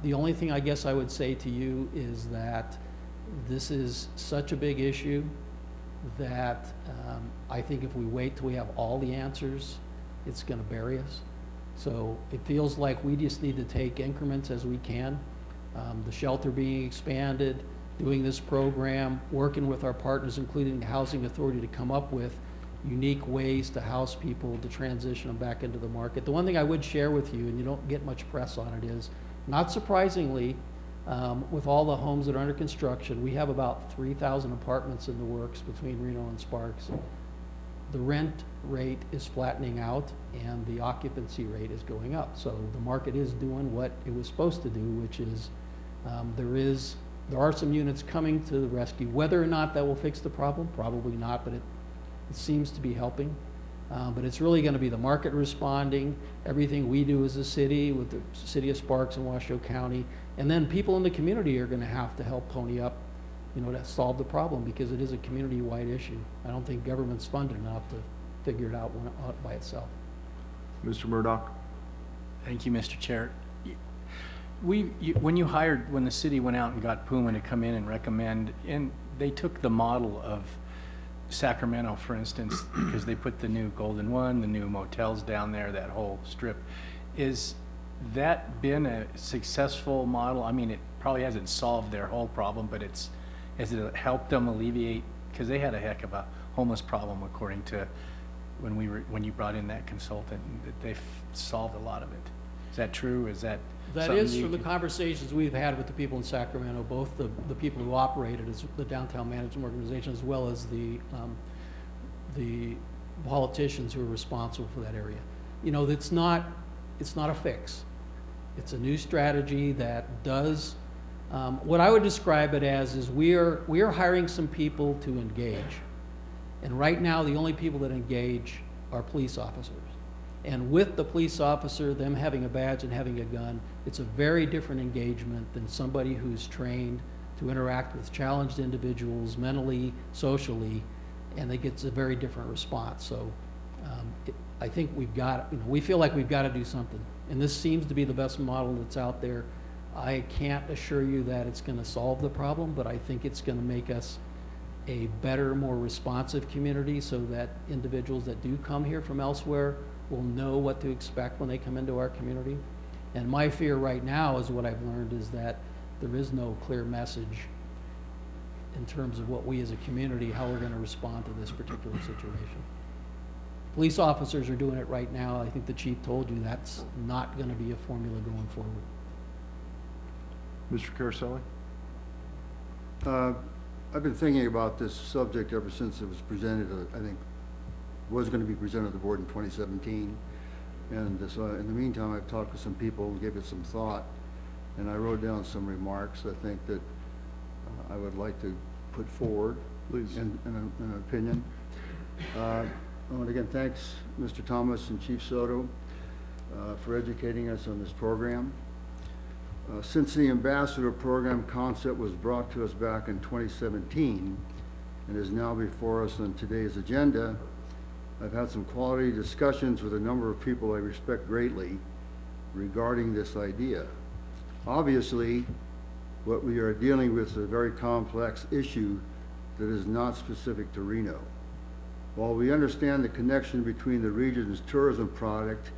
The only thing I guess I would say to you is that this is such a big issue that I think if we wait till we have all the answers, it's going to bury us. So it feels like we just need to take increments as we can. The shelter being expanded, doing this program, working with our partners, including the Housing Authority, to come up with unique ways to house people, to transition them back into the market. The one thing I would share with you, and you don't get much press on it, is not surprisingly, with all the homes that are under construction, we have about 3,000 apartments in the works between Reno and Sparks. The rent rate is flattening out and the occupancy rate is going up. So the market is doing what it was supposed to do, which is there are some units coming to the rescue. Whether or not that will fix the problem, probably not, but it seems to be helping. But it's really going to be the market responding, everything we do as a city with the City of Sparks and Washoe County, and then people in the community are going to have to help pony up, to solve the problem, because it is a community-wide issue. I don't think government's funded enough to figure it out by itself. Mr. Murdoch? Thank you, Mr. Chair. When the city went out and got Puma to come in and recommend, and they took the model of Sacramento, for instance, because they put the new Golden One, the new motels down there, that whole strip. Is that been a successful model? I mean, it probably hasn't solved their whole problem, but has it helped them alleviate, because they had a heck of a homeless problem, according to when you brought in that consultant, that they've solved a lot of it. Is that true? Is that is from the conversations we've had with the people in Sacramento, both the people who operated as the downtown management organization, as well as the politicians who are responsible for that area. It's not a fix. It's a new strategy that does what I would describe it as is we are hiring some people to engage, and right now the only people that engage are police officers. And with the police officer, them having a badge and having a gun, it's a very different engagement than somebody who's trained to interact with challenged individuals mentally, socially, and it gets a very different response. So I think we feel like we've got to do something. And this seems to be the best model that's out there. I can't assure you that it's going to solve the problem, but I think it's going to make us a better, more responsive community so that individuals that do come here from elsewhere will know what to expect when they come into our community. And my fear right now is what I've learned is that there is no clear message in terms of what we as a community, how we're going to respond to this particular situation. Police officers are doing it right now. I think the chief told you that's not going to be a formula going forward. Mr. Caraselli? I've been thinking about this subject ever since it was presented, I think, was going to be presented to the board in 2017. And so in the meantime, I've talked to some people and gave it some thought, and I wrote down some remarks I think that I would like to put forward. Please. In an opinion. I want to again thanks Mr. Thomas and Chief Soto for educating us on this program. Since the Ambassador Program concept was brought to us back in 2017 and is now before us on today's agenda, I've had some quality discussions with a number of people I respect greatly regarding this idea. Obviously, what we are dealing with is a very complex issue that is not specific to Reno. While we understand the connection between the region's tourism product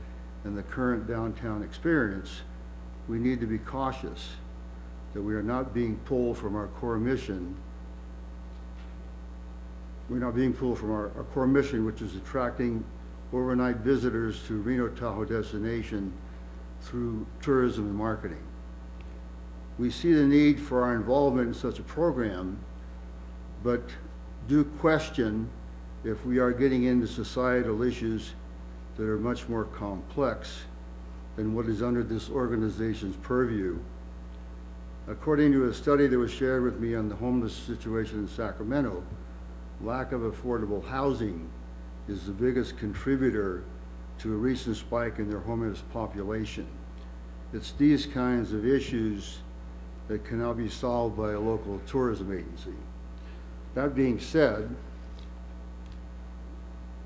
and the current downtown experience, we need to be cautious that we are not being pulled from our core mission. We're not being pulled from our core mission, which is attracting overnight visitors to Reno Tahoe destination through tourism and marketing. We see the need for our involvement in such a program, but do question if we are getting into societal issues that are much more complex than what is under this organization's purview. According to a study that was shared with me on the homeless situation in Sacramento, lack of affordable housing is the biggest contributor to a recent spike in their homeless population. It's these kinds of issues that cannot be solved by a local tourism agency. That being said,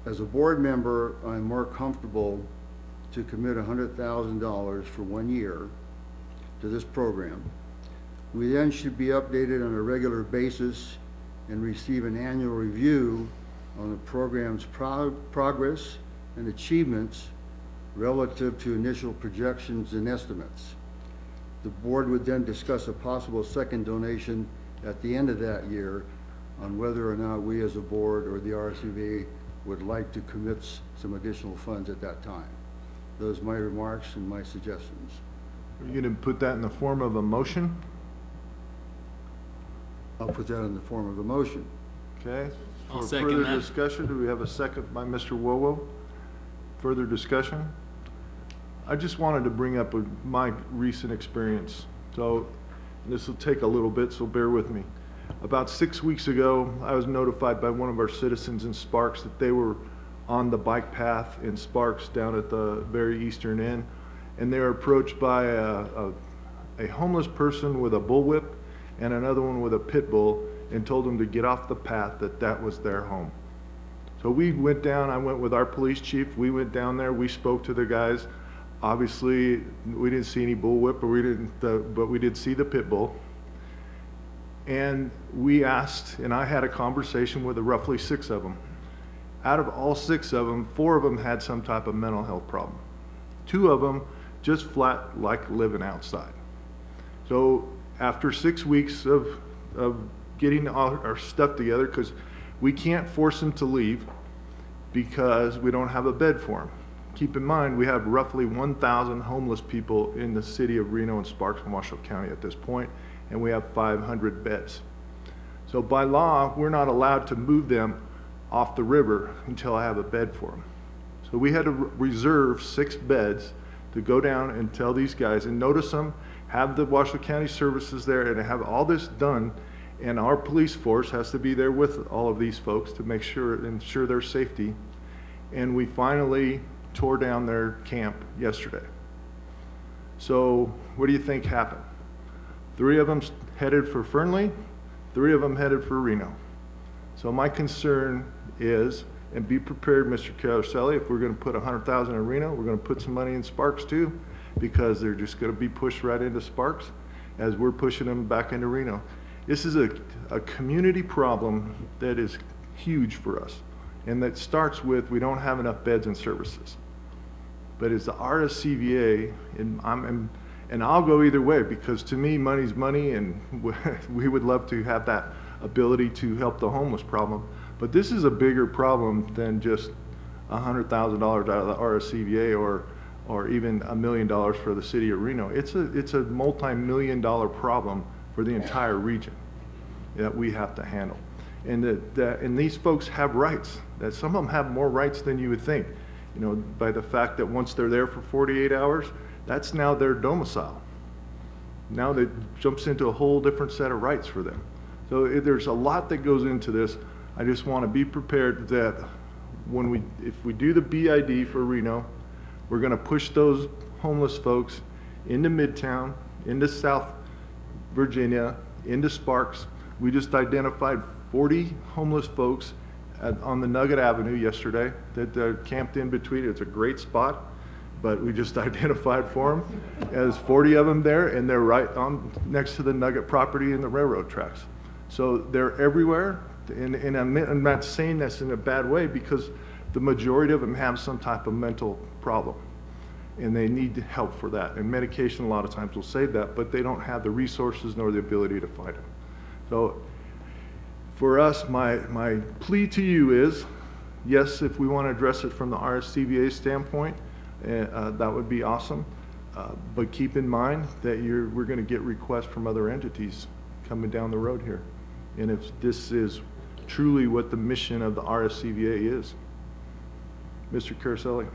as a board member, I'm more comfortable to commit $100,000 for 1 year to this program. We then should be updated on a regular basis and receive an annual review on the program's progress and achievements relative to initial projections and estimates. The board would then discuss a possible second donation at the end of that year on whether or not we as a board or the RSCVA would like to commit some additional funds at that time. Those are my remarks and my suggestions. Are you going to put that in the form of a motion? I'll put that in the form of a motion. Okay. I'll For second further that. discussion, do we have a second by Mr. Wowo? Further discussion? I just wanted to bring up my recent experience. So this will take a little bit, so bear with me. About 6 weeks ago, I was notified by one of our citizens in Sparks that they were on the bike path in Sparks down at the very eastern end, and they were approached by a homeless person with a bullwhip and another one with a pit bull, and told them to get off the path, that was their home. So we went down, I went with our police chief, we went down there, we spoke to the guys. Obviously, we didn't see any bullwhip, but we did see the pit bull. And we asked, and I had a conversation with roughly 6 of them. Out of all 6 of them, 4 of them had some type of mental health problem. 2 of them just flat like living outside. So after 6 weeks of getting our stuff together, because we can't force them to leave because we don't have a bed for them. Keep in mind, we have roughly 1,000 homeless people in the city of Reno and Sparks and Washoe County at this point, and we have 500 beds. So by law, we're not allowed to move them off the river until I have a bed for them. So we had to reserve 6 beds to go down and tell these guys and notice them, have the Washoe County services there, and have all this done. And our police force has to be there with all of these folks to make sure, ensure their safety. And we finally tore down their camp yesterday. So what do you think happened? 3 of them headed for Fernley, 3 of them headed for Reno. So my concern is, and be prepared, Mr. Caraselli, if we're going to put $100,000 in Reno, we're going to put some money in Sparks too, because they're just going to be pushed right into Sparks as we're pushing them back into Reno. This is a community problem that is huge for us, and that starts with we don't have enough beds and services. But it's the RSCVA, and I'll go either way, because to me, money's money, and we would love to have that ability to help the homeless problem. But this is a bigger problem than just $100,000 out of the RSCVA or even $1 million for the city of Reno. It's a multi-million-dollar problem for the entire region that we have to handle. And and these folks have rights. That some of them have more rights than you would think. You know, by the fact that once they're there for 48 hours, that's now their domicile. Now that jumps into a whole different set of rights for them. So there's a lot that goes into this. I just want to be prepared that if we do the BID for Reno, we're going to push those homeless folks into Midtown, into South Virginia, into Sparks. We just identified 40 homeless folks on the Nugget Avenue yesterday that camped in between. It's a great spot, but we just identified for them. There's 40 of them there, and they're right on next to the Nugget property and the railroad tracks. So they're everywhere, and I'm not saying this in a bad way, because the majority of them have some type of mental problem, and they need help for that. And medication a lot of times will save that, but they don't have the resources nor the ability to fight it. So for us, my plea to you is, yes, if we want to address it from the RSCVA standpoint, that would be awesome. But keep in mind that we're going to get requests from other entities coming down the road here. And if this is truly what the mission of the RSCVA is. Mr. Caraselli.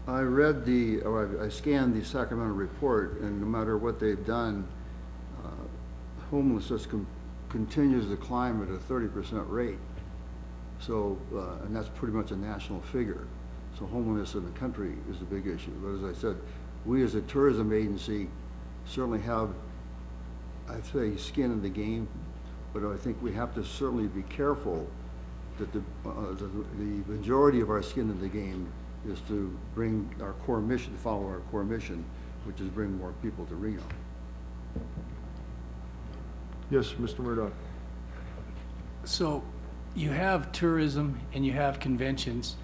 I scanned the Sacramento report, and no matter what they've done, homelessness continues to climb at a 30% rate. So, and that's pretty much a national figure. So homelessness in the country is a big issue. But as I said, we as a tourism agency certainly have, I'd say, skin in the game, but I think we have to certainly be careful that the majority of our skin in the game is to bring our core mission, to follow our core mission, which is bring more people to Reno. Yes, Mr. Murdoch. So you have tourism and you have conventions.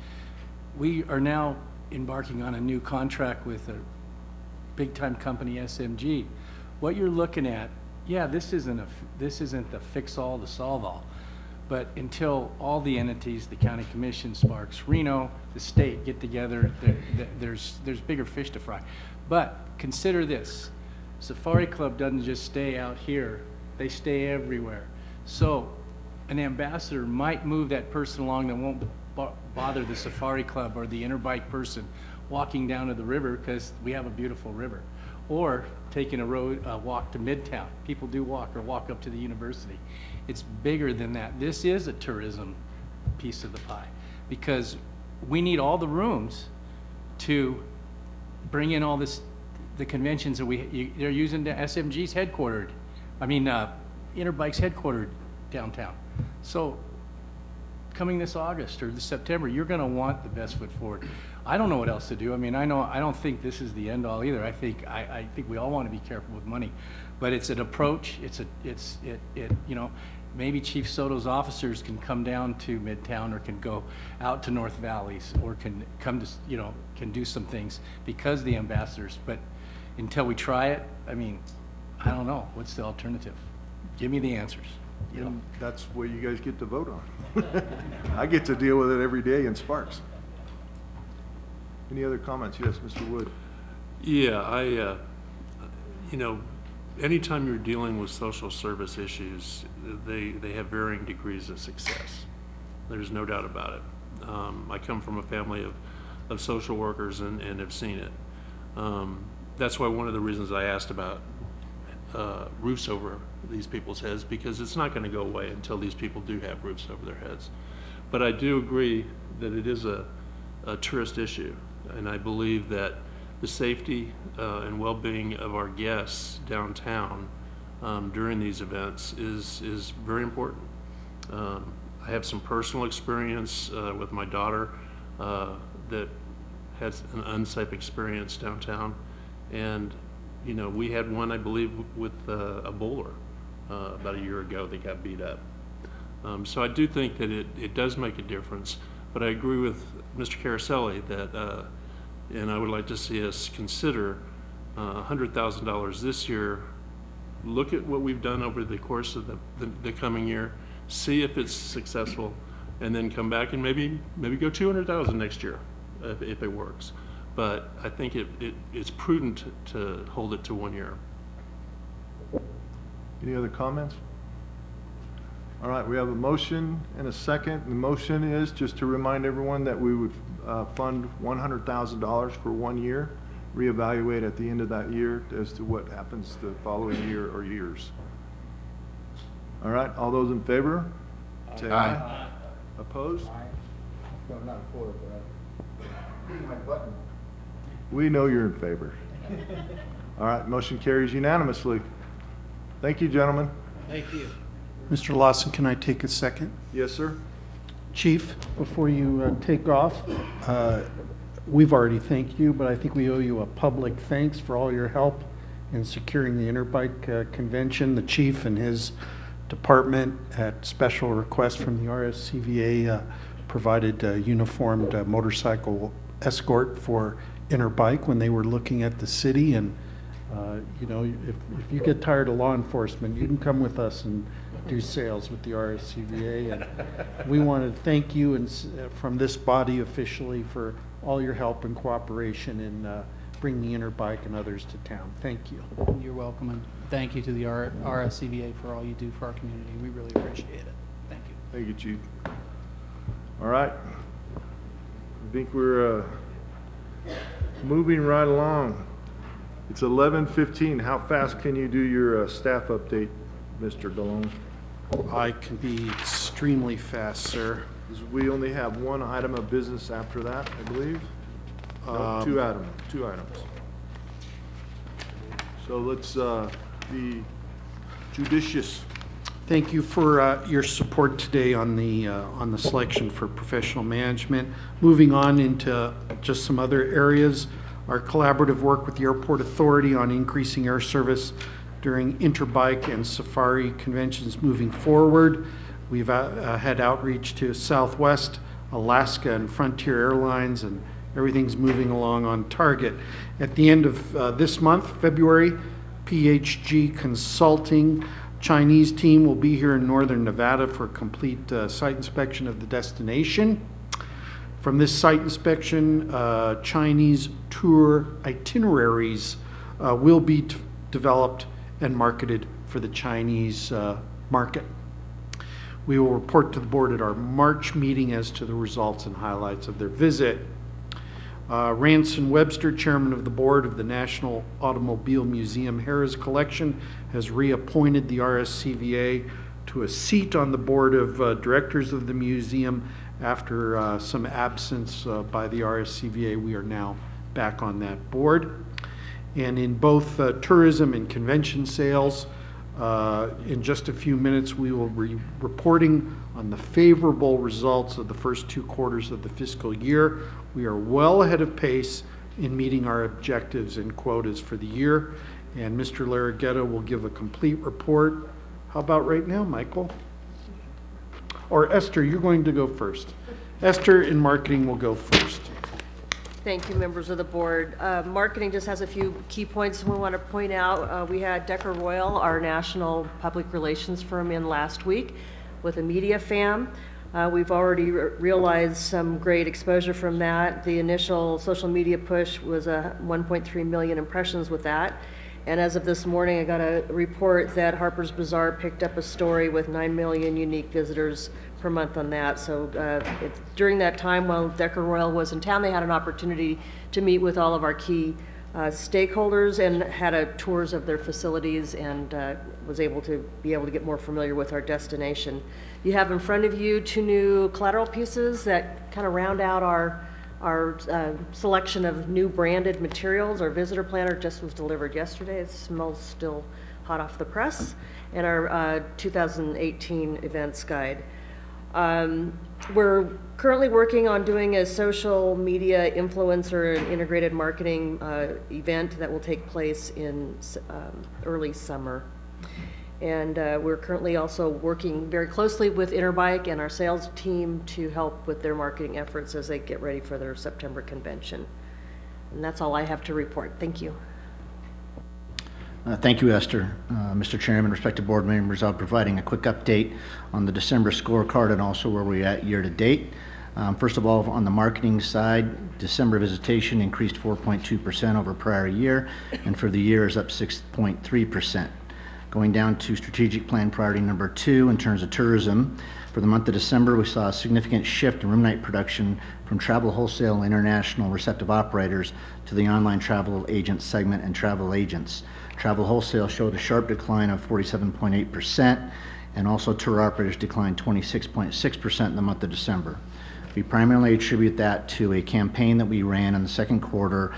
We are now embarking on a new contract with a big-time company, SMG. What you're looking at, yeah, this isn't the fix-all to solve-all, but until all the entities, the county commission, Sparks, Reno, the state get together, there's bigger fish to fry. But consider this: Safari Club doesn't just stay out here; they stay everywhere. So an ambassador might move that person along that won't bother the Safari Club or the interbike person walking down to the river because we have a beautiful river, or taking a walk to Midtown. People do walk or walk up to the university. It's bigger than that. This is a tourism piece of the pie because we need all the rooms to bring in all the conventions that they're using the SMG's headquartered. I mean, Interbike's headquartered downtown. So coming this August or this September, you're going to want the best foot forward. I don't know what else to do. I mean, I don't think this is the end all either. I think we all want to be careful with money, but it's an approach. You know, maybe Chief Soto's officers can come down to Midtown or can go out to North Valleys or can come to, you know, can do some things because the ambassadors. But until we try it, I mean, I don't know. What's the alternative? Give me the answers. You know, that's what you guys get to vote on. I get to deal with it every day in Sparks. Any other comments? Yes, Mr. Wood. Yeah, you know, anytime you're dealing with social service issues, they have varying degrees of success. There's no doubt about it. I come from a family of social workers and have seen it. That's why one of the reasons I asked about roofs over these people's heads, because it's not going to go away until these people do have roofs over their heads. But I do agree that it is a tourist issue, and I believe that the safety and well-being of our guests downtown during these events is very important. I have some personal experience with my daughter that has an unsafe experience downtown, and you know, we had one, I believe, with a bowler about a year ago that got beat up. So I do think that it does make a difference, but I agree with Mr. Caraselli that, and I would like to see us consider $100,000 this year, look at what we've done over the course of the coming year, see if it's successful, and then come back and maybe go 200,000 next year if it works. But I think it's prudent to hold it to 1 year. Any other comments? All right, we have a motion and a second. The motion is just to remind everyone that we would fund $100,000 for 1 year, reevaluate at the end of that year as to what happens the following year or years. All right, all those in favor? Say aye. Aye. Opposed? No, not in favor, but hitting my button. We know you're in favor. All right, motion carries unanimously. Thank you, gentlemen. Thank you. Mr. Lawson, can I take a second? Yes, sir. Chief, before you take off, we've already thanked you, but I think we owe you a public thanks for all your help in securing the Interbike convention. The chief and his department, at special request from the RSCVA, provided a uniformed motorcycle escort for Interbike when they were looking at the city. And you know, if you get tired of law enforcement, you can come with us and do sales with the RSCVA. And we want to thank you and from this body officially for all your help and cooperation in bringing Interbike and others to town. Thank you. You're welcome, and thank you to the RSCVA for all you do for our community. We really appreciate it. Thank you. Thank you, Chief. All right. I think we're moving right along. It's 11:15. How fast can you do your staff update, Mr. Galone? I can be extremely fast, sir. We only have one item of business after that, I believe. No, two items. So let's be judicious. Thank you for your support today on the selection for professional management. Moving on into just some other areas, our collaborative work with the Airport Authority on increasing air service during Interbike and Safari conventions moving forward. We've had outreach to Southwest, Alaska, and Frontier Airlines, and everything's moving along on target. At the end of this month, February, PHG Consulting Chinese team will be here in Northern Nevada for a complete site inspection of the destination. From this site inspection, Chinese tour itineraries will be developed and marketed for the Chinese market. We will report to the board at our March meeting as to the results and highlights of their visit. Ranson Webster, chairman of the board of the National Automobile Museum Harrah's Collection, has reappointed the RSCVA to a seat on the board of directors of the museum. After some absence by the RSCVA, we are now back on that board. And in both tourism and convention sales, in just a few minutes, we will be reporting on the favorable results of the first 2 quarters of the fiscal year. We are well ahead of pace in meeting our objectives and quotas for the year. And Mr. Larraguetta will give a complete report. How about right now, Michael? Or Esther, you're going to go first. Esther in marketing will go first. Thank you, members of the board. Marketing just has a few key points we want to point out. We had Decker Royal, our national public relations firm, in last week with a media fam. We've already realized some great exposure from that. The initial social media push was 1.3 million impressions with that. And as of this morning, I got a report that Harper's Bazaar picked up a story with 9 million unique visitors per month on that. So during that time while Decker Royal was in town, they had an opportunity to meet with all of our key stakeholders and had tours of their facilities, and was able to get more familiar with our destination. You have in front of you 2 new collateral pieces that kind of round out our selection of new branded materials. Our visitor planner just was delivered yesterday. It smells still hot off the press. And our 2018 events guide. We're currently working on doing a social media influencer and integrated marketing event that will take place in early summer. And we're currently also working very closely with Interbike and our sales team to help with their marketing efforts as they get ready for their September convention. And that's all I have to report. Thank you. Thank you, Esther. Mr. Chairman, respected board members, I'll be providing a quick update on the December scorecard and also where we're at year to date. First of all, on the marketing side, December visitation increased 4.2% over prior year, and for the year is up 6.3%. Going down to strategic plan priority number 2 in terms of tourism, for the month of December, we saw a significant shift in room night production from travel wholesale and international receptive operators to the online travel agent segment and travel agents. Travel wholesale showed a sharp decline of 47.8%, and also tour operators declined 26.6% in the month of December. We primarily attribute that to a campaign that we ran in the second quarter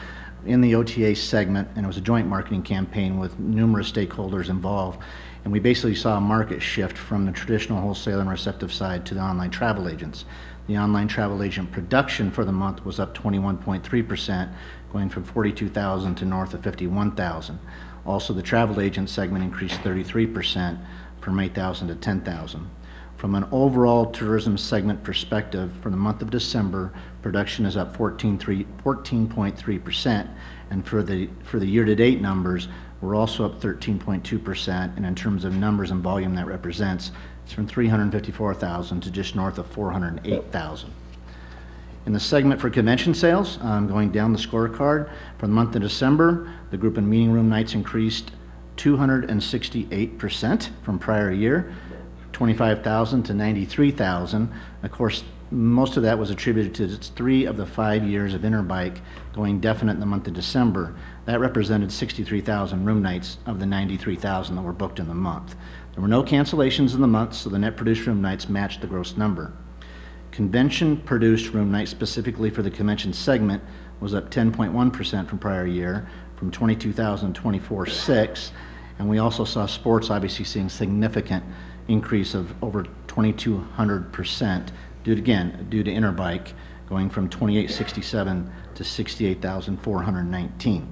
in the OTA segment, and it was a joint marketing campaign with numerous stakeholders involved. And we basically saw a market shift from the traditional wholesale and receptive side to the online travel agents. The online travel agent production for the month was up 21.3%, going from 42,000 to north of 51,000. Also, the travel agent segment increased 33%, from 8,000 to 10,000. From an overall tourism segment perspective, for the month of December, production is up 14.3%, and for the year-to-date numbers, we're also up 13.2%, and in terms of numbers and volume that represents, it's from 354,000 to just north of 408,000. In the segment for convention sales, going down the scorecard, for the month of December, the group and meeting room nights increased 268% from prior year, 25,000 to 93,000. Of course, most of that was attributed to 3 of the 5 years of Interbike going definite in the month of December. That represented 63,000 room nights of the 93,000 that were booked in the month. There were no cancellations in the month, so the net produced room nights matched the gross number. Convention produced room nights specifically for the convention segment was up 10.1% from prior year, from 22,000 to 24,600, and we also saw sports obviously seeing significant increase of over 2,200% due to Interbike going from 2,867 to 68,419.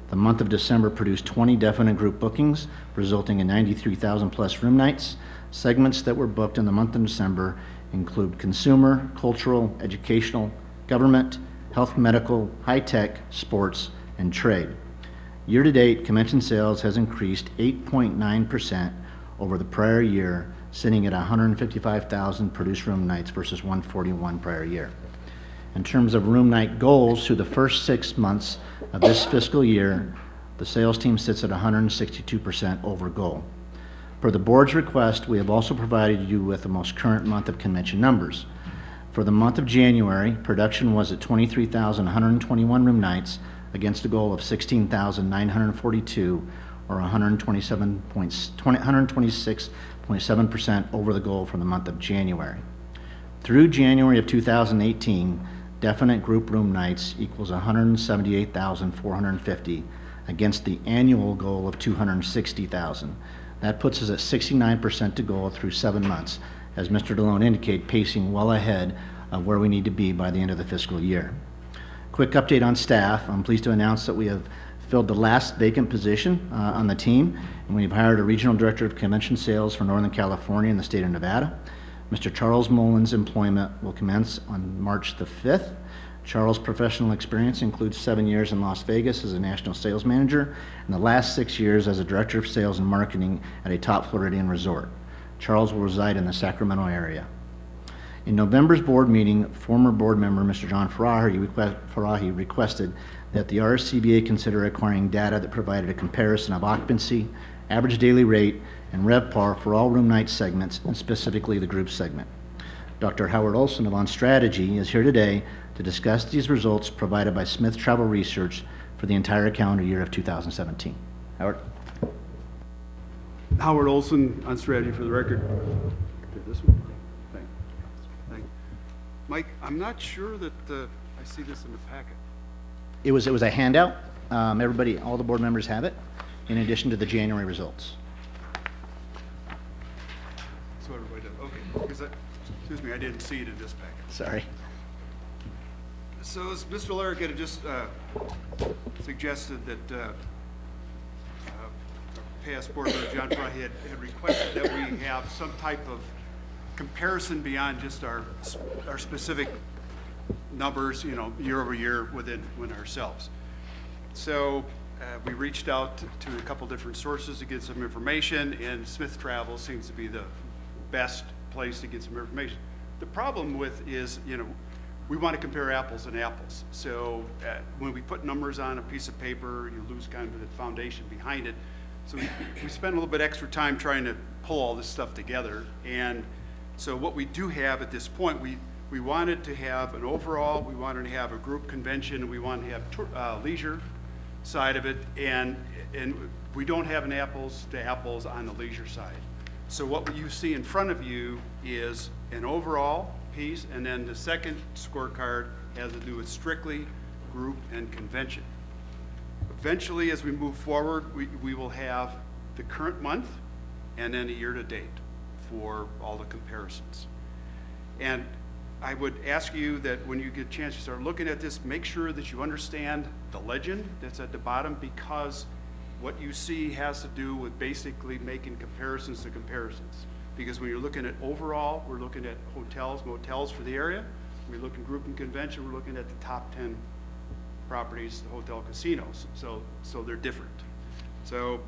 The month of December produced 20 definite group bookings, resulting in 93,000 plus room nights. Segments that were booked in the month of December include consumer, cultural, educational, government, health, medical, high-tech, sports, and trade. Year-to-date, convention sales has increased 8.9% over the prior year, sitting at 155,000 produced room nights versus 141 prior year. In terms of room night goals through the first 6 months of this fiscal year, the sales team sits at 162% over goal. Per the board's request, we have also provided you with the most current month of convention numbers. For the month of January, production was at 23,121 room nights against a goal of 16,942, or 126.7% over the goal for the month of January. Through January of 2018, definite group room nights equals 178,450 against the annual goal of 260,000. That puts us at 69% to goal through 7 months, as Mr. DeLone indicated, pacing well ahead of where we need to be by the end of the fiscal year. Quick update on staff. I'm pleased to announce that we have filled the last vacant position on the team, and we've hired a regional director of convention sales for Northern California and the state of Nevada. Mr. Charles Mullins' employment will commence on March the 5th. Charles' professional experience includes 7 years in Las Vegas as a national sales manager and the last 6 years as a director of sales and marketing at a top Floridian resort. Charles will reside in the Sacramento area. In November's board meeting, former board member Mr. John Farahi requested that the RSCVA consider acquiring data that provided a comparison of occupancy, average daily rate, and RevPAR for all room night segments, and specifically the group segment. Dr. Howard Olson of On Strategy is here today to discuss these results provided by Smith Travel Research for the entire calendar year of 2017. Howard? Howard Olson, On Strategy for the record. This one. Thank you. Mike, I'm not sure that I see this in the packet. It was a handout. Everybody, all the board members have it, in addition to the January results. So everybody does. Okay. Because excuse me, I didn't see it in this packet. Sorry. So as Mr. Larrick had just suggested that past board member John Fry had requested that we have some type of comparison beyond just our specific numbers, you know, year over year within ourselves. So we reached out to a couple different sources to get some information, and Smith Travel seems to be the best place to get some information. The problem with is, you know, we want to compare apples and apples. So when we put numbers on a piece of paper, you lose kind of the foundation behind it. So we spend a little bit extra time trying to pull all this stuff together. And so what we do have at this point, we wanted to have an overall, we wanted to have a group convention, we wanted to have leisure side of it, and we don't have an apples to apples on the leisure side. So what you see in front of you is an overall piece, and then the second scorecard has to do with strictly group and convention. Eventually, as we move forward, we will have the current month and then a year to date for all the comparisons. And I would ask you that when you get a chance to start looking at this, make sure that you understand the legend that's at the bottom, because what you see has to do with basically making comparisons to comparisons. Because when you're looking at overall, we're looking at hotels, motels for the area. When we look at group and convention, we're looking at the top 10 properties, the hotel casinos. So they're different. So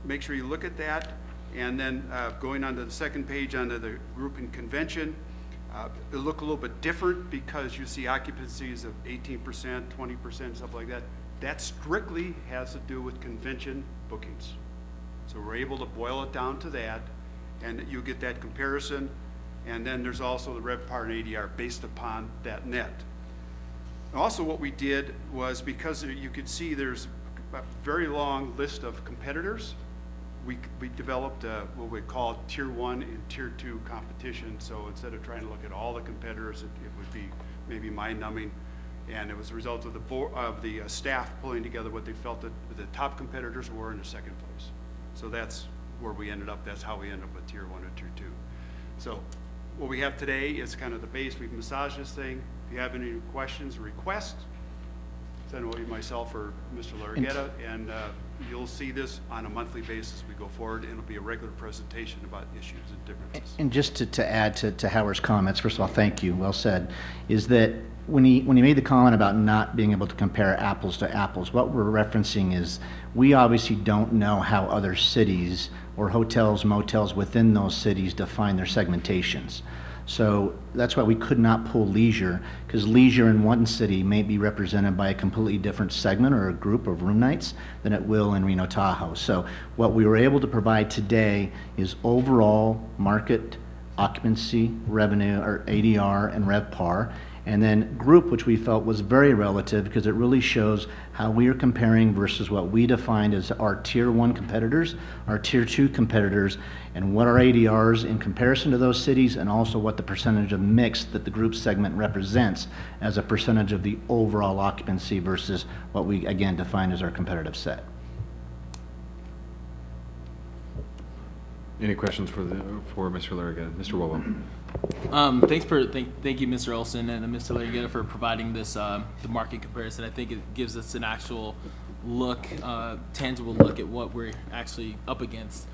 make sure you look at that. And then going on to the second page under the group and convention, it'll look a little bit different because you see occupancies of 18%, 20%, stuff like that. That strictly has to do with convention bookings. So we're able to boil it down to that, and you get that comparison. And then there's also the RevPAR and ADR based upon that net. Also what we did was, because you could see there's a very long list of competitors, we developed what we call Tier 1 and Tier 2 competition. So instead of trying to look at all the competitors, it would be maybe mind-numbing. And it was a result of the staff pulling together what they felt that the top competitors were in the second place. So that's where we ended up. That's how we ended up with Tier 1 and Tier 2. So what we have today is kind of the base. We've massaged this thing. If you have any questions or requests, send them to myself or Mr. Larragueta, and you'll see this on a monthly basis as we go forward, and it'll be a regular presentation about issues and differences. And just to add to Howard's comments, first of all, thank you, well said, is that when he made the comment about not being able to compare apples to apples, what we're referencing is we obviously don't know how other cities or hotels, motels within those cities define their segmentations. So that's why we could not pull leisure, because leisure in one city may be represented by a completely different segment or a group of room nights than it will in Reno Tahoe. So what we were able to provide today is overall market occupancy, revenue, or ADR and RevPAR, and then group, which we felt was very relative because it really shows how we are comparing versus what we defined as our Tier 1 competitors, our Tier 2 competitors, and what our ADRs in comparison to those cities, and also what the percentage of mix that the group segment represents as a percentage of the overall occupancy versus what we, again, define as our competitive set. Any questions for Mr. Larragueta? Mr. Wowo. Thank you, Mr. Olson and Mr. Larragueta, for providing this the market comparison. I think it gives us an actual look, tangible look at what we're actually up against.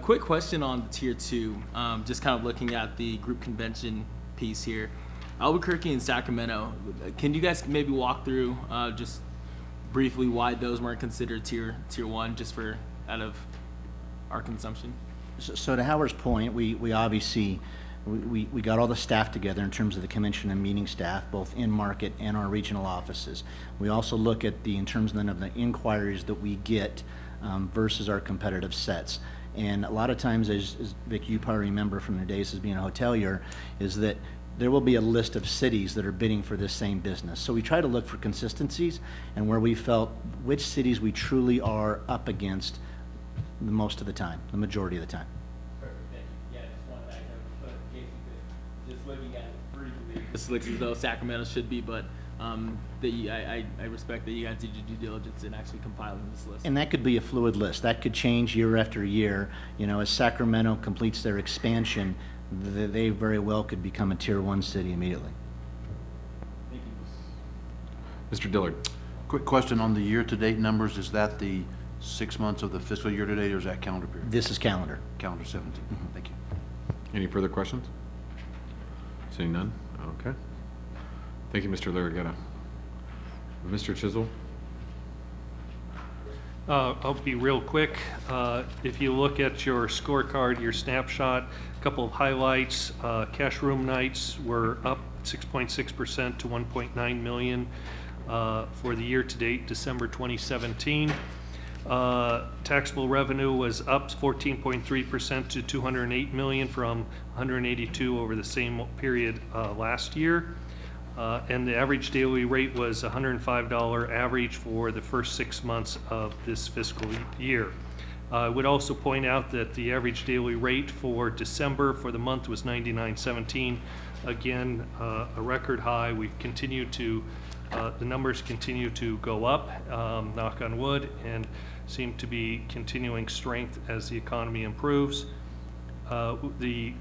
Quick question on the Tier 2, just kind of looking at the group convention piece here. Albuquerque and Sacramento, can you guys maybe walk through just briefly why those weren't considered Tier 1, just for out of our consumption? So to Howard's point, we obviously we got all the staff together in terms of the convention and meeting staff, both in market and our regional offices. We also look at in terms then of the inquiries that we get versus our competitive sets. And a lot of times, as Vic, you probably remember from your days as being a hotelier, is that there will be a list of cities that are bidding for this same business. So we try to look for consistencies and where we felt which cities we truly are up against the most of the time, the majority of the time. Perfect, thank you. Yeah, just one back there, but in case you could, just looking at it briefly, this looks as though Sacramento should be, but I respect that you guys did your due diligence in actually compiling this list. And that could be a fluid list. That could change year after year. You know, as Sacramento completes their expansion, they very well could become a Tier 1 city immediately. Thank you. Mr. Dillard. Quick question on the year-to-date numbers. Is that the 6 months of the fiscal year-to-date, or is that calendar period? This is calendar. Calendar 17. Mm-hmm. Thank you. Any further questions? Seeing none? Okay. Thank you, Mr. Larragueta. Mr. Chisel? I'll be real quick. If you look at your scorecard, your snapshot, a couple of highlights. Cash room nights were up 6.6% to 1.9 million for the year-to-date December 2017. Taxable revenue was up 14.3% to 208 million from 182 over the same period last year. And the average daily rate was $105 average for the first 6 months of this fiscal year. I would also point out that the average daily rate for December for the month was $99.17. Again, a record high. We've continued to, the numbers continue to go up, knock on wood, and seem to be continuing strength as the economy improves. The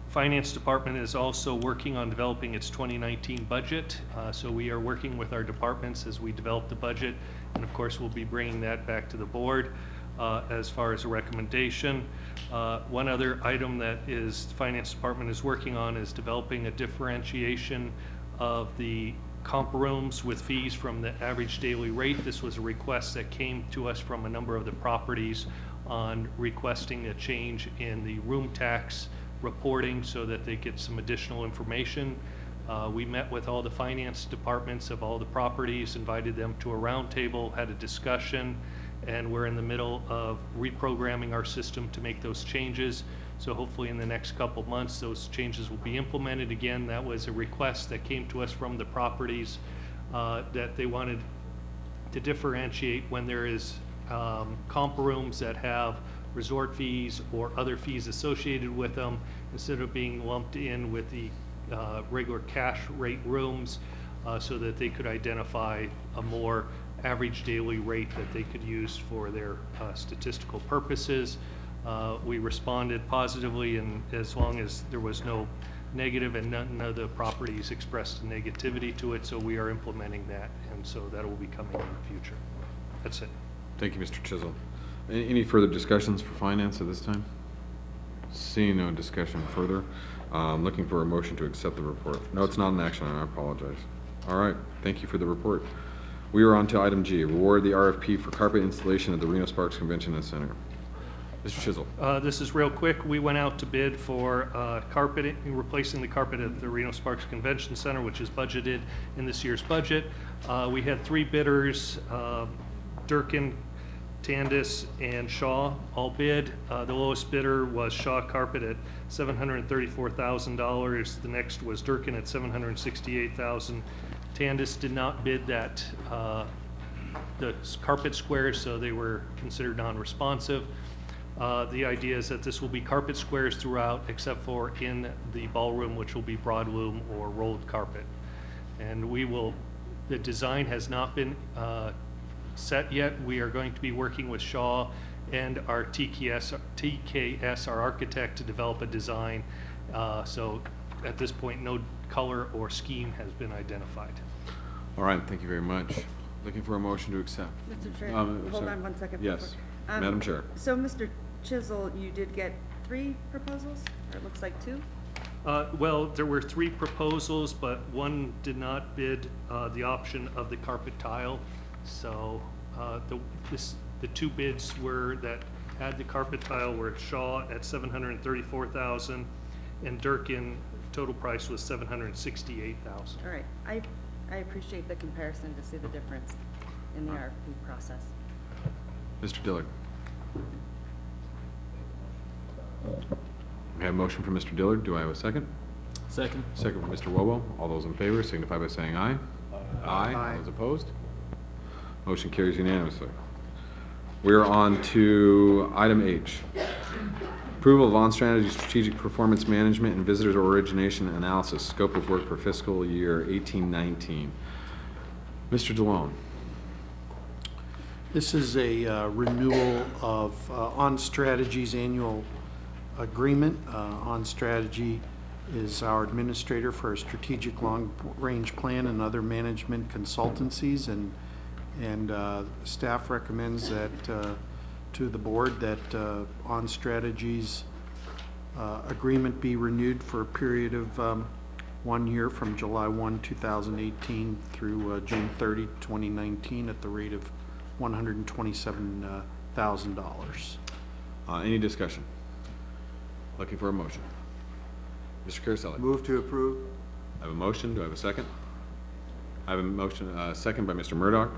Finance Department is also working on developing its 2019 budget. So we are working with our departments as we develop the budget. And of course, we'll be bringing that back to the board as far as a recommendation. One other item that the Finance Department is working on is developing a differentiation of the comp rooms with fees from the average daily rate. This was a request that came to us from a number of the properties on requesting a change in the room tax reporting so that they get some additional information. We met with all the finance departments of all the properties, invited them to a roundtable, had a discussion, and we're in the middle of reprogramming our system to make those changes. So hopefully in the next couple months, those changes will be implemented. Again, that was a request that came to us from the properties that they wanted to differentiate when there is comp rooms that have resort fees or other fees associated with them, instead of being lumped in with the regular cash rate rooms, so that they could identify a more average daily rate that they could use for their statistical purposes. We responded positively, and as long as there was no negative and none of the properties expressed negativity to it, so we are implementing that, and so that will be coming in the future. That's it. Thank you, Mr. Chisholm. Any further discussions for finance at this time? Seeing no discussion further, looking for a motion to accept the report. No, it's not an action item, I apologize. All right, thank you for the report. We are on to item G, reward the RFP for carpet installation at the Reno Sparks Convention Center. Mr. Chisholm. This is real quick. We went out to bid for carpeting, replacing the carpet at the Reno Sparks Convention Center, which is budgeted in this year's budget. We had 3 bidders, Durkin, Tandis, and Shaw all bid. The lowest bidder was Shaw Carpet at $734,000. The next was Durkin at $768,000. Tandis did not bid that the carpet squares, so they were considered non-responsive. The idea is that this will be carpet squares throughout, except for in the ballroom, which will be broadloom or rolled carpet. And the design has not been set yet. We are going to be working with Shaw and our TKS, our architect, to develop a design. So at this point, no color or scheme has been identified. All right, thank you very much. Looking for a motion to accept. Mr. Chair, hold on one second. Yes, Madam Chair. So, Mr. Chisel, you did get 3 proposals, or it looks like 2? Well, there were 3 proposals, but one did not bid the option of the carpet tile. So the 2 bids that had the carpet tile were Shaw at $734,000, and Durkin total price was $768,000. All right, I appreciate the comparison to see the difference in the RFP process. Mr. Dillard. We have a motion from Mr. Dillard. Do I have a second? Second. Second from Mr. Wobo. All those in favor signify by saying aye. Aye. All those opposed? Motion carries unanimously. We are on to item H. Approval of on-strategy strategic performance management and visitor origination analysis, scope of work for fiscal year 18-19. Mr. DeLone. This is a renewal of OnStrategy's annual agreement. OnStrategy is our administrator for a strategic long-range plan and other management consultancies, and staff recommends that to the board that OnStrategy's agreement be renewed for a period of 1 year from July 1, 2018 through June 30, 2019 at the rate of $127,000. Any discussion? Looking for a motion. Mr. Carusel. Move to approve. I have a motion. Do I have a second? I have a motion, second by Mr. Murdock.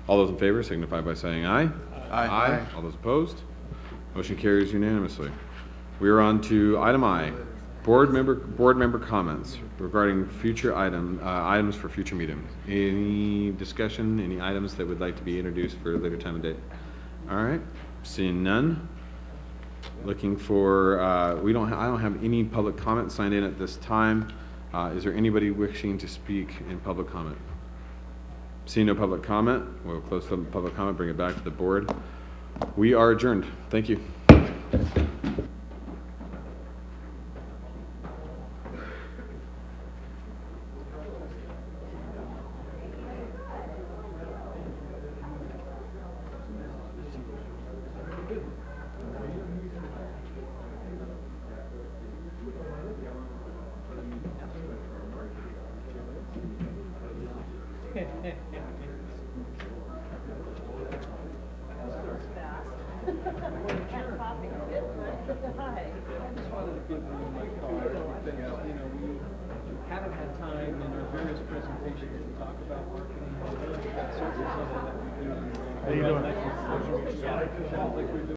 All those in favor signify by saying aye. Aye. All those opposed? Motion carries unanimously. We are on to item I, board member comments regarding future items for future meetings. Any discussion, any items that would like to be introduced for a later time of day? All right, seeing none. Looking for, I don't have any public comment signed in at this time. Is there anybody wishing to speak in public comment? Seeing no public comment, we'll close the public comment, bring it back to the board. We are adjourned. Thank you. Haven't had time in our various presentations to talk about marketing. How you doing?